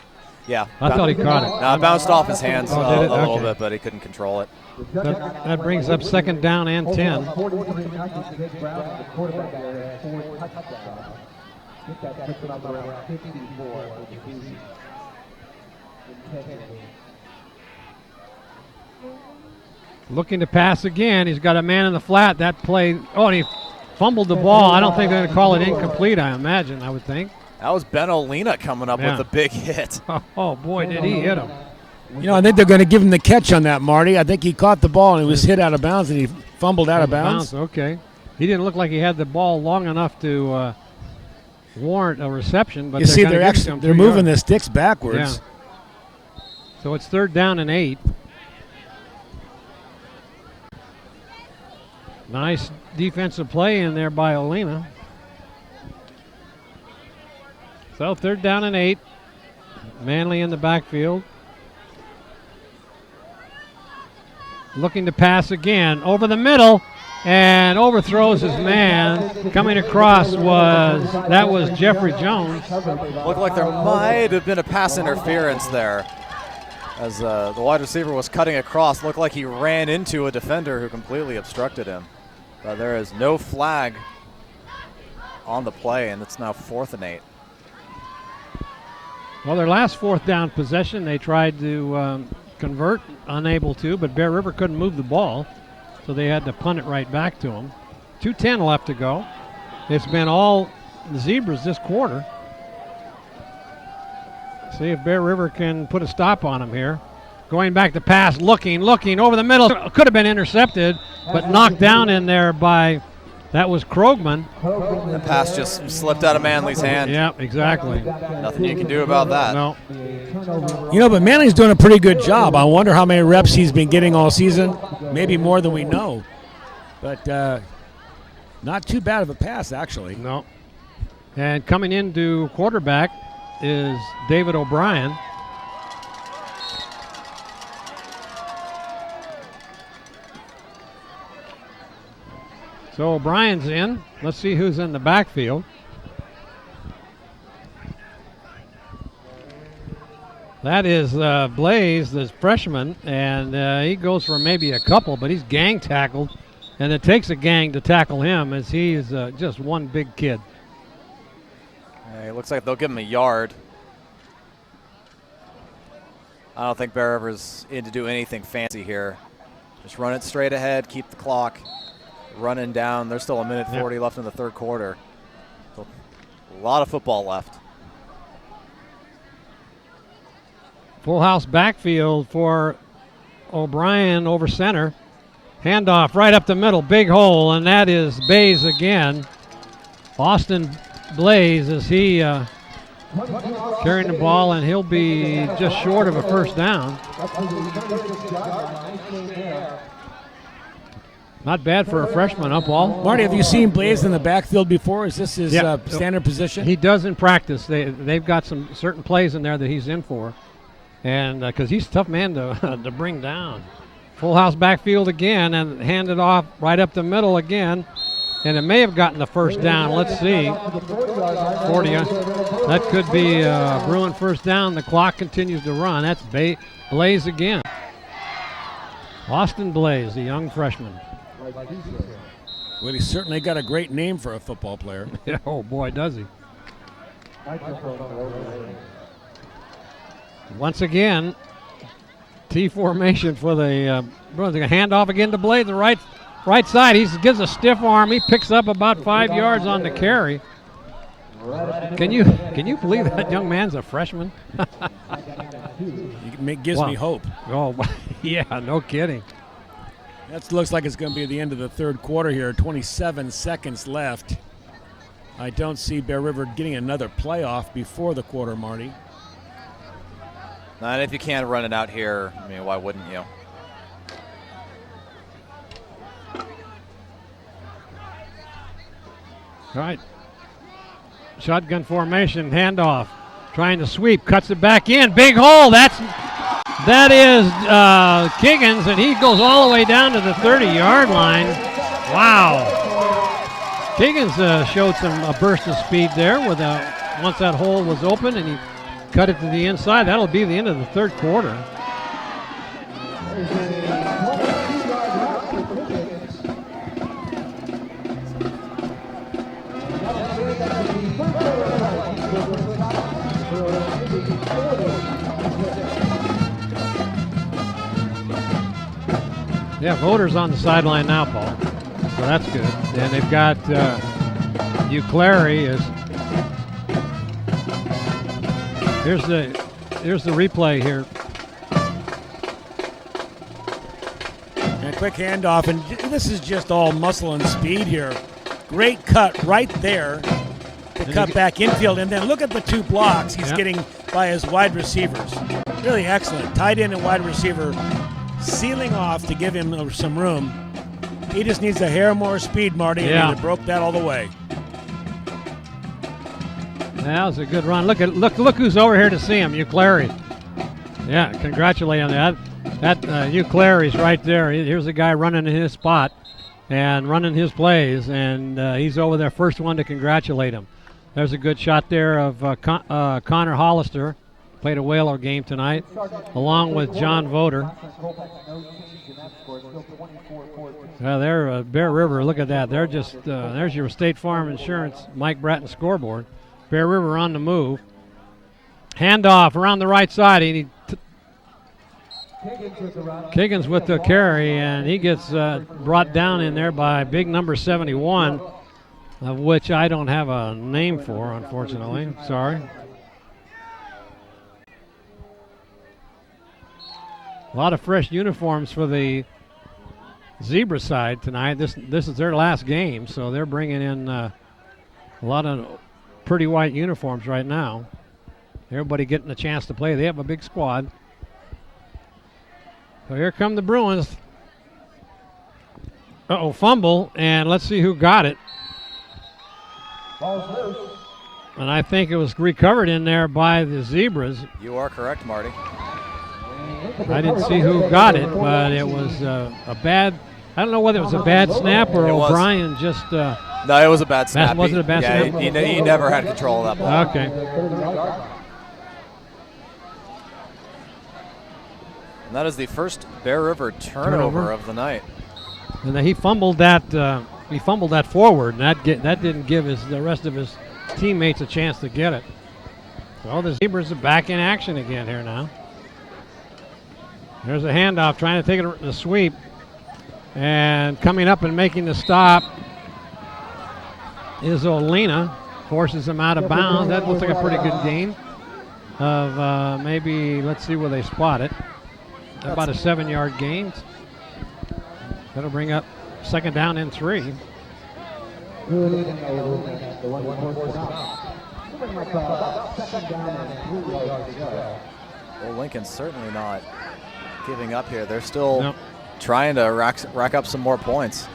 Yeah. I thought he caught it. No, it bounced off his hands a little Okay. bit, but he couldn't control it. That brings up 2nd down and 10. Looking to pass again. He's got a man in the flat. That play, and he fumbled the ball. I don't think they're going to call it incomplete, I would think. That was Ben Olina coming up with a big hit. Oh, boy, did he hit him. I think they're going to give him the catch on that, Marty. I think he caught the ball and he was hit out of bounds and he fumbled out of bounds. Okay. He didn't look like he had the ball long enough to warrant a reception. But you see, they're moving the sticks backwards. Yeah. So it's 3rd down and 8. Nice defensive play in there by Olina. So 3rd down and 8. Manley in the backfield. Looking to pass again over the middle and overthrows his man. Coming across was Jeffrey Jones. Looked like there might have been a pass interference there as the wide receiver was cutting across. Looked like he ran into a defender who completely obstructed him. But there is no flag on the play, and it's now 4th and 8. Well, their last 4th down possession, they tried to convert, unable to, but Bear River couldn't move the ball, so they had to punt it right back to them. 2:10 left to go. It's been all the Zebras this quarter. See if Bear River can put a stop on them here. Going back to pass, looking over the middle. Could have been intercepted, but knocked down in there by, that was Krogman. The pass just slipped out of Manley's hand. Yeah, exactly. Nothing you can do about that. No. But Manley's doing a pretty good job. I wonder how many reps he's been getting all season. Maybe more than we know. But not too bad of a pass, actually. No. And coming into quarterback is David O'Brien. So O'Brien's in. Let's see who's in the backfield. That is Blaze, the freshman, and he goes for maybe a couple, but he's gang tackled, and it takes a gang to tackle him as he's just one big kid. It looks like they'll give him a yard. I don't think Bear River's in to do anything fancy here. Just run it straight ahead, keep the clock running down. There's still 1:40 left in the 3rd quarter. So a lot of football left. Full house backfield for O'Brien over center. Handoff right up the middle, big hole, and that is Bays again. Austin Blaze as he carrying the ball, and he'll be just short of a 1st down. Not bad for a freshman, up Paul. Marty, have you seen Blaze in the backfield before? Is this his standard position? He does in practice. They've got some certain plays in there that he's in for. And because he's a tough man to bring down. Full house backfield again and hand it off right up the middle again. And it may have gotten the 1st down. Let's see. 40. That could be Bruin 1st down. The clock continues to run. That's Blaze again. Austin Blaze, the young freshman. Well, he's certainly got a great name for a football player. Yeah, oh, boy, does he. Once again, T formation for the Bruins. A handoff again to Blaze, the right side. He gives a stiff arm. He picks up about 5 yards on the carry. Can you believe that young man's a freshman? It gives me hope. Oh, yeah, no kidding. That looks like it's going to be the end of the 3rd quarter here. 27 seconds left. I don't see Bear River getting another playoff before the quarter, Marty. And if you can't run it out here, I mean, why wouldn't you? All right. Shotgun formation, handoff. Trying to sweep, cuts it back in. Big hole. That is Kiggins, and he goes all the way down to the 30-yard line. Wow. Kiggins showed a burst of speed there once that hole was open, and he cut it to the inside. That'll be the end of the 3rd quarter. Yeah, Voters on the sideline now, Paul. So that's good. And they've got Clary is. Here's the replay here. And a quick handoff, and this is just all muscle and speed here. Great cut right there to cut back infield, and then look at the 2 blocks he's getting by his wide receivers. Really excellent. Tight end and wide receiver sealing off to give him some room. He just needs a hair more speed, Marty, and he broke that all the way. That was a good run. Look who's over here to see him, Clary. Yeah, congratulate on that. That Clary's right there. Here's a guy running in his spot and running his plays, and he's over there, first one to congratulate him. There's a good shot there of Connor Hollister. Played a Whaler game tonight, along with John Voter. They're Bear River. Look at that. They're just there's your State Farm Insurance Mike Bratton scoreboard. Bear River on the move. Handoff around the right side. Kiggins with the carry, and he gets brought down in there by big number 71, of which I don't have a name for, unfortunately. Sorry. A lot of fresh uniforms for the Zebra side tonight. This is their last game, so they're bringing in a lot of pretty white uniforms right now. Everybody getting a chance to play. They have a big squad. So here come the Bruins. Fumble, and let's see who got it. And I think it was recovered in there by the Zebras. You are correct, Marty. I didn't see who got it, but it was a bad. I don't know whether it was a bad snap or O'Brien just. No, it was a bad snap. Was it a bad snap? He never had control of that ball. Okay. And that is the first Bear River turnover of the night. And then he fumbled that. He fumbled that forward, and that didn't give the rest of his teammates a chance to get it. So the Zebras are back in action again here now. There's a handoff, trying to take it in the sweep. And coming up and making the stop is Olena. Forces him out of bounds. That looks like a pretty good gain of maybe, let's see where they spot it. About a 7-yard gain. That'll bring up second down and 3. Well, Lincoln's certainly not giving up here. They're still trying to rack up some more points.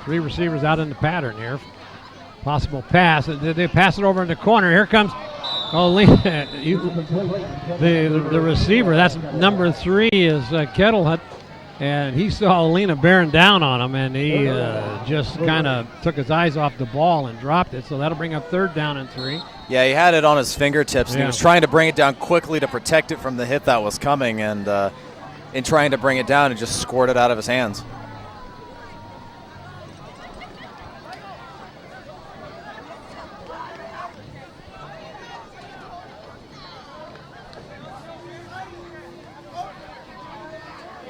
Three receivers out in the pattern here. Possible pass. They pass it over in the corner. Here comes the receiver. That's number 3 is Kettlehut. And he saw Olena bearing down on him, and he just kind of took his eyes off the ball and dropped it. So that'll bring up third down and 3. Yeah, he had it on his fingertips, and he was trying to bring it down quickly to protect it from the hit that was coming. And in trying to bring it down, it just squirted out of his hands.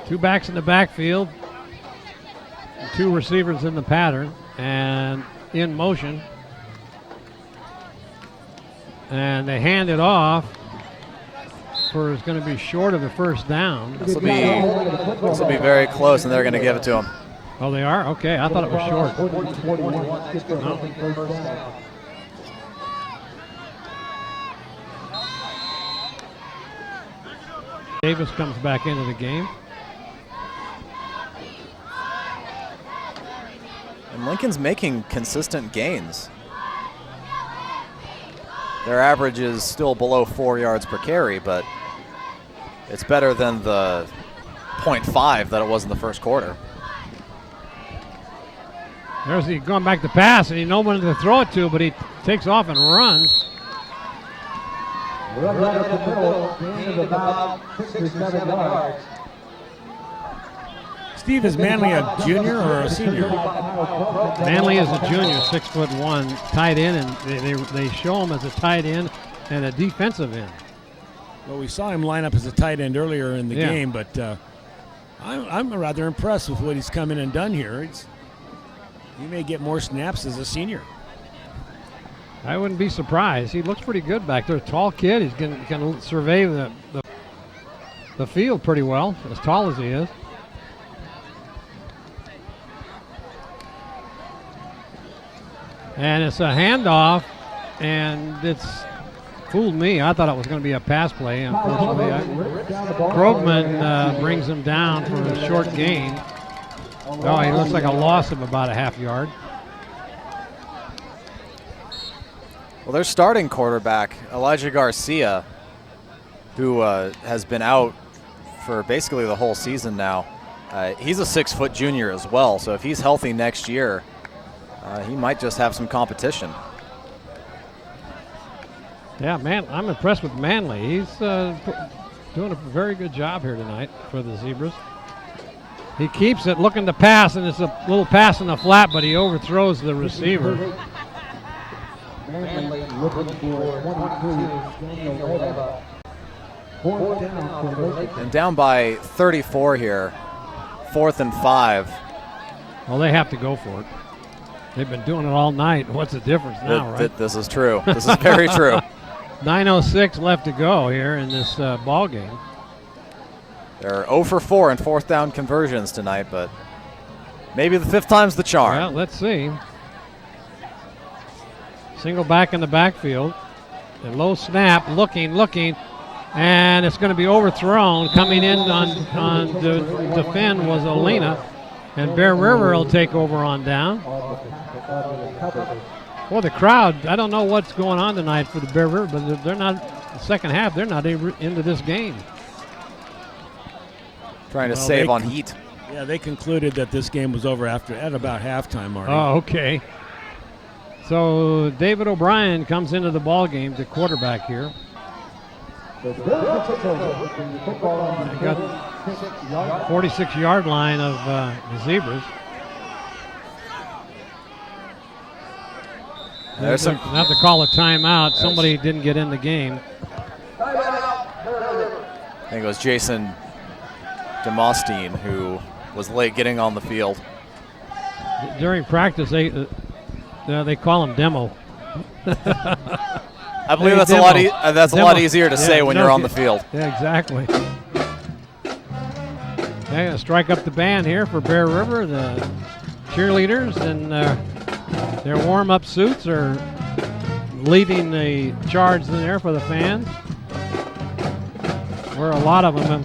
Two backs in the backfield, 2 receivers in the pattern, and in motion. And they hand it off for it's going to be short of the first down. This will be very close, and they're going to give it to him. Oh, they are? Okay, I thought it was short. No. Davis comes back into the game. And Lincoln's making consistent gains. Their average is still below 4 yards per carry, but it's better than the 0.5 that it was in the first quarter. There's he going back to pass, and he no one to throw it to, but he takes off and runs. Right up the middle, gain of about 6 or 7 yards. Steve, is Manley a junior or a senior? Manley is a junior, 6'1", tight end, and they show him as a tight end and a defensive end. Well, we saw him line up as a tight end earlier in the game, but I'm rather impressed with what he's come in and done here. He may get more snaps as a senior. I wouldn't be surprised. He looks pretty good back there. A tall kid. He's going to survey the field pretty well, as tall as he is. And it's a handoff, and it's fooled me. I thought it was going to be a pass play. Unfortunately, Krogman brings him down for a short gain. Oh, he looks like a loss of about a half yard. Well, their starting quarterback, Elijah Garcia, who has been out for basically the whole season now, he's a 6-foot junior as well. So if he's healthy next year, he might just have some competition. Yeah, man, I'm impressed with Manley. He's doing a very good job here tonight for the Zebras. He keeps it looking to pass, and it's a little pass in the flat, but he overthrows the receiver. Manley looking for 22. And down by 34 here, 4th and 5. Well, they have to go for it. They've been doing it all night. What's the difference now, right? This is true. This is very true. 9:06 left to go here in this ball game. They're 0 for 4 in 4th down conversions tonight, but maybe the 5th time's the charm. Well, let's see. Single back in the backfield. A low snap, looking, and it's going to be overthrown. Coming in on to defend was Olena, and Bear River will take over on down. Well, the crowd, I don't know what's going on tonight for the Bear River, but they're not, the second half, they're not into this game. Trying to save on heat. Yeah, they concluded that this game was over at about halftime, Marty. Oh, okay. So David O'Brien comes into the ball game, the quarterback here. Got 46-yard line of the Zebras. There's some. Have to call a timeout. Somebody didn't get in the game. I think it was Jason Demostine who was late getting on the field. During practice, they call him Demo. I believe that's a lot easier to say when you're on the field. Yeah, exactly. They're going to strike up the band here for Bear River, the cheerleaders, and their warm-up suits are leading the charge in there for the fans. Where a lot of them.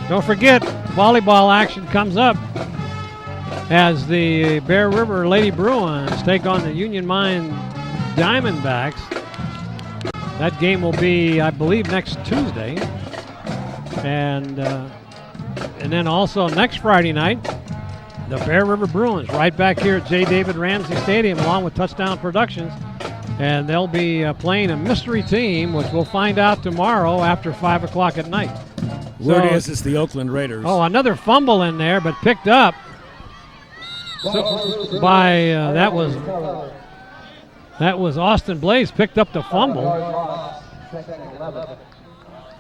Don't forget, volleyball action comes up as the Bear River Lady Bruins take on the Union Mine Diamondbacks. That game will be, I believe, next Tuesday. And then also next Friday night, the Bear River Bruins right back here at J. David Ramsey Stadium along with Touchdown Productions. And they'll be playing a mystery team, which we'll find out tomorrow after 5 o'clock at night. Word is it's the Oakland Raiders. Oh, another fumble in there, but picked up by that was Austin Blaze picked up the fumble.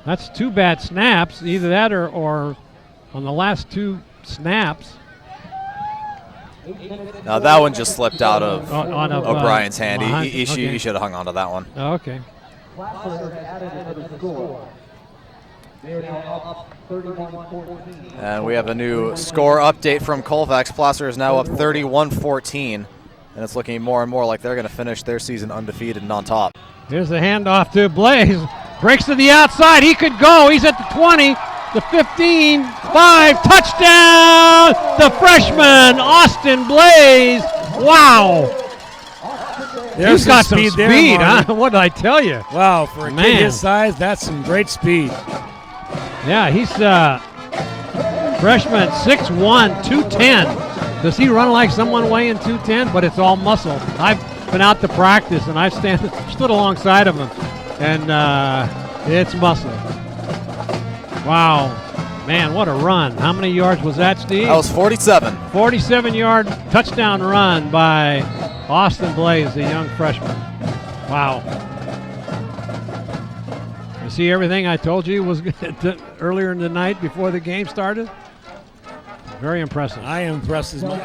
That's 2 bad snaps, either that or on the last 2 snaps. Now that one just slipped out of O'Brien's hand. He should have hung on to that one. Oh, okay. And we have a new score update from Colfax. Placer is now up 31-14, and it's looking more and more like they're going to finish their season undefeated and on top. Here's the handoff to Blaze. Breaks to the outside. He could go. He's at the 20, the 15, 5. Touchdown! The freshman, Austin Blaze. Wow. He's got some speed, huh? What did I tell you? Wow, for a kid his size, that's some great speed. Yeah, he's freshman, 6'1", 210. Does he run like someone weighing 210? But it's all muscle. I've been out to practice, and I've stood alongside of him, and it's muscle. Wow. Man, what a run. How many yards was that, Steve? That was 47. 47-yard touchdown run by Austin Blaze, the young freshman. Wow. You see everything I told you was earlier in the night before the game started? Very impressive. I am impressed as well.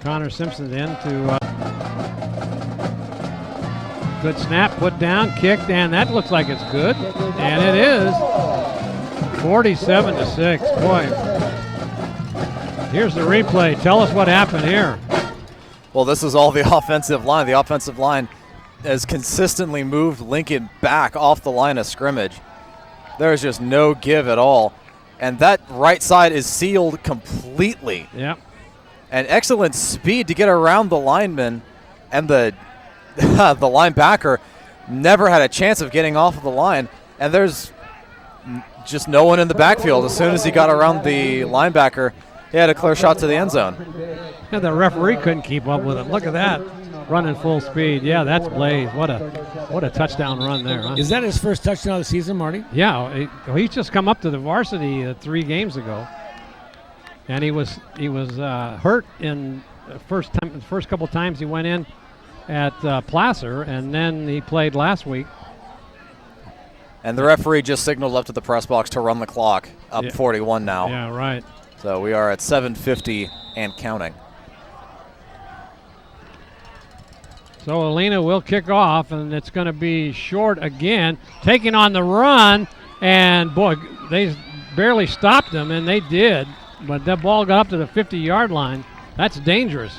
Connor Simpson in to good snap, put down, kicked, and that looks like it's good. And it is 47-6. Boy. Here's the replay. Tell us what happened here. Well, this is all the offensive line. The offensive line has consistently moved Lincoln back off the line of scrimmage. There's just no give at all. And that right side is sealed completely. Yep. And excellent speed to get around the lineman, and the the linebacker never had a chance of getting off of the line. And there's just no one in the backfield. As soon as he got around the linebacker, he had a clear shot to the end zone. Yeah, the referee couldn't keep up with him. Look at that, running full speed. Yeah, that's Blaze. What a touchdown run there, huh? Is that his first touchdown of the season, Marty? Yeah, he's just come up to the varsity 3 games ago, and he was hurt in the first couple times he went in at Placer, and then he played last week. And the referee just signaled up to the press box to run the clock, up 41 now. Yeah, right. So we are at 7:50 and counting. So Alina will kick off, and it's going to be short again, taking on the run, and boy, they barely stopped them, and they did, but that ball got up to the 50-yard line. That's dangerous.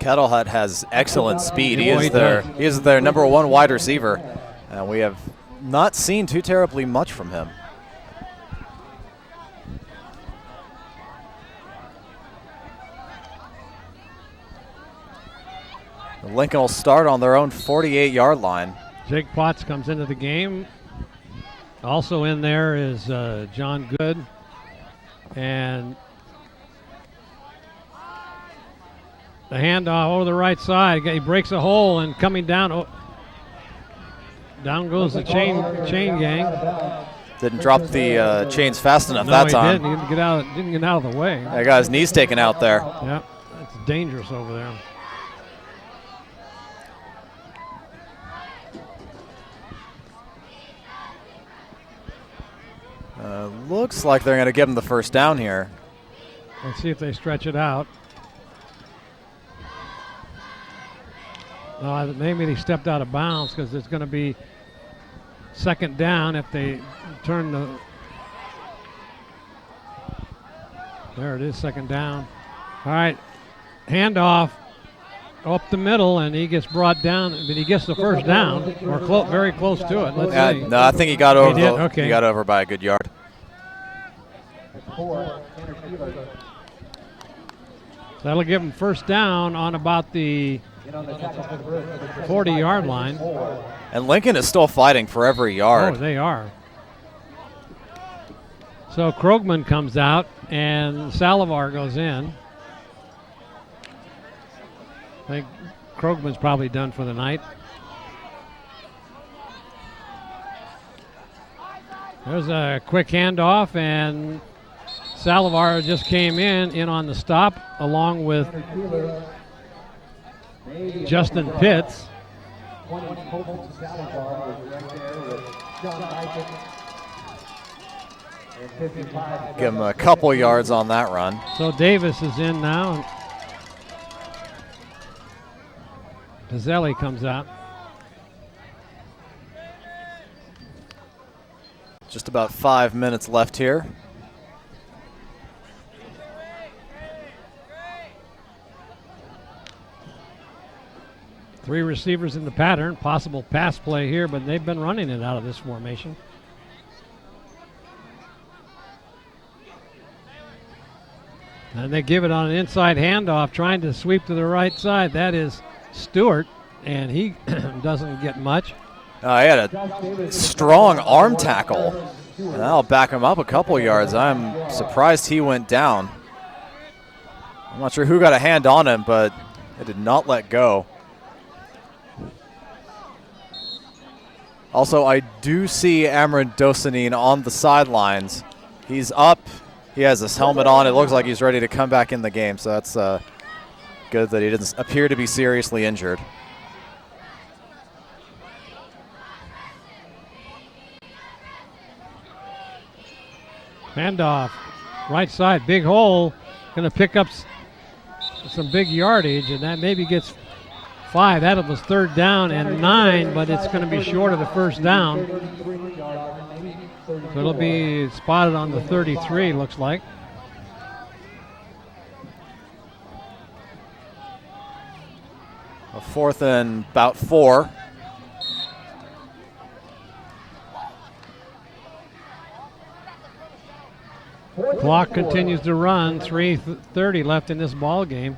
Kettlehut has excellent speed. He is their number 1 wide receiver, and we have not seen too terribly much from him. Lincoln will start on their own 48-yard line. Jake Potts comes into the game. Also in there is John Good. And the handoff over the right side. He breaks a hole, and coming down, down goes the chain gang. Didn't drop the chains fast enough No, that he time. didn't. He didn't get out of the way. That got his knees taken out there. Yeah, it's dangerous over there. Looks like they're going to give him the first down here. Let's see if they stretch it out. Maybe they stepped out of bounds because it's going to be second down if they turn the. There it is, second down. All right, handoff up the middle, and he gets brought down, but he gets the first down, or very close to it. Let's see. No, I think he got over. Okay. He got over by a good yard. That'll give him first down on about the 40-yard line. And Lincoln is still fighting for every yard. Oh, they are. So Krogman comes out, and Salivar goes in. I think Krogman's probably done for the night. There's a quick handoff, and Salivar just came in on the stop along with Justin Pitts. Give him a couple yards on that run. So Davis is in now. Pizzelli comes out. Just about 5 minutes left here. Three receivers in the pattern. Possible pass play here, but they've been running it out of this formation. And they give it on an inside handoff, trying to sweep to the right side. That is Stewart, and he doesn't get much. He had a strong arm tackle. And that'll back him up a couple yards. I'm surprised he went down. I'm not sure who got a hand on him, but it did not let go. Also, I do see Amron Dosanin on the sidelines. He's up. He has his helmet on. It looks like he's ready to come back in the game, so that's good that he doesn't appear to be seriously injured. Handoff, right side, big hole. Going to pick up some big yardage, and that maybe gets 5. That was 3rd down and 9, but it's going to be short of the first down. So it'll be spotted on the 33, looks like. A 4th and about 4. Clock continues to run. 3:30 left in this ball game.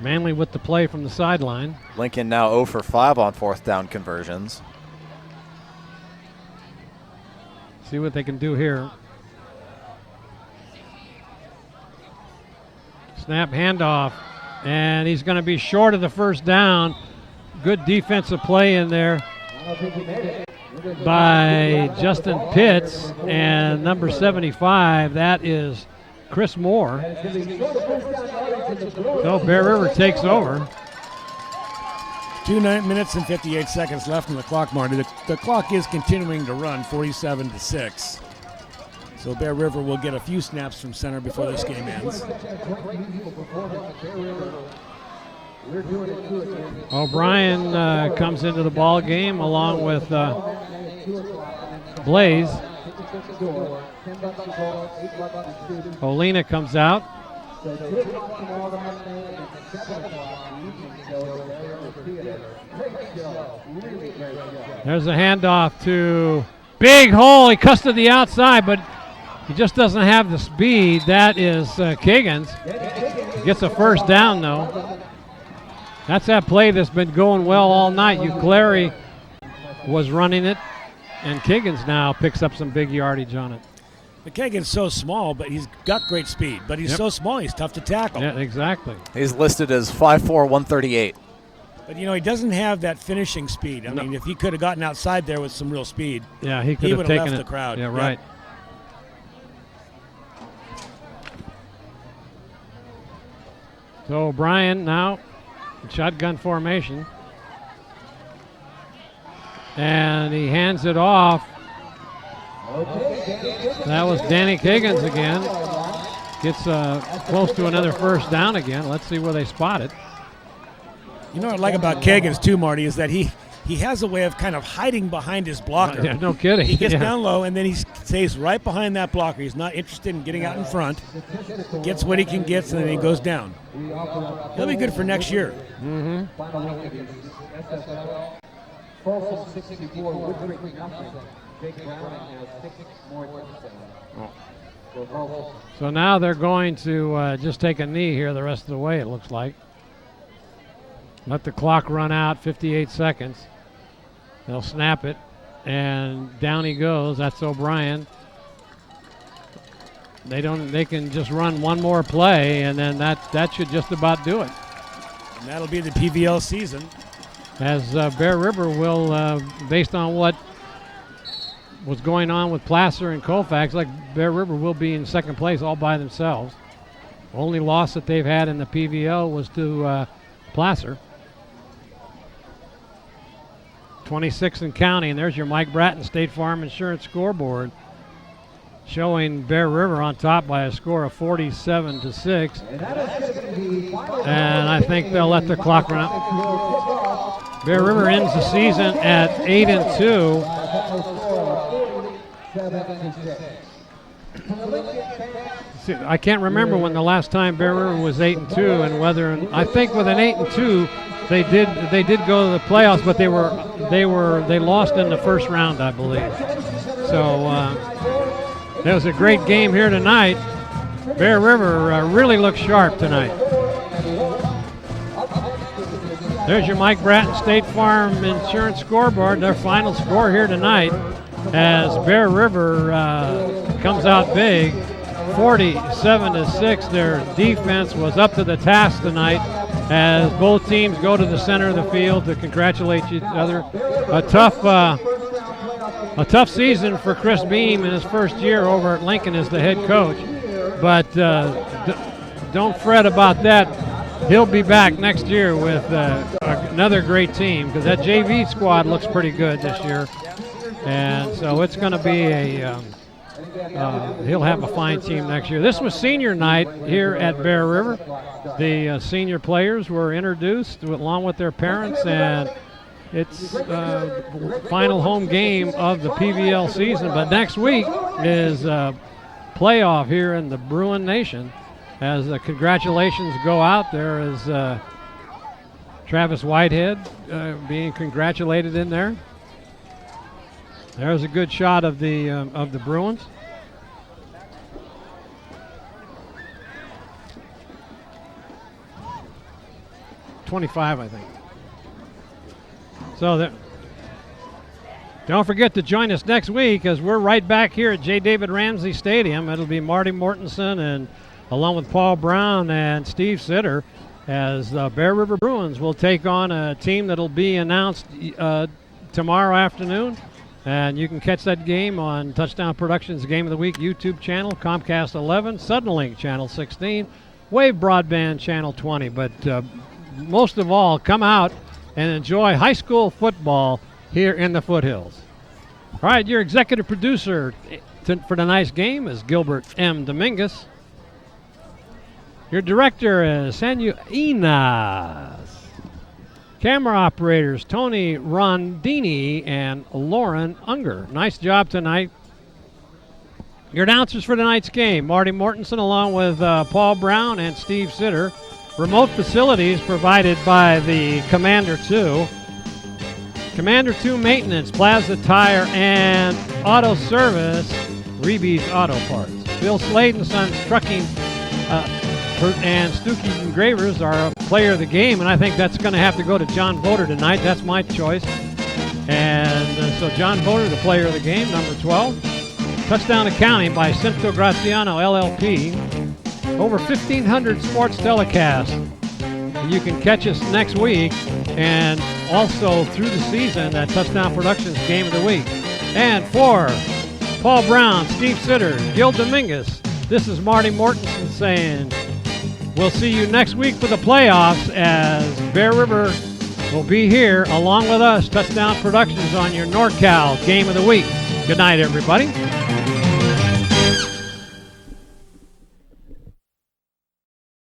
Manley with the play from the sideline. Lincoln now 0 for 5 on 4th down conversions. See what they can do here. Snap, handoff, and he's going to be short of the first down. Good defensive play in there by Justin Pitts, and number 75, that is Chris Moore. So Bear River takes over. 2 minutes and 58 seconds left on the clock, Marty. The clock is continuing to run, 47-6. So Bear River will get a few snaps from center before this game ends. O'Brien comes into the ball game along with Blaze. Olina comes out. There's a handoff to big hole. He cuts to the outside, but he just doesn't have the speed. That is Kiggins. He gets a first down, though. That's that play that's been going well all night. Clary was running it, and Kiggins now picks up some big yardage on it. McKagan's so small, but he's got great speed. But he's so small, he's tough to tackle. Yeah, exactly. He's listed as 5'4", 138. But, you know, he doesn't have that finishing speed. I mean, if he could have gotten outside there with some real speed, yeah, he could have taken left it. the crowd. Yeah, right. So O'Brien now in shotgun formation. And he hands it off. That was Danny Kiggins again. Gets close to another first down again. Let's see where they spot it. You know what I like about Kiggins too, Marty, is that he has a way of kind of hiding behind his blocker. Yeah, no kidding. He gets down low, and then he stays right behind that blocker. He's not interested in getting out in front. Gets what he can get, and then he goes down. He'll be good for next year. Mm-hmm. So now they're going to just take a knee here the rest of the way, it looks like. Let the clock run out, 58 seconds. They'll snap it, and down he goes. That's O'Brien. They can just run one more play, and then that should just about do it. And that'll be the PVL season. As Bear River will, based on what was going on with Placer and Colfax, like Bear River will be in second place all by themselves. Only loss that they've had in the PVL was to Placer. 26 and counting. There's your Mike Bratton State Farm Insurance scoreboard, showing Bear River on top by a score of 47-6. And I think they'll let the clock run out. Bear River ends the season at 8-2. See, I can't remember when the last time Bear River was 8-2, and whether I think with an 8-2 they did go to the playoffs, but they lost in the first round, I believe. So that was a great game here tonight. Bear River really looks sharp tonight. There's your Mike Bratton State Farm Insurance scoreboard. Their final score here tonight, as Bear River comes out big, 47-6. Their defense was up to the task tonight. as both teams go to the center of the field to congratulate each other. A tough season for Chris Beam in his first year over at Lincoln as the head coach, but don't fret about that. He'll be back next year with another great team, because that JV squad looks pretty good this year, and so it's going to be he'll have a fine team next year. This was senior night here at Bear River. The senior players were introduced along with their parents, and it's final home game of the PVL season. But next week is playoff here in the Bruin Nation, as the congratulations go out. There is Travis Whitehead being congratulated in there. There's a good shot of the Bruins. .25, I think. So don't forget to join us next week, as we're right back here at J. David Ramsey Stadium. It'll be Marty Mortensen and along with Paul Brown and Steve Sitter, as the Bear River Bruins will take on a team that'll be announced tomorrow afternoon. And you can catch that game on Touchdown Productions Game of the Week YouTube channel, Comcast 11, Suddenlink Channel 16, Wave Broadband Channel 20. But most of all, come out and enjoy high school football here in the Foothills. All right, your executive producer for tonight's game is Gilbert M. Dominguez. Your director is Sanu Inas. Camera operators Tony Rondini and Lauren Unger. Nice job tonight. Your announcers for tonight's game, Marty Mortensen along with Paul Brown and Steve Sitter. Remote facilities provided by the Commander 2. Commander 2 Maintenance, Plaza Tire and Auto Service, Reeby's Auto Parts. Bill Slade and Sons Trucking and Stookie Engravers are a player of the game, and I think that's going to have to go to John Voter tonight. That's my choice. And so John Voter, the player of the game, number 12. Touchdown Accounting by Cinto Graziano, LLP. Over 1,500 sports telecasts. You can catch us next week and also through the season at Touchdown Productions Game of the Week. And for Paul Brown, Steve Sitter, Gil Dominguez, this is Marty Mortensen saying we'll see you next week for the playoffs, as Bear River will be here along with us, Touchdown Productions, on your NorCal Game of the Week. Good night, everybody.